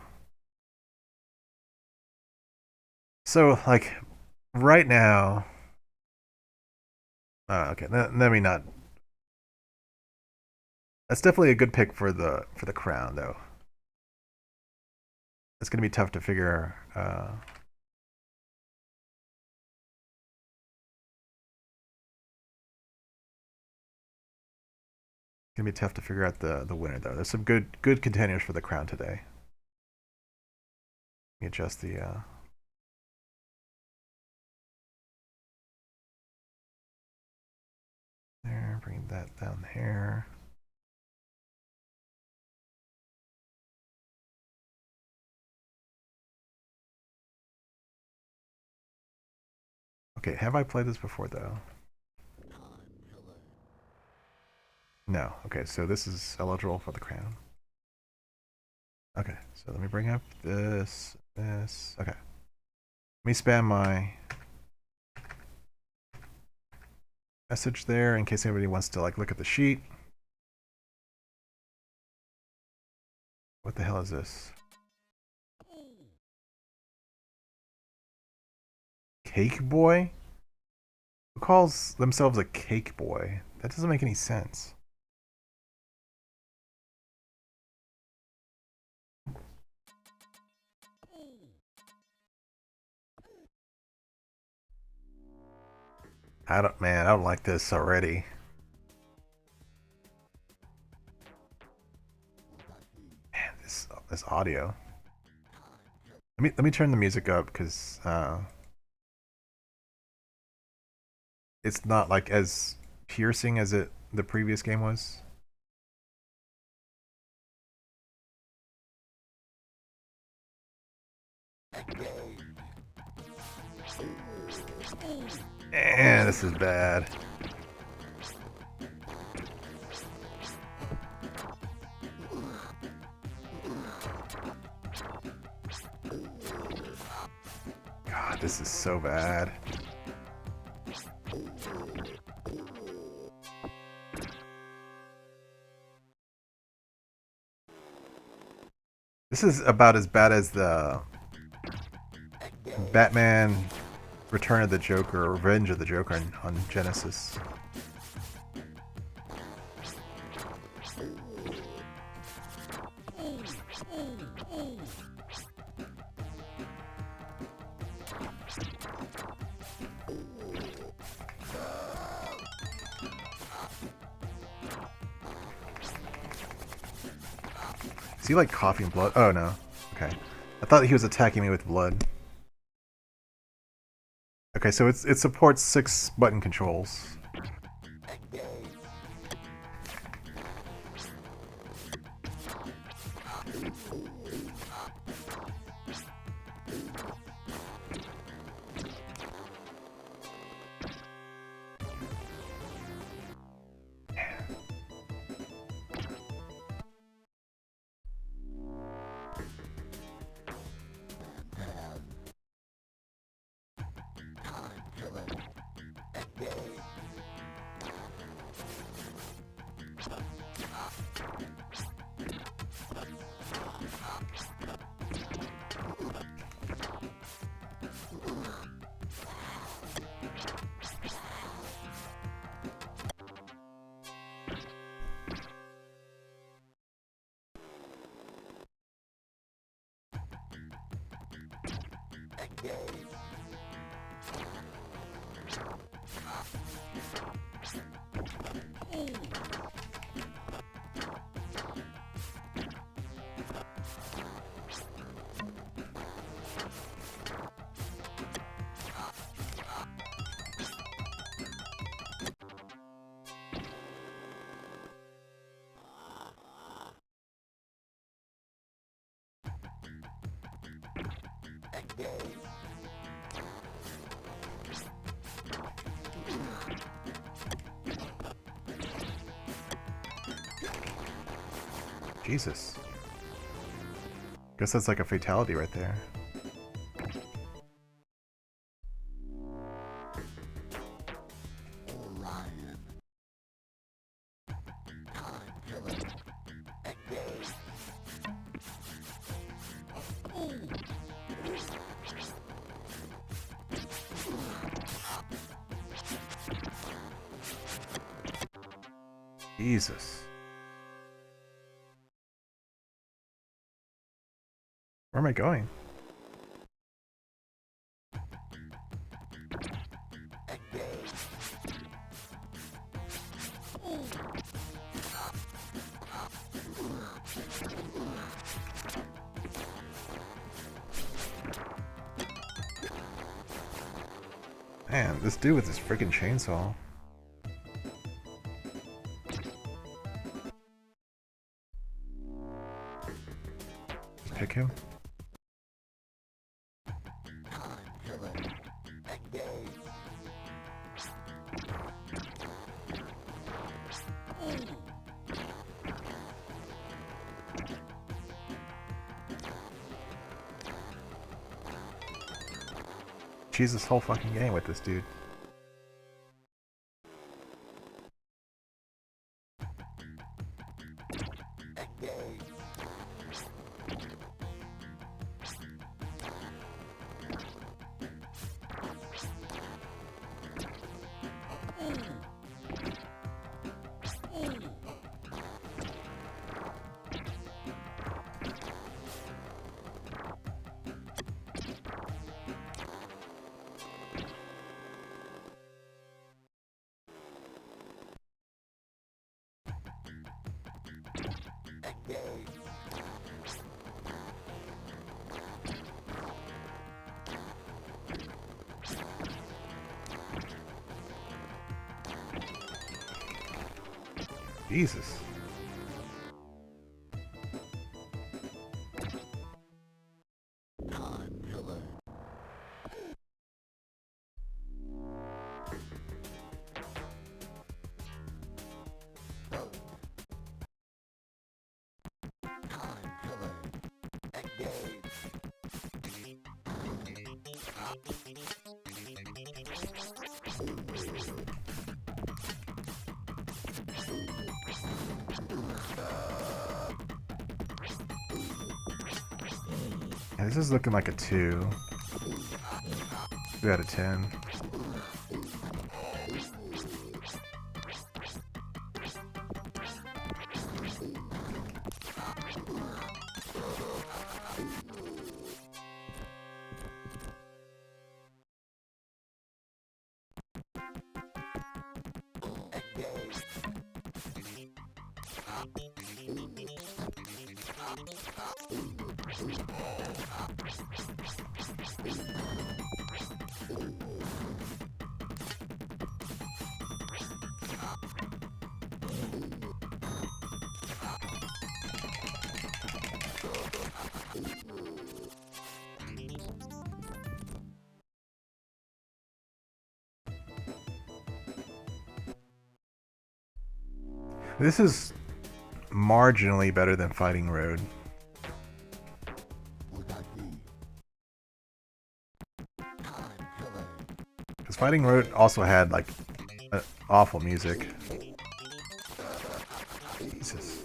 So like right now, Okay, let me not. That's definitely a good pick for the crown, though. It's gonna be tough to figure. It's gonna be tough to figure out the winner, though. There's some good contenders for the crown today. Let me adjust the. There, bring that down here. Okay, have I played this before, though? No. Okay, so this is eligible for the crown. Okay, so let me bring up this. Okay. Let me spam my message there in case anybody wants to like look at the sheet. What the hell is this? Cake boy? Who calls themselves a cake boy? That doesn't make any sense. I don't like this already. Man, this audio. Let me turn the music up because it's not like as piercing as the previous game was. Man, this is bad. God, this is so bad. This is about as bad as the Batman Return of the Joker or Revenge of the Joker on Genesis. Is he like coughing blood? Oh no. Okay. I thought he was attacking me with blood. Okay, so it supports 6 button controls. Jesus. Guess that's like a fatality right there. Jesus. Where am I going? Man, this dude with his freaking chainsaw. Just pick him. Cheese this whole fucking game with this dude. Jesus. Yeah, this is looking like a 2. 2 out of 10. This is marginally better than Fighting Road. Because Fighting Road also had like awful music. Jesus.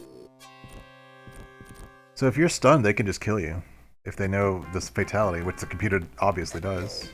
So if you're stunned, they can just kill you. If they know this fatality, which the computer obviously does.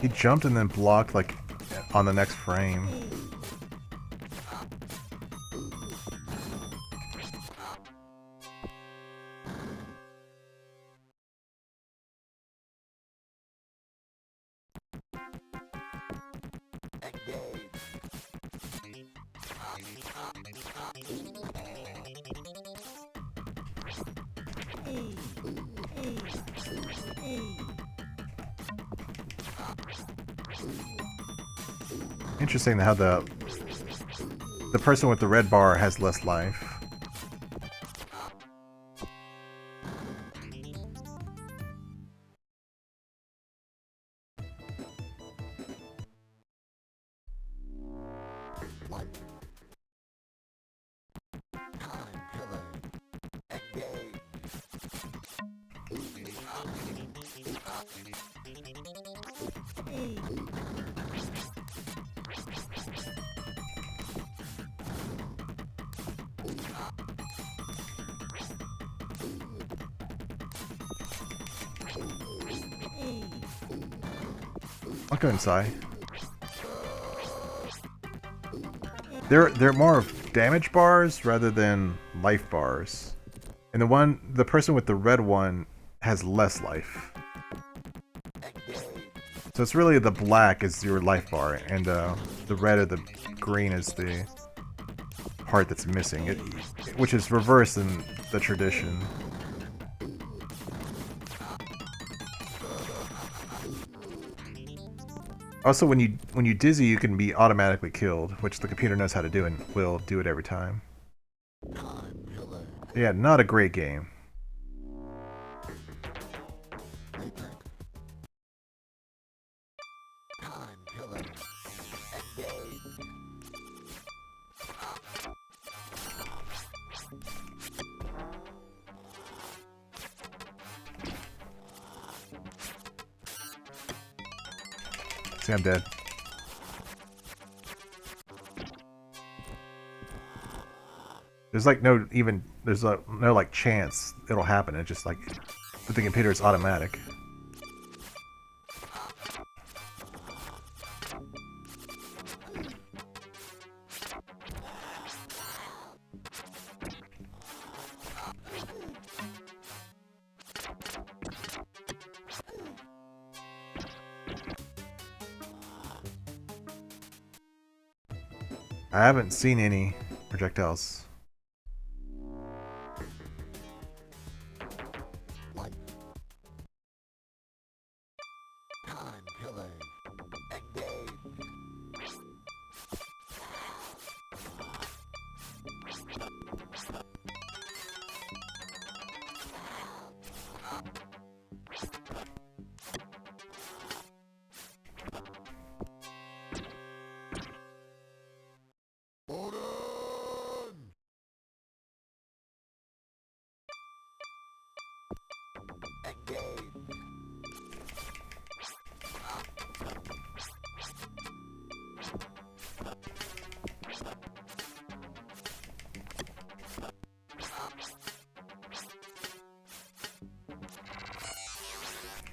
He jumped and then blocked like on the next frame. Interesting how the person with the red bar has less life. I'll go inside. They're more of damage bars rather than life bars. And the person with the red one has less life. So it's really the black is your life bar, and the red or the green is the part that's missing, which is reversed in the tradition. Also, when you dizzy, you can be automatically killed, which the computer knows how to do and will do it every time. Yeah, not a great game. See, I'm dead. There's like no like chance it'll happen. It's just like with the computer, it's automatic. I haven't seen any projectiles.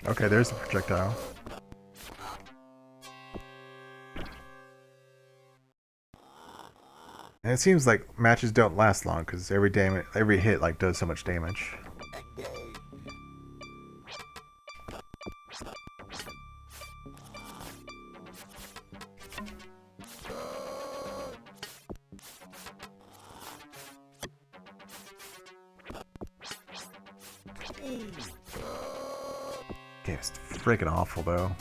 Okay, there's the projectile. And it seems like matches don't last long because every hit like does so much damage. Okay, it's freaking awful though.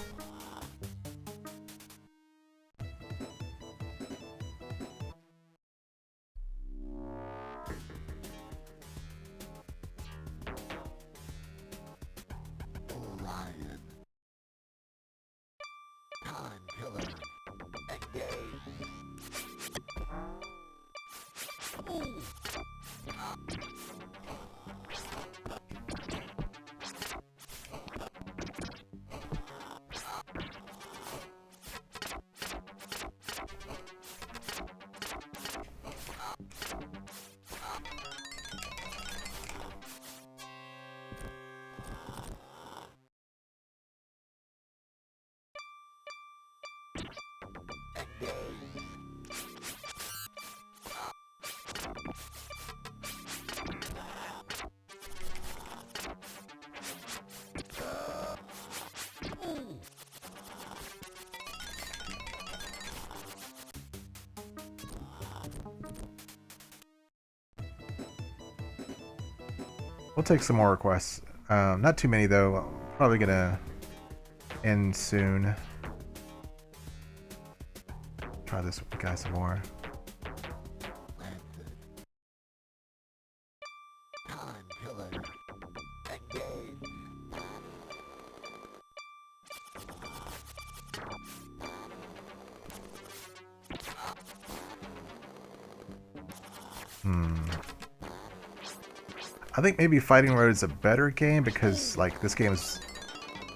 We'll take some more requests. Not too many though. Probably gonna end soon. Try this guy some more. I think maybe Fighting Road is a better game because like this game is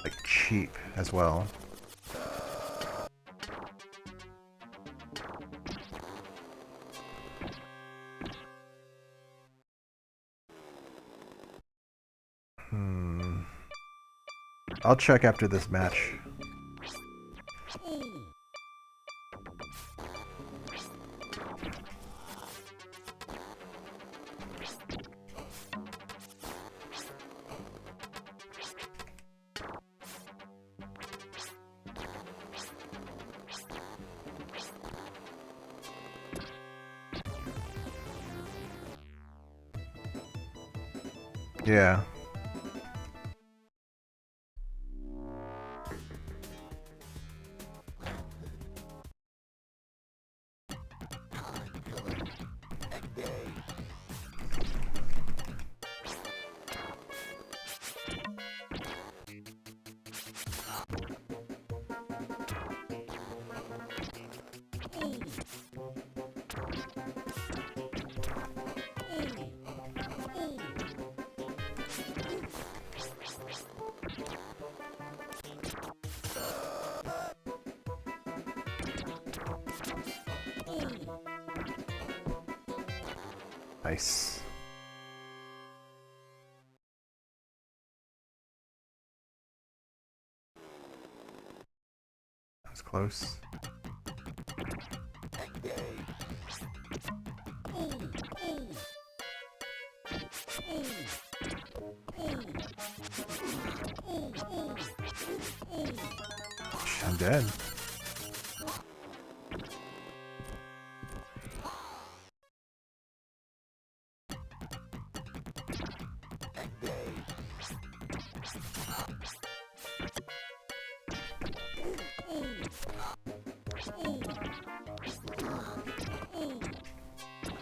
like cheap as well. I'll check after this match. Yeah. Nice. That was close. I'm dead.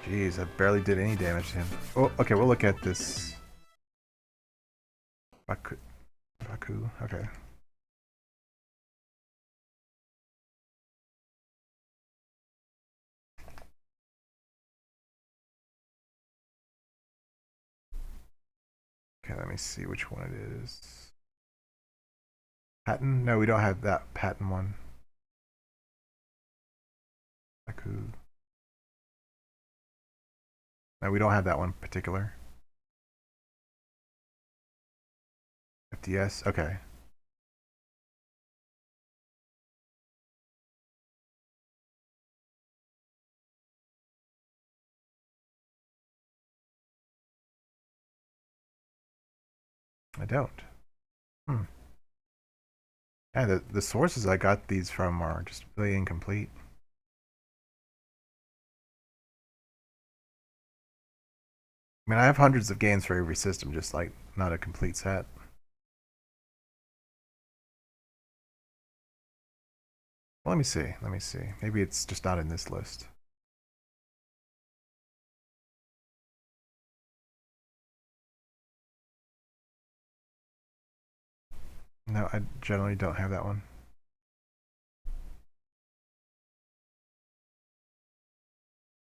Jeez, I barely did any damage to him. Oh, okay, we'll look at this. Baku. Okay. Okay, let me see which one it is. Pattern? No, we don't have that pattern one. Baku. No, we don't have that one particular. FDS? Okay. I don't. Yeah, the sources I got these from are just really incomplete. I mean, I have hundreds of games for every system, just like not a complete set. Well, let me see. Let me see. Maybe it's just not in this list. No, I generally don't have that one.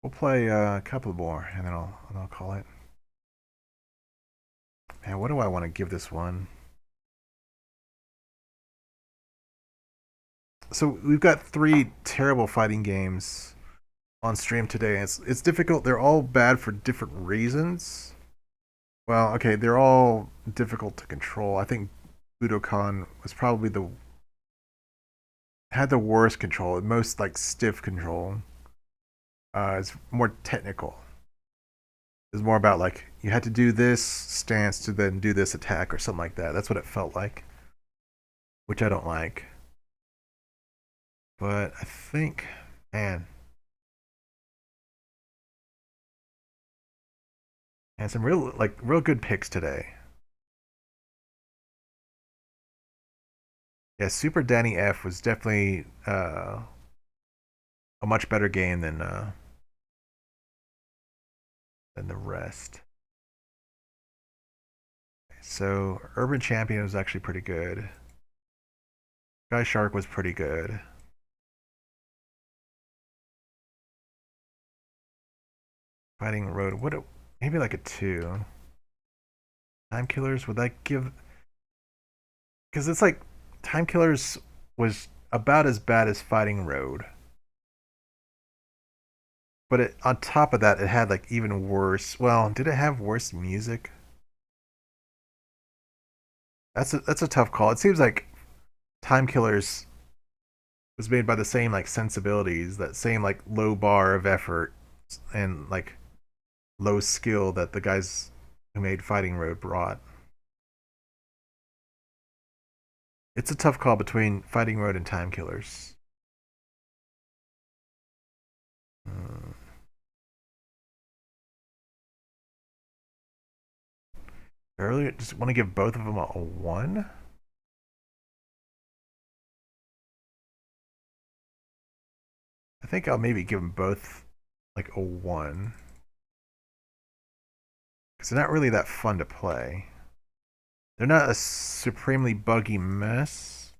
We'll play a couple more, and then I'll call it. Man, what do I want to give this one? So we've got 3 terrible fighting games on stream today. It's difficult. They're all bad for different reasons. Well, okay, they're all difficult to control. I think Budokan was probably had the worst control, the most like stiff control. It's more technical. It's more about like you had to do this stance to then do this attack or something like that. That's what it felt like, which I don't like. But I think, man, And some real good picks today. Yeah, Super Danny F was definitely a much better game than the rest. So Urban Champion was actually pretty good. Sky Shark was pretty good. Fighting Road, maybe like a 2. Time Killers, would that give? Because it's like Time Killers was about as bad as Fighting Road, but on top of that, it had like even worse. Well, did it have worse music? That's a tough call. It seems like Time Killers was made by the same like sensibilities, that same like low bar of effort and like low skill that the guys who made Fighting Road brought. It's a tough call between Fighting Road and Time Killers. Hmm. Earlier, just want to give both of them a 1. I think I'll maybe give them both like a 1. Because they're not really that fun to play. They're not a supremely buggy mess.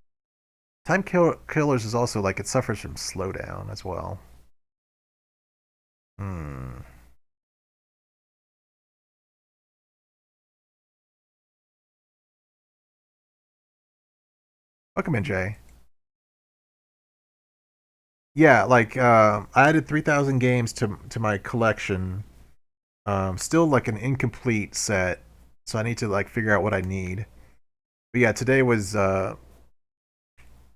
Killers is also like it suffers from slowdown as well. Hmm. Welcome in, Jay. Yeah, like I added 3,000 games to my collection. Still like an incomplete set, so I need to like figure out what I need. But yeah, today was the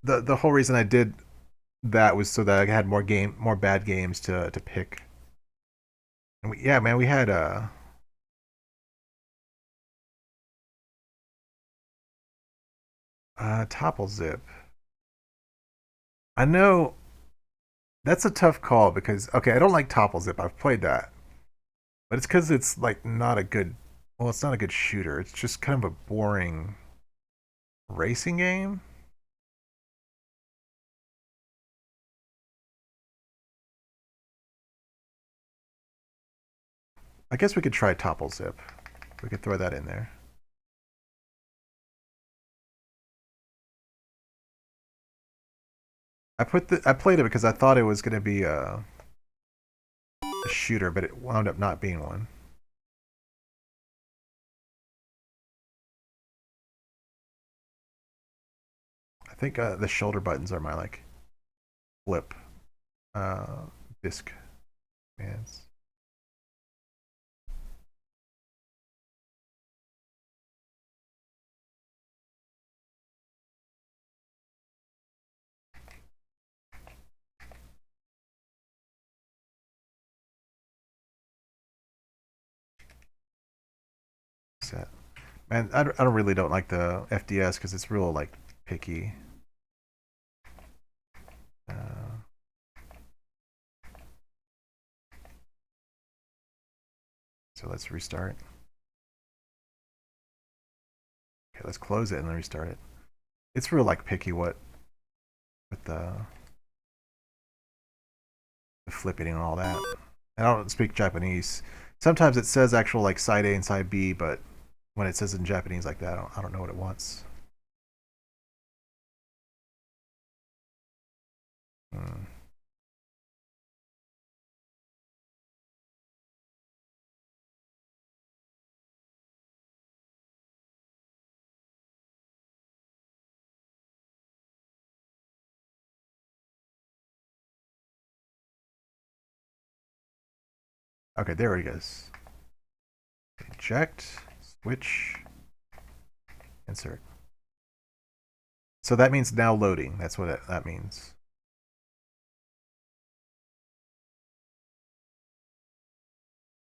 whole reason I did that was so that I had more bad games to pick. And yeah, man, we had Topple Zip. I know that's a tough call because okay, I don't like Topple Zip. I've played that, but it's because it's like not a good. Well, it's not a good shooter. It's just kind of a boring racing game. I guess we could try Topple Zip. We could throw that in there. I played it because I thought it was going to be a shooter, but it wound up not being one. I think the shoulder buttons are my like flip uh, disc commands. Set. Man, I don't really don't like the FDS because it's real like picky. Uh, so let's restart. Okay, let's close it and then restart it. It's real like picky what with the flipping and all that. And I don't speak Japanese. Sometimes it says actual like side A and side B, but when it says in Japanese like that, I don't know what it wants. Hmm. Okay, there it goes. Eject, switch, insert. So that means now loading. That's what that means.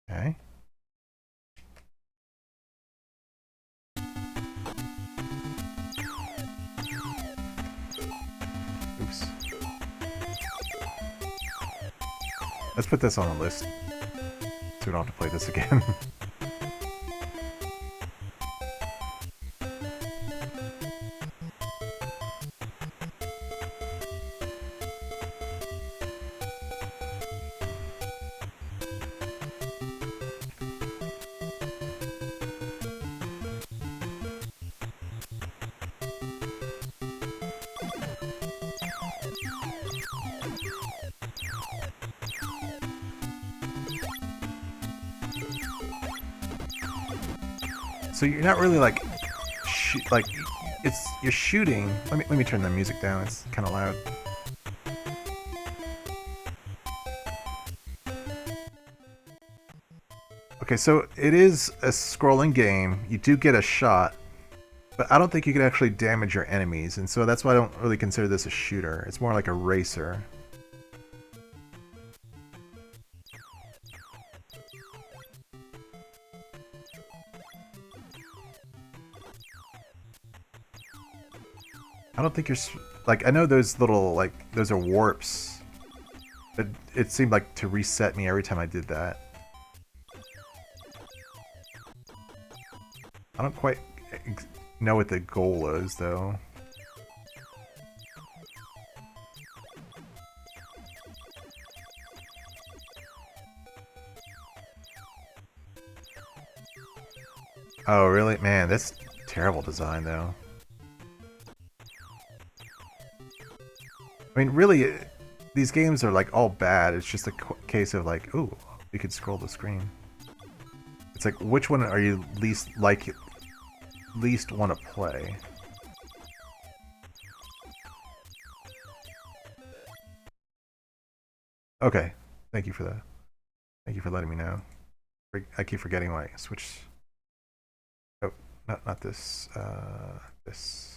Okay. Oops. Let's put this on the list so we don't have to play this again. So you're not really like, like you're shooting. Let me turn the music down. It's kind of loud. Okay, so it is a scrolling game. You do get a shot, but I don't think you can actually damage your enemies, and so that's why I don't really consider this a shooter. It's more like a racer. I don't think you're... Like, I know those little, like, those are warps. But it seemed like to reset me every time I did that. I don't quite know what the goal is, though. Oh, really? Man, that's terrible design, though. I mean, really, these games are, like, all bad. It's just a case of, like, ooh, you could scroll the screen. It's like, which one are you least want to play? Okay, thank you for that. Thank you for letting me know. I keep forgetting why I switch. Oh, not this. This.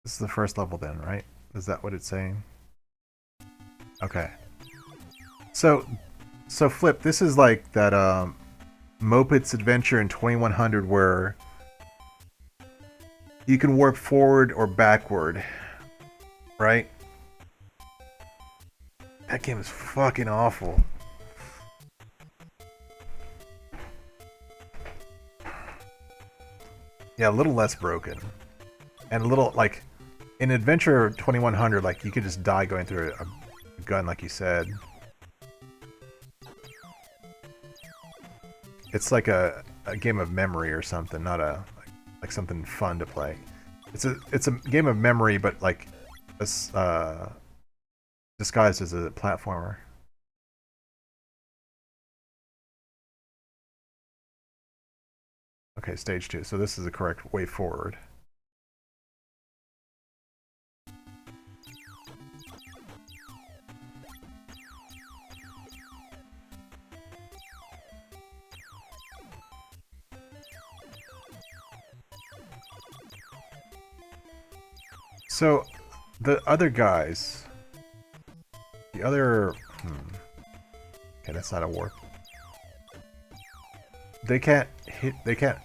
This is the first level then, right? Is that what it's saying? Okay. So Flip, this is like that Moped's Adventure in 2100 where you can warp forward or backward, right? That game is fucking awful. Yeah, a little less broken. And a little, like, in Adventure 2100, like, you could just die going through a gun, like you said. It's like a game of memory or something, not like something fun to play. It's a game of memory, but like disguised as a platformer. Okay, stage 2. So this is the correct way forward. So, the other guys... The other... Okay, that's not a warp. They can't hit... They can't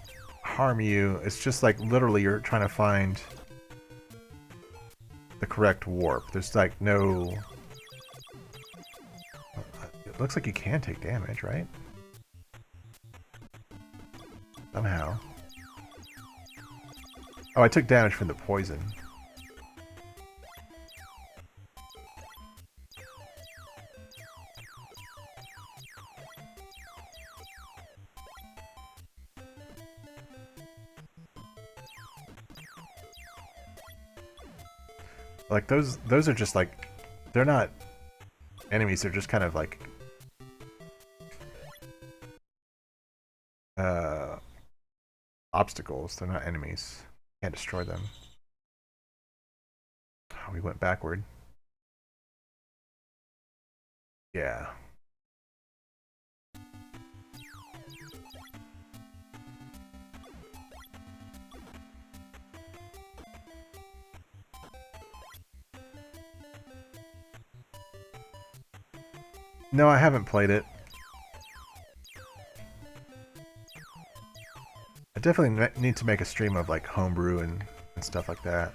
harm you. It's just like, literally, you're trying to find the correct warp. There's like no... It looks like you can take damage, right? Somehow. Oh, I took damage from the poison. Like, those are just, like... They're not enemies, they're just kind of, like... obstacles. They're not enemies. Can't destroy them. Oh, we went backward. Yeah. No, I haven't played it. I definitely need to make a stream of like homebrew and stuff like that.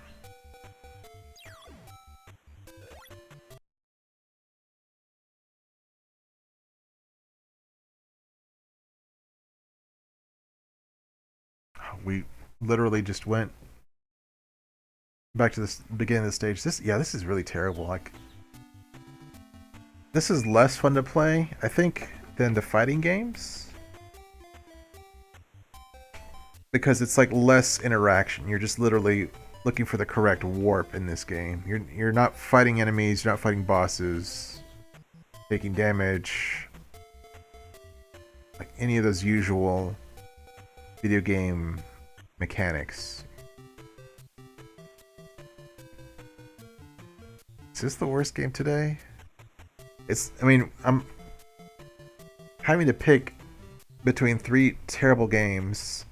We literally just went back to this beginning of the stage. This is really terrible. Like, this is less fun to play, I think, than the fighting games. Because it's like less interaction. You're just literally looking for the correct warp in this game. You're not fighting enemies, you're not fighting bosses, taking damage, like any of those usual video game mechanics. Is this the worst game today? I mean, I'm having to pick between 3 terrible games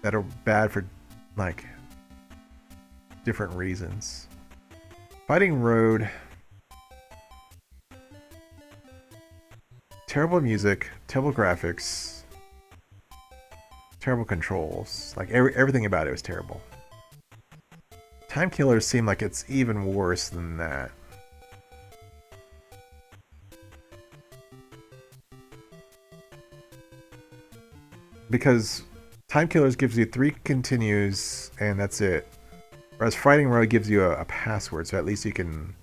that are bad for, like, different reasons. Fighting Road. Terrible music, terrible graphics, terrible controls. Like, everything about it was terrible. Time Killers seem like it's even worse than that. Because Time Killers gives you 3 continues and that's it. Whereas Fighting Road gives you a password, so at least you can,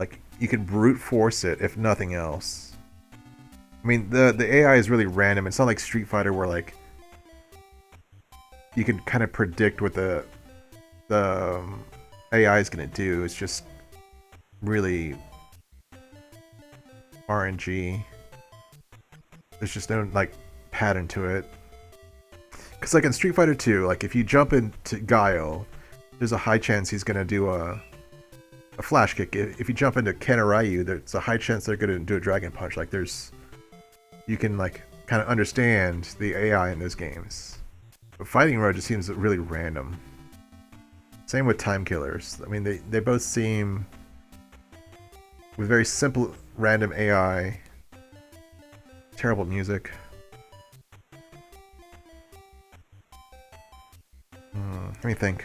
like, you can brute force it if nothing else. I mean, the AI is really random. It's not like Street Fighter where, like, you can kind of predict what the AI is going to do. It's just really RNG. There's just no, like, pattern to it. Because, like, in Street Fighter 2, like, if you jump into Guile, there's a high chance he's going to do a flash kick. If you jump into Ken or Ryu, there's a high chance they're going to do a Dragon Punch. Like, you can, like, kind of understand the AI in those games. But Fighting Road just seems really random. Same with Time Killers. I mean, they both seem with very simple, random AI, terrible music. Let me think.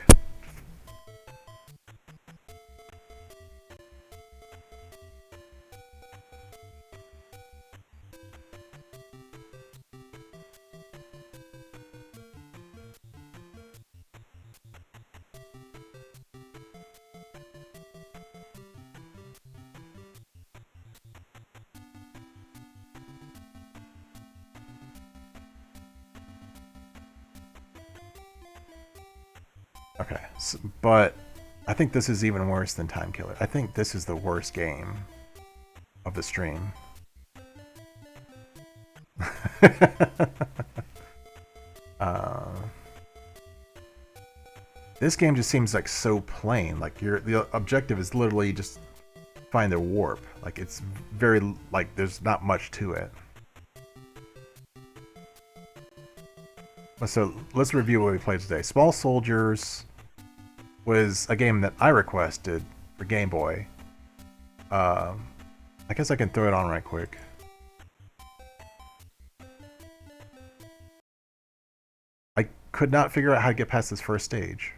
Okay, so, but I think this is even worse than Time Killer. I think this is the worst game of the stream. This game just seems like so plain. Like the objective is literally just find the warp. Like it's very, like, there's not much to it. So let's review what we played today. Small Soldiers was a game that I requested for Game Boy. I guess I can throw it on right quick. I could not figure out how to get past this first stage.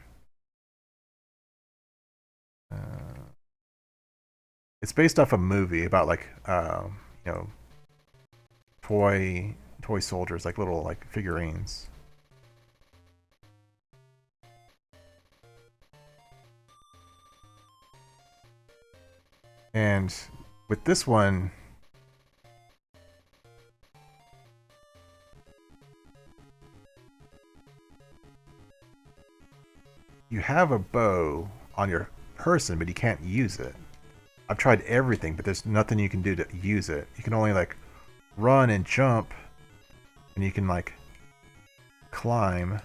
It's based off a movie about, like, you know, toy soldiers, like little, like, figurines. And with this one, you have a bow on your person, but you can't use it. I've tried everything, but there's nothing you can do to use it. You can only, like, run and jump, and you can, like, climb.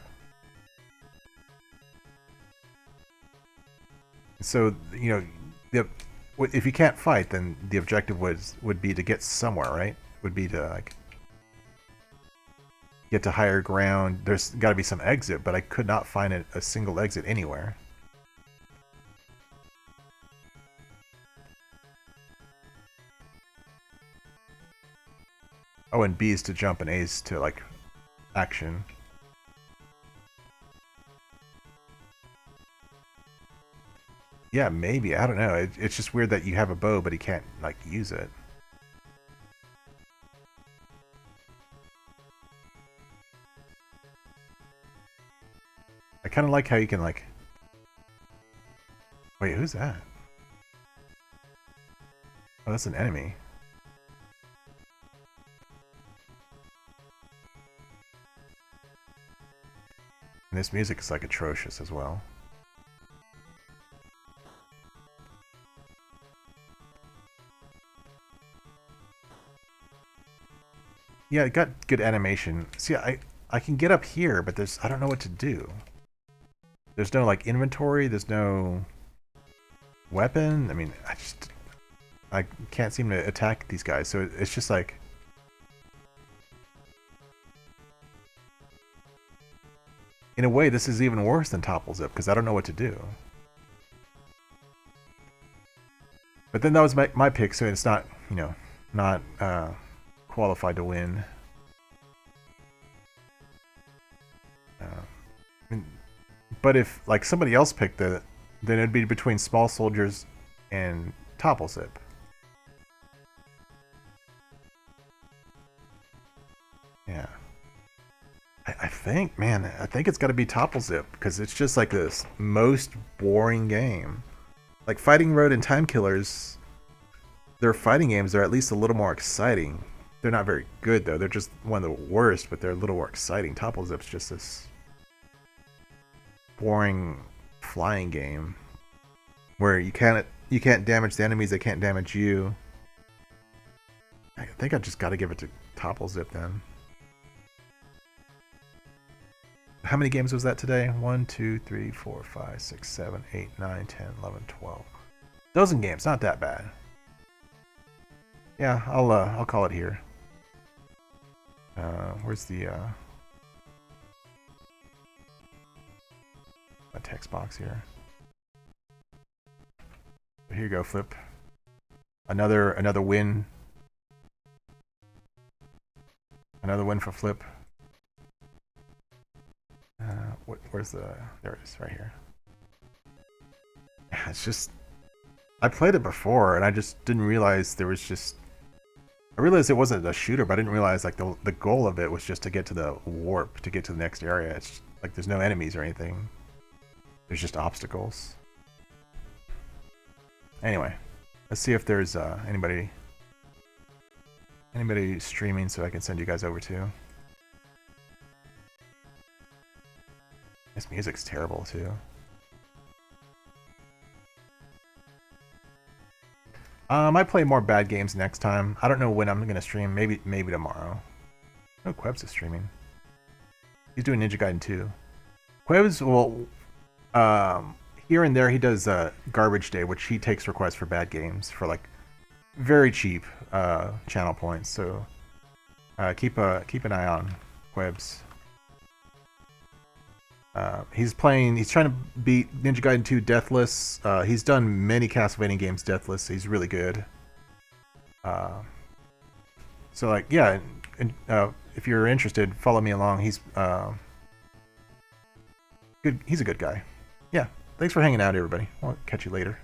So, you know, if you can't fight, then the objective would be to get somewhere, right? Would be to, like, get to higher ground. There's got to be some exit, but I could not find a single exit anywhere. Oh, and B is to jump and A is to, like, action. Yeah, maybe. I don't know. It's just weird that you have a bow, but he can't, like, use it. I kind of like how you can, like... Wait, who's that? Oh, that's an enemy. And this music is, like, atrocious as well. Yeah, it got good animation. See, I can get up here, but I don't know what to do. There's no, like, inventory. There's no weapon. I mean, I can't seem to attack these guys. So it's just like... In a way, this is even worse than Topple Zip, because I don't know what to do. But then that was my pick, so it's not, you know, not qualified to win. But if, like, somebody else picked it, then it'd be between Small Soldiers and Topple Zip. Yeah. I think, man, I think it's got to be Topple Zip, because it's just like this most boring game. Like Fighting Road and Time Killers, their fighting games are at least a little more exciting. They're not very good, though. They're just one of the worst, but they're a little more exciting. Topple Zip's just this boring flying game where you can't damage the enemies, they can't damage you. I think I just got to give it to Topple Zip then. How many games was that today? 1, 2, 3, 4, 5, 6, 7, 8, 9, 10, 11, 12. Dozen games, not that bad. Yeah, I'll call it here. Where's the my text box here? Here you go, Flip. Another win. Another win for Flip. Where's the... There it is, right here. Yeah, it's just... I played it before, and I just didn't realize there was just... I realized it wasn't a shooter, but I didn't realize, like, the goal of it was just to get to the warp, to get to the next area. It's like there's no enemies or anything. There's just obstacles. Anyway, let's see if there's anybody streaming so I can send you guys over to. This music's terrible too. I might play more bad games next time. I don't know when I'm gonna stream. Maybe tomorrow. Oh, Quebs is streaming. He's doing Ninja Gaiden 2. Quebs will here and there he does Garbage Day, which he takes requests for bad games for like very cheap channel points. So keep an eye on Quebs. He's trying to beat Ninja Gaiden 2 Deathless. He's done many Castlevania games Deathless. He's really good. So like, yeah, and if you're interested, follow me along. He's good. He's a good guy. Yeah. Thanks for hanging out, everybody. I'll catch you later.